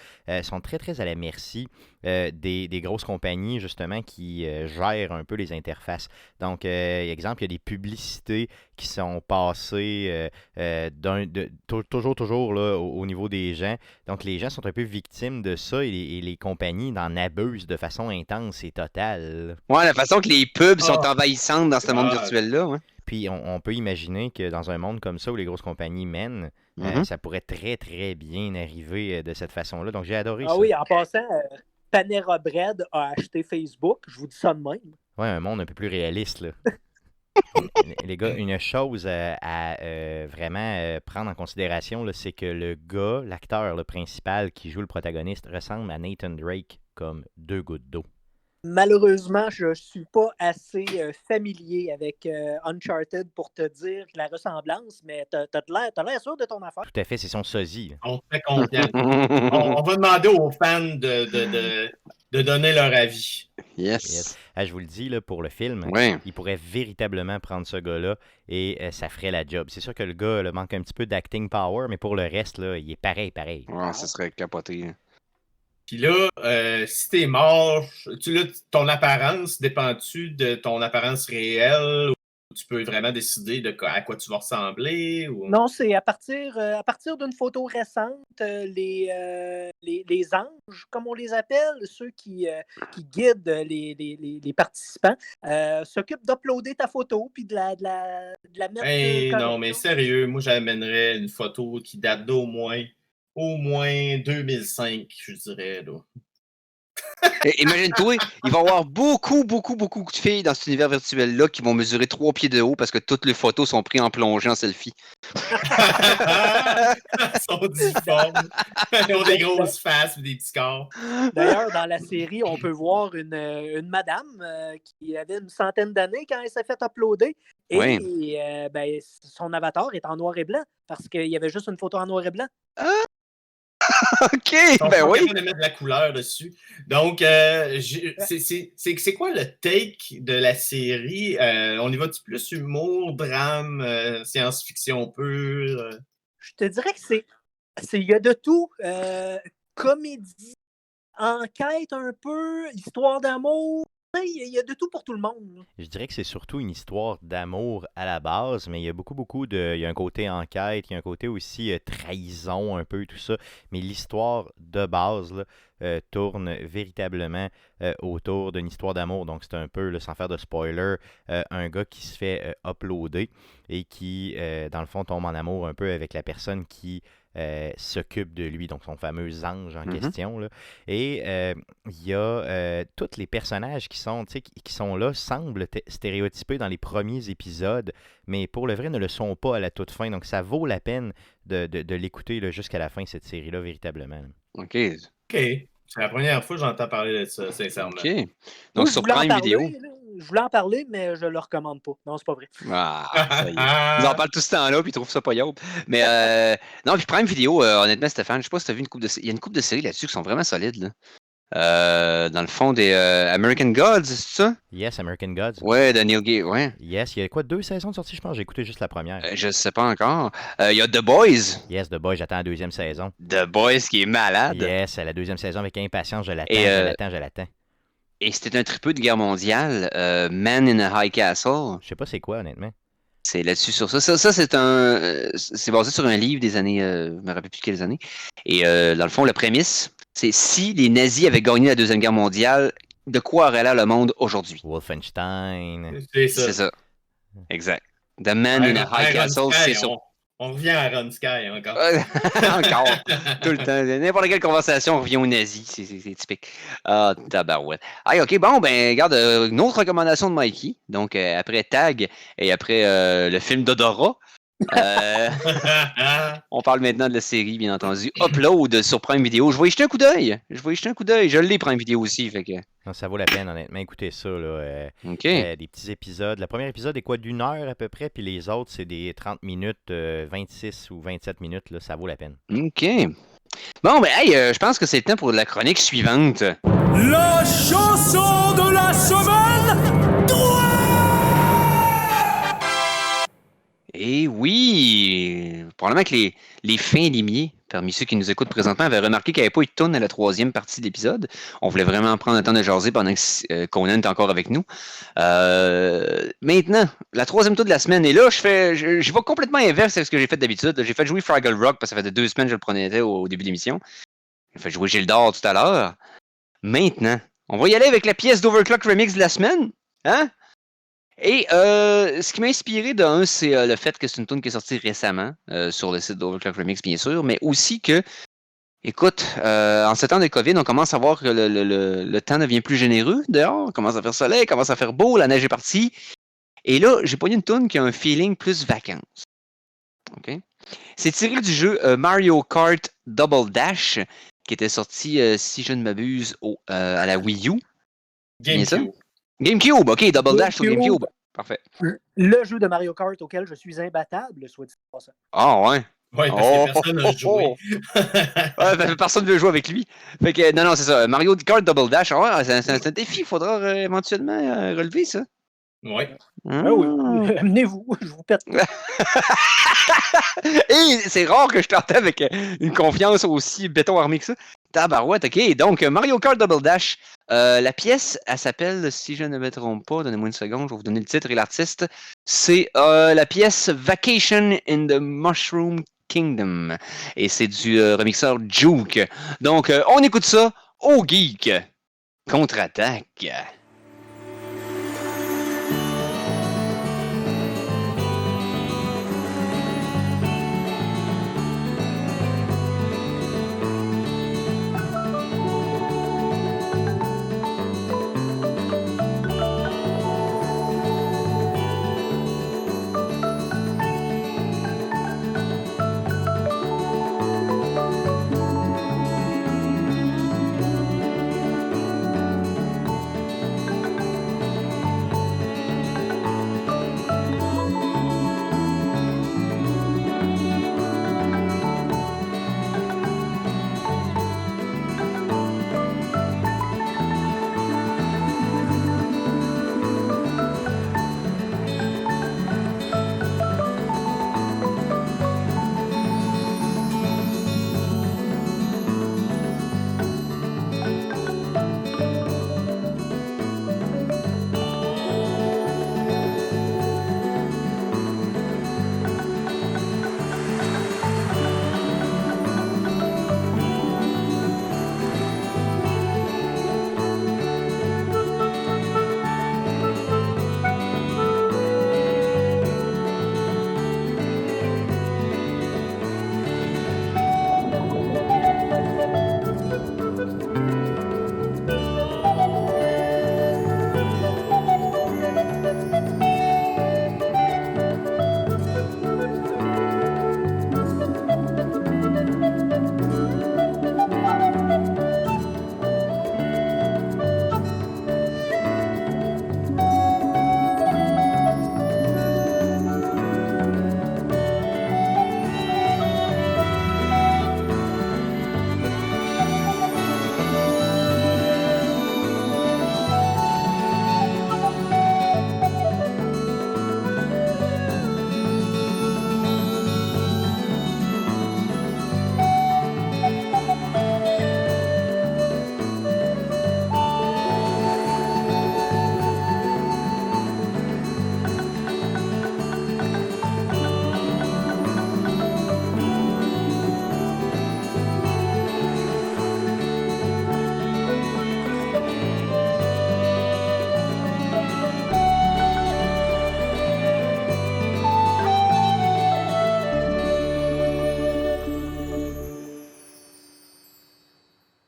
sont très, très à la merci des grosses compagnies, justement, qui gèrent un peu les interfaces. Donc, exemple, il y a des publicités qui sont passées toujours là, au niveau des gens. Donc, les gens sont un peu victimes de ça et les compagnies en abusent de façon intense et totale. Ouais, la façon que les pubs sont envahissantes dans ce monde virtuel-là. Ouais. Puis, on peut imaginer que dans un monde comme ça où les grosses compagnies mènent, ça pourrait très, très bien arriver de cette façon-là. Donc, j'ai adoré ça. Ah oui, en passant, Panera Bread a acheté Facebook. Je vous dis ça de même. Ouais, un monde un peu plus réaliste, là. Les gars, une chose à vraiment prendre en considération, c'est que le gars, l'acteur principal qui joue le protagoniste, ressemble à Nathan Drake comme 2 gouttes d'eau. Malheureusement, je ne suis pas assez familier avec Uncharted pour te dire la ressemblance, mais tu as l'air sûr de ton affaire. Tout à fait, c'est son sosie. On te fait confiance. on va demander aux fans de donner leur avis. Yes. Ah, je vous le dis, là, pour le film, il pourrait véritablement prendre ce gars-là et ça ferait la job. C'est sûr que le gars manque un petit peu d'acting power, mais pour le reste, là, il est pareil. Ouais, ça serait capoté. Puis là, si t'es mort, ton apparence, dépend-tu de ton apparence réelle ou tu peux vraiment décider à quoi tu vas ressembler? Ou... Non, c'est à partir d'une photo récente, les anges, comme on les appelle, ceux qui guident les participants, s'occupent d'uploader ta photo puis de la mettre... non, mais sérieux, moi j'amènerais une photo qui date d'au moins au moins 2005, je dirais. Là. Imagine-toi, il va y avoir beaucoup de filles dans cet univers virtuel-là qui vont mesurer 3 pieds de haut parce que toutes les photos sont prises en plongée en selfie. Ils sont difformes. Ils ont des grosses faces et des petits corps. D'ailleurs, dans la série, on peut voir une madame qui avait une centaine d'années quand elle s'est fait uploader. Et oui. Son avatar est en noir et blanc parce qu'il y avait juste une photo en noir et blanc. OK, ben oui. On de mettre de la couleur dessus. Donc, c'est quoi le take de la série? On y va-tu plus humour, drame, science-fiction pure? Je te dirais que il y a de tout. Comédie, enquête un peu, histoire d'amour. Il y a de tout pour tout le monde. Je dirais que c'est surtout une histoire d'amour à la base, mais il y a beaucoup de... Il y a un côté enquête, il y a un côté aussi trahison, un peu tout ça. Mais l'histoire de base là, tourne véritablement autour d'une histoire d'amour. Donc c'est un peu, là, sans faire de spoiler, un gars qui se fait uploader et qui, dans le fond, tombe en amour un peu avec la personne qui... s'occupe de lui, donc son fameux ange en question. Là. Et il y a tous les personnages qui sont là, semblent stéréotypés dans les premiers épisodes, mais pour le vrai ne le sont pas à la toute fin. Donc ça vaut la peine de l'écouter là, jusqu'à la fin, cette série-là, véritablement. Là. OK. C'est la première fois que j'entends parler de ça, sincèrement. OK. Donc, sur Prime Vidéo. Je voulais en parler, mais je le recommande pas. Non, c'est pas vrai. Ça y est. Ils en parlent tout ce temps-là, puis ils trouvent ça pas yob. Mais non, puis Prime Vidéo, honnêtement, Stéphane, je sais pas si tu as vu une couple de séries. Il y a une couple de séries là-dessus qui sont vraiment solides. Là. Dans le fond, des American Gods, c'est ça? Yes, American Gods. Ouais, de Neil Gaiman, ouais. Yes, il y a quoi, 2 saisons de sortie, je pense? J'ai écouté juste la première. Je sais pas encore. Il y a The Boys. Yes, The Boys, j'attends la 2e saison. The Boys qui est malade. Yes, la 2e saison avec impatience, je l'attends. Et c'était un tripeux de guerre mondiale, Man in a High Castle. Je sais pas c'est quoi, honnêtement. C'est là-dessus sur ça. Ça c'est basé sur un livre des années, je me rappelle plus quelles années. Et dans le fond, la prémisse, c'est si les nazis avaient gagné la Deuxième Guerre mondiale, de quoi aurait l'air le monde aujourd'hui? Wolfenstein. C'est ça. C'est ça. Exact. The Man in a High Castle, c'est ça. On revient à Ron Sky encore. Encore. Tout le temps. N'importe quelle conversation, on revient aux nazis. C'est typique. Ah, tabarouette. Ah, OK. Bon, ben, regarde, une autre recommandation de Mikey. Donc, après Tag et après le film d'Odora, on parle maintenant de la série, bien entendu. Upload sur Prime Vidéo. Je vais y jeter un coup d'œil. Je l'ai Prime Vidéo aussi. Fait que... Non, ça vaut la peine, honnêtement. Écoutez ça. Là, des petits épisodes. Le premier épisode est quoi, d'1 heure à peu près, puis les autres, c'est des 30 minutes, 26 ou 27 minutes. Là, ça vaut la peine. OK. Bon, ben, hey, je pense que c'est le temps pour la chronique suivante. La chanson de la semaine 3! Et oui, probablement que les fins limiers, parmi ceux qui nous écoutent présentement, avaient remarqué qu'il n'y avait pas eu de tourne à la 3e partie de l'épisode. On voulait vraiment prendre le temps de jaser pendant que Conan est encore avec nous. Maintenant, la 3e tour de la semaine, et là, je vais complètement inverse de ce que j'ai fait d'habitude. J'ai fait jouer Fraggle Rock parce que ça fait 2 semaines que je le prenais au début de l'émission. J'ai fait jouer Gildor tout à l'heure. Maintenant, on va y aller avec la pièce d'Overclock Remix de la semaine. Hein? Et ce qui m'a inspiré d'un, c'est le fait que c'est une tune qui est sortie récemment sur le site d'Overclock Remix, bien sûr, mais aussi que, écoute, en ce temps de COVID, on commence à voir que le temps devient plus généreux dehors, commence à faire soleil, commence à faire beau, la neige est partie. Et là, j'ai pogné une tune qui a un feeling plus vacances. Okay? C'est tiré du jeu Mario Kart Double Dash, qui était sorti, si je ne m'abuse, à la Wii U. GameCube, OK, Double Dash sur GameCube. Parfait. Le jeu de Mario Kart auquel je suis imbattable, soit dit pas ça. Ah ouais. Oui, parce que personne n'a joué. Personne ne veut jouer avec lui. Fait que, non, c'est ça. Mario Kart Double Dash, c'est un défi. Il faudra éventuellement relever ça. Oui. Oui. Amenez-vous, je vous pète. Et c'est rare que je t'entends avec une confiance aussi béton armé que ça. Tabarouette, OK. Donc, Mario Kart Double Dash. La pièce, elle s'appelle, si je ne me trompe pas, donnez-moi une seconde, je vais vous donner le titre et l'artiste. C'est la pièce Vacation in the Mushroom Kingdom. Et c'est du remixeur Juke. Donc, on écoute ça au Geek Contre-attaque.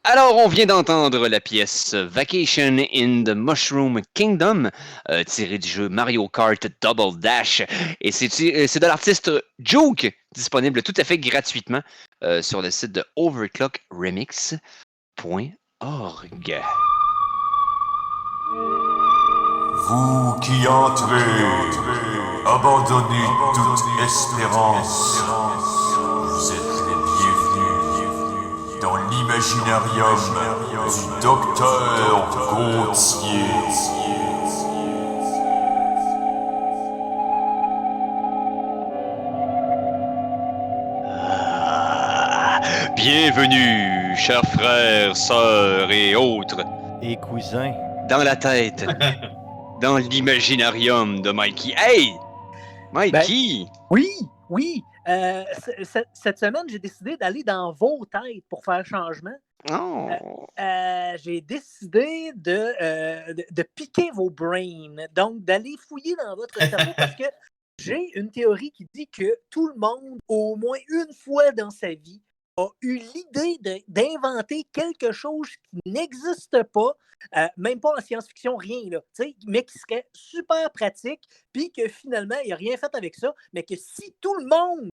Alors, on vient d'entendre la pièce Vacation in the Mushroom Kingdom, tirée du jeu Mario Kart Double Dash. Et c'est de l'artiste Juke, disponible tout à fait gratuitement sur le site de overclockremix.org. Vous qui entrez, abandonnez toute espérance. Vous êtes les bienvenus dans l'imaginarium du Docteur Gauthier. Bienvenue, chers frères, sœurs et autres. Et cousins. Dans la tête. Dans l'imaginarium de Mikey. Hey! Mikey! Oui. Cette semaine, j'ai décidé d'aller dans vos têtes pour faire changement. Oh. J'ai décidé de piquer vos brains, donc d'aller fouiller dans votre cerveau parce que j'ai une théorie qui dit que tout le monde, au moins une fois dans sa vie, a eu l'idée d'inventer quelque chose qui n'existe pas, même pas en science-fiction, rien, là, mais qui serait super pratique, puis que finalement, il n'a rien fait avec ça, mais que si tout le monde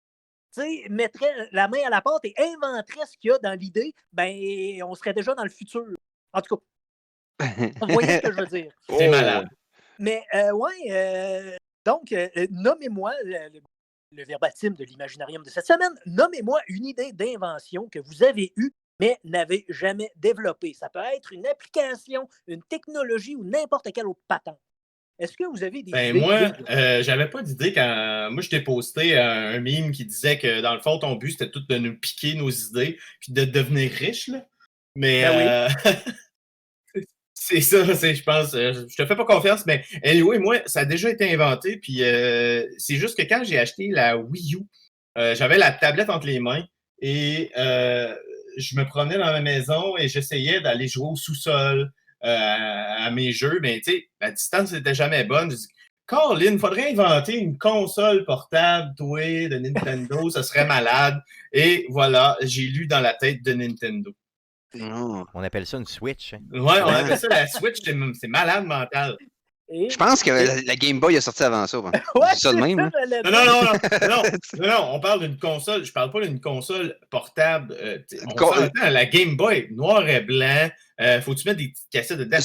mettrait la main à la pâte et inventerait ce qu'il y a dans l'idée, ben on serait déjà dans le futur. En tout cas, vous voyez ce que je veux dire. C'est malade. Mais donc, nommez-moi le verbatim de l'imaginarium de cette semaine, nommez-moi une idée d'invention que vous avez eue, mais n'avez jamais développée. Ça peut être une application, une technologie ou n'importe quelle autre patente. Est-ce que vous avez des idées? Moi, j'avais pas d'idée quand... Moi, je t'ai posté un meme qui disait que, dans le fond, ton but, c'était tout de nous piquer nos idées puis de devenir riche, là. Mais... oui. C'est ça, je pense. Je te fais pas confiance, mais anyway, moi, ça a déjà été inventé. Puis c'est juste que quand j'ai acheté la Wii U, j'avais la tablette entre les mains et je me promenais dans ma maison et j'essayais d'aller jouer au sous-sol à mes jeux. Mais tu sais, la distance n'était jamais bonne. Je dis, Colin, il faudrait inventer une console portable, toi, de Nintendo, ça serait malade. Et voilà, j'ai lu dans la tête de Nintendo. Oh. On appelle ça une Switch. Hein? Ouais, on appelle ça la Switch, c'est malade mental. Je pense que la Game Boy a sorti avant ça. Ouais, c'est ça de même. Non, on parle d'une console. Je parle pas d'une console portable. La Game Boy, noir et blanc. Faut-tu mettre des petites cassettes dedans?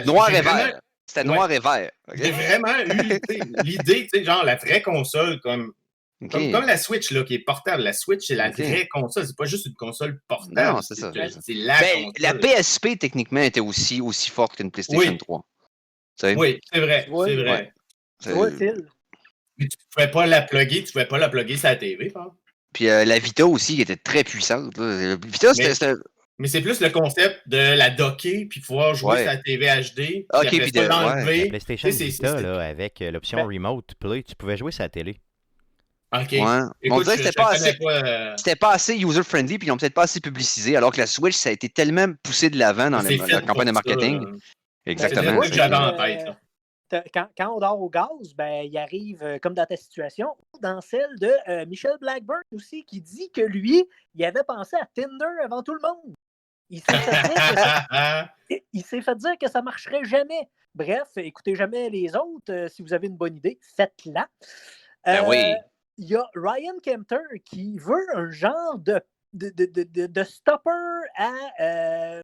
Noir et vert. C'était noir et vert. Okay. J'ai vraiment eu l'idée, genre la vraie console comme la Switch là, qui est portable. La Switch, c'est la vraie console. C'est pas juste une console portable. Non, c'est ça. C'est la console. La PSP, techniquement, était aussi forte qu'une PlayStation 3. Oui, c'est vrai. C'est vrai. Mais tu pouvais pas la plugger. sur la TV, par exemple. Puis la Vita aussi, qui était très puissante. Là. Vita, c'était... Mais c'est plus le concept de la docker puis pouvoir jouer sur la TV HD. Puis de l'enlever. La PlayStation Vita, là, avec l'option Remote Play, tu pouvais jouer sur la télé. OK. Ouais. On dirait que c'était pas assez user-friendly, puis ils n'ont peut-être pas assez publicisé, alors que la Switch, ça a été tellement poussé de l'avant dans la campagne de marketing. Exactement. C'est que j'avais en tête. Quand on dort au gaz, il arrive, comme dans ta situation, dans celle de Michel Blackburn aussi, qui dit que lui, il avait pensé à Tinder avant tout le monde. Il s'est fait dire que ça ne marcherait jamais. Bref, écoutez jamais les autres. Si vous avez une bonne idée, faites-la. Il y a Ryan Kempter qui veut un genre de stopper à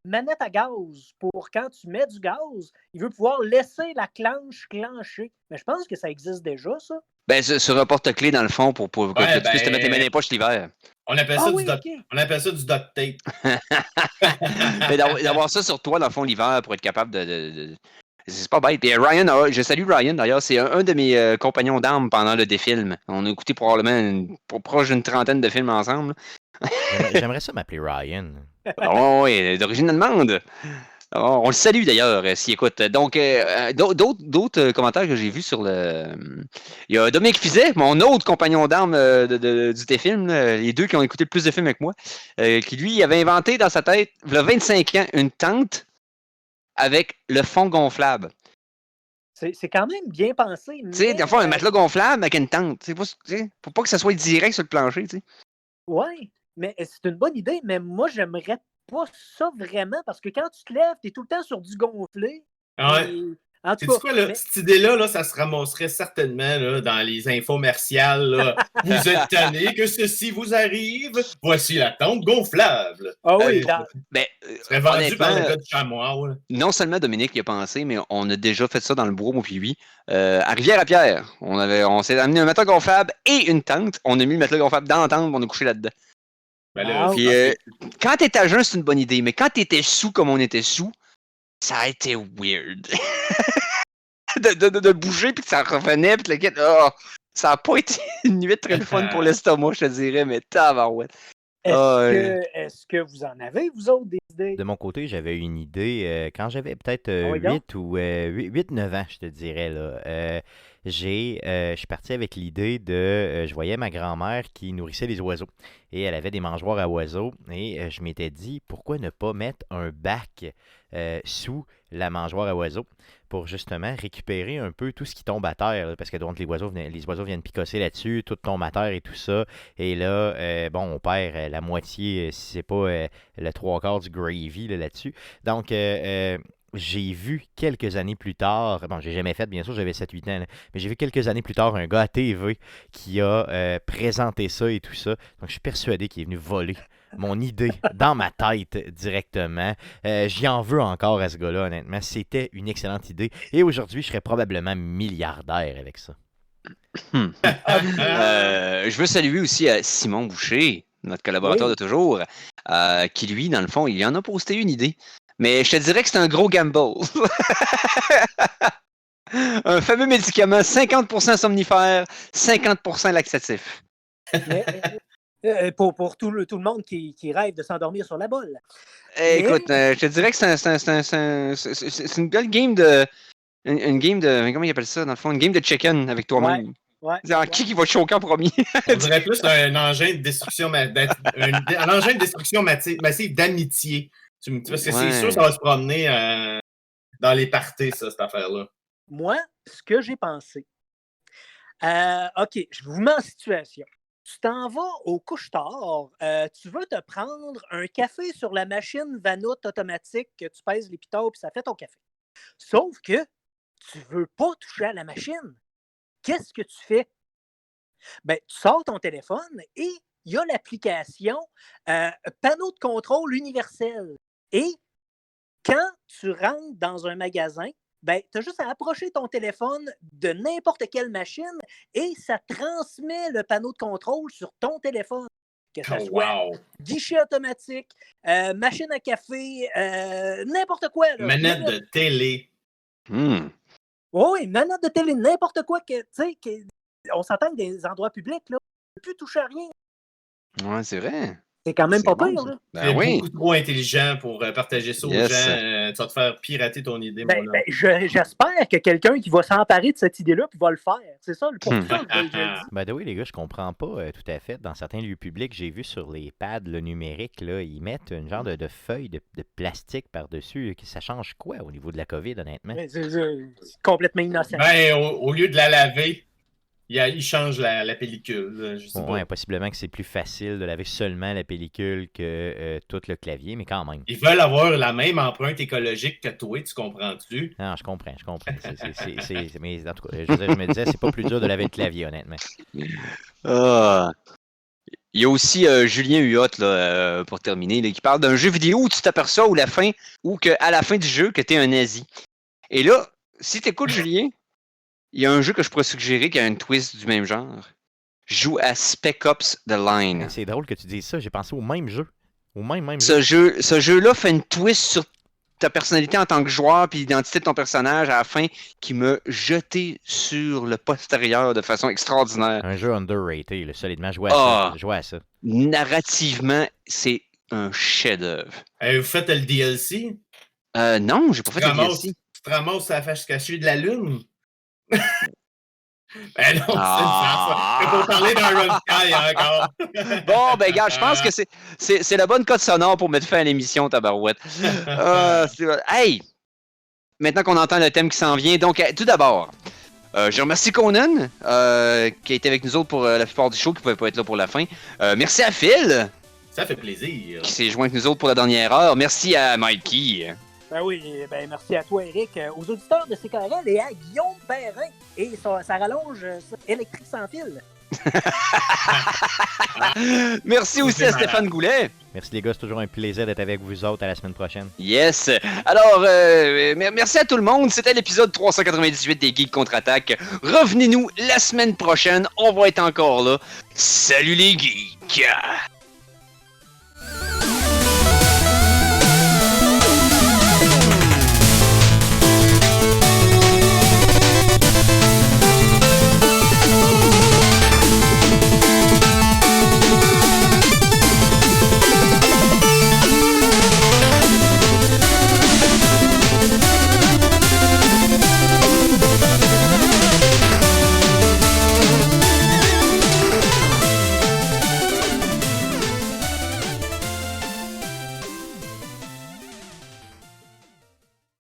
manette à gaz pour quand tu mets du gaz, il veut pouvoir laisser la clenche clencher. Mais je pense que ça existe déjà, ça. Sur un porte-clés, dans le fond, pour que tu puisses te mettre les mains dans les poches l'hiver. On appelle ça du duct tape. Mais d'avoir ça sur toi, dans le fond, l'hiver, pour être capable de... C'est pas bête. Et Ryan, je salue Ryan d'ailleurs, c'est un de mes compagnons d'armes pendant le défilm. On a écouté probablement proche d'une trentaine de films ensemble. J'aimerais ça m'appeler Ryan. Oui, d'origine allemande. On le salue d'ailleurs s'il écoute. Donc, d'autres commentaires que j'ai vus sur le... Il y a Dominique Fizet, mon autre compagnon d'armes du téléfilm, les deux qui ont écouté le plus de films avec moi, qui lui avait inventé dans sa tête, il y a 25 ans, une tente avec le fond gonflable. C'est quand même bien pensé. Tu sais, dans le fond, un matelas gonflable avec une tente. Faut pas que ça soit direct sur le plancher. Tu sais. Oui, mais c'est une bonne idée, mais moi, j'aimerais pas ça vraiment, parce que quand tu te lèves, t'es tout le temps sur du gonflé. Ouais. En tout C'est cas, quoi, là, cette idée-là, là, ça se ramasserait certainement là, dans les infomerciales. Là. Vous êtes tanné que ceci vous arrive. Voici la tente gonflable. Ah oui, ça serait vendu par le gars de Chamois. Là. Non seulement Dominique y a pensé, mais on a déjà fait ça dans le bois, moi puis lui. À Rivière-à-Pierre, on s'est amené un matelas gonflable et une tente. On a mis le matelas gonflable dans la tente, on a couché là-dedans. Ben là, Puis, quand t'es à jeun, c'est une bonne idée, mais quand t'étais sous comme on était sous, ça a été weird. de bouger, puis que ça revenait, puis ça a pas été une nuit très fun pour l'estomac, je te dirais, mais tabarouette. Est-ce que vous en avez, vous autres, des idées? De mon côté, j'avais une idée quand j'avais peut-être 8-9 ans, je te dirais. Là. Je suis parti avec l'idée de... je voyais ma grand-mère qui nourrissait les oiseaux. Et elle avait des mangeoires à oiseaux. Et je m'étais dit, pourquoi ne pas mettre un bac sous la mangeoire à oiseaux pour justement récupérer un peu tout ce qui tombe à terre. Là, parce que donc, les oiseaux viennent picosser là-dessus, tout tombe à terre et tout ça. Et là, on perd la moitié, si c'est pas le 3/4 du gravy là-dessus. Donc, j'ai vu quelques années plus tard, bon, j'ai jamais fait, bien sûr, j'avais 7-8 ans, là, mais j'ai vu quelques années plus tard un gars à TV qui a présenté ça et tout ça. Donc, je suis persuadé qu'il est venu voler mon idée dans ma tête directement. J'y en veux encore à ce gars-là, honnêtement. C'était une excellente idée. Et aujourd'hui, je serais probablement milliardaire avec ça. Je veux saluer aussi Simon Boucher, notre collaborateur de toujours, qui lui, dans le fond, il en a posté une idée. Mais je te dirais que c'est un gros gamble. Un fameux médicament, 50% somnifère, 50% laxatif. Pour tout le monde qui rêve de s'endormir sur la bolle. Écoute, je te dirais que c'est une belle game de... Une game de... Comment il appelle ça, dans le fond? Une game de chicken avec toi-même. Ouais. Qui va choquer en premier? On dirait plus un engin de destruction, un engin de destruction massive d'amitié. Parce que c'est sûr ça va se promener dans les parties, ça, cette affaire-là. Moi, ce que j'ai pensé... OK, je vous mets en situation. Tu t'en vas au couche-tard, tu veux te prendre un café sur la machine Vanout automatique que tu pèses les pitons puis ça fait ton café. Sauf que tu veux pas toucher à la machine. Qu'est-ce que tu fais? Ben, tu sors ton téléphone et il y a l'application panneau de contrôle universel. Et quand tu rentres dans un magasin, ben, tu as juste à approcher ton téléphone de n'importe quelle machine et ça transmet le panneau de contrôle sur ton téléphone. Que ce soit guichet automatique, machine à café, n'importe quoi. Là. Manette de télé. Oui, manette de télé, n'importe quoi. On s'entend que des endroits publics, là, on ne peut plus toucher à rien. Ouais, c'est vrai. C'est quand même pas pire. Là. C'est beaucoup trop intelligent pour partager ça aux gens. Tu vas te faire pirater ton idée. J'espère que quelqu'un qui va s'emparer de cette idée-là puis va le faire. C'est ça, pour ça que je le dis. Ben oui, les gars, je comprends pas tout à fait. Dans certains lieux publics, j'ai vu sur les pads numériques, là, ils mettent une genre de feuille de plastique par-dessus. Ça change quoi au niveau de la COVID, honnêtement? C'est complètement innocent. Ben, au lieu de la laver, il change la pellicule. Je sais pas. Possiblement que c'est plus facile de laver seulement la pellicule que tout le clavier, mais quand même. Ils veulent avoir la même empreinte écologique que toi, tu comprends-tu? Non, je comprends. Mais en tout cas, je me disais, c'est pas plus dur de laver le clavier, honnêtement. Il y a aussi Julien Huot, là, pour terminer, là, qui parle d'un jeu vidéo où tu t'aperçois à la fin du jeu que tu es un nazi. Et là, si tu écoutes Julien, il y a un jeu que je pourrais suggérer qui a une twist du même genre. Joue à Spec Ops The Line. C'est drôle que tu dises ça. J'ai pensé au même jeu. Ce jeu-là fait une twist sur ta personnalité en tant que joueur puis l'identité de ton personnage à la fin qui m'a jeté sur le postérieur de façon extraordinaire. Un jeu underrated, là, solidement. Jouer à ça. Narrativement, c'est un chef-d'œuvre. Vous faites le DLC? Non, j'ai pas fait le DLC. Tu te ramasses à la face cachée de la Lune? Ben non, c'est pour parler d'un Run Sky encore. Bon, ben gars, je pense que c'est la bonne cote sonore pour mettre fin à l'émission, tabarouette. Hey! Maintenant qu'on entend le thème qui s'en vient, donc tout d'abord, je remercie Conan, qui a été avec nous autres pour la plupart du show, qui ne pouvait pas être là pour la fin. Merci à Phil, Ça fait plaisir. Qui s'est joint avec nous autres pour la dernière heure. Merci à Mikey. Ben oui, ben merci à toi, Eric, aux auditeurs de CKRL et à Guillaume Perrin et sa rallonge électrique sans fil. Merci aussi à Stéphane Goulet. Merci les gars, c'est toujours un plaisir d'être avec vous autres à la semaine prochaine. Yes. Alors, merci à tout le monde. C'était l'épisode 398 des Geeks Contre-Attaque. Revenez-nous la semaine prochaine. On va être encore là. Salut les geeks.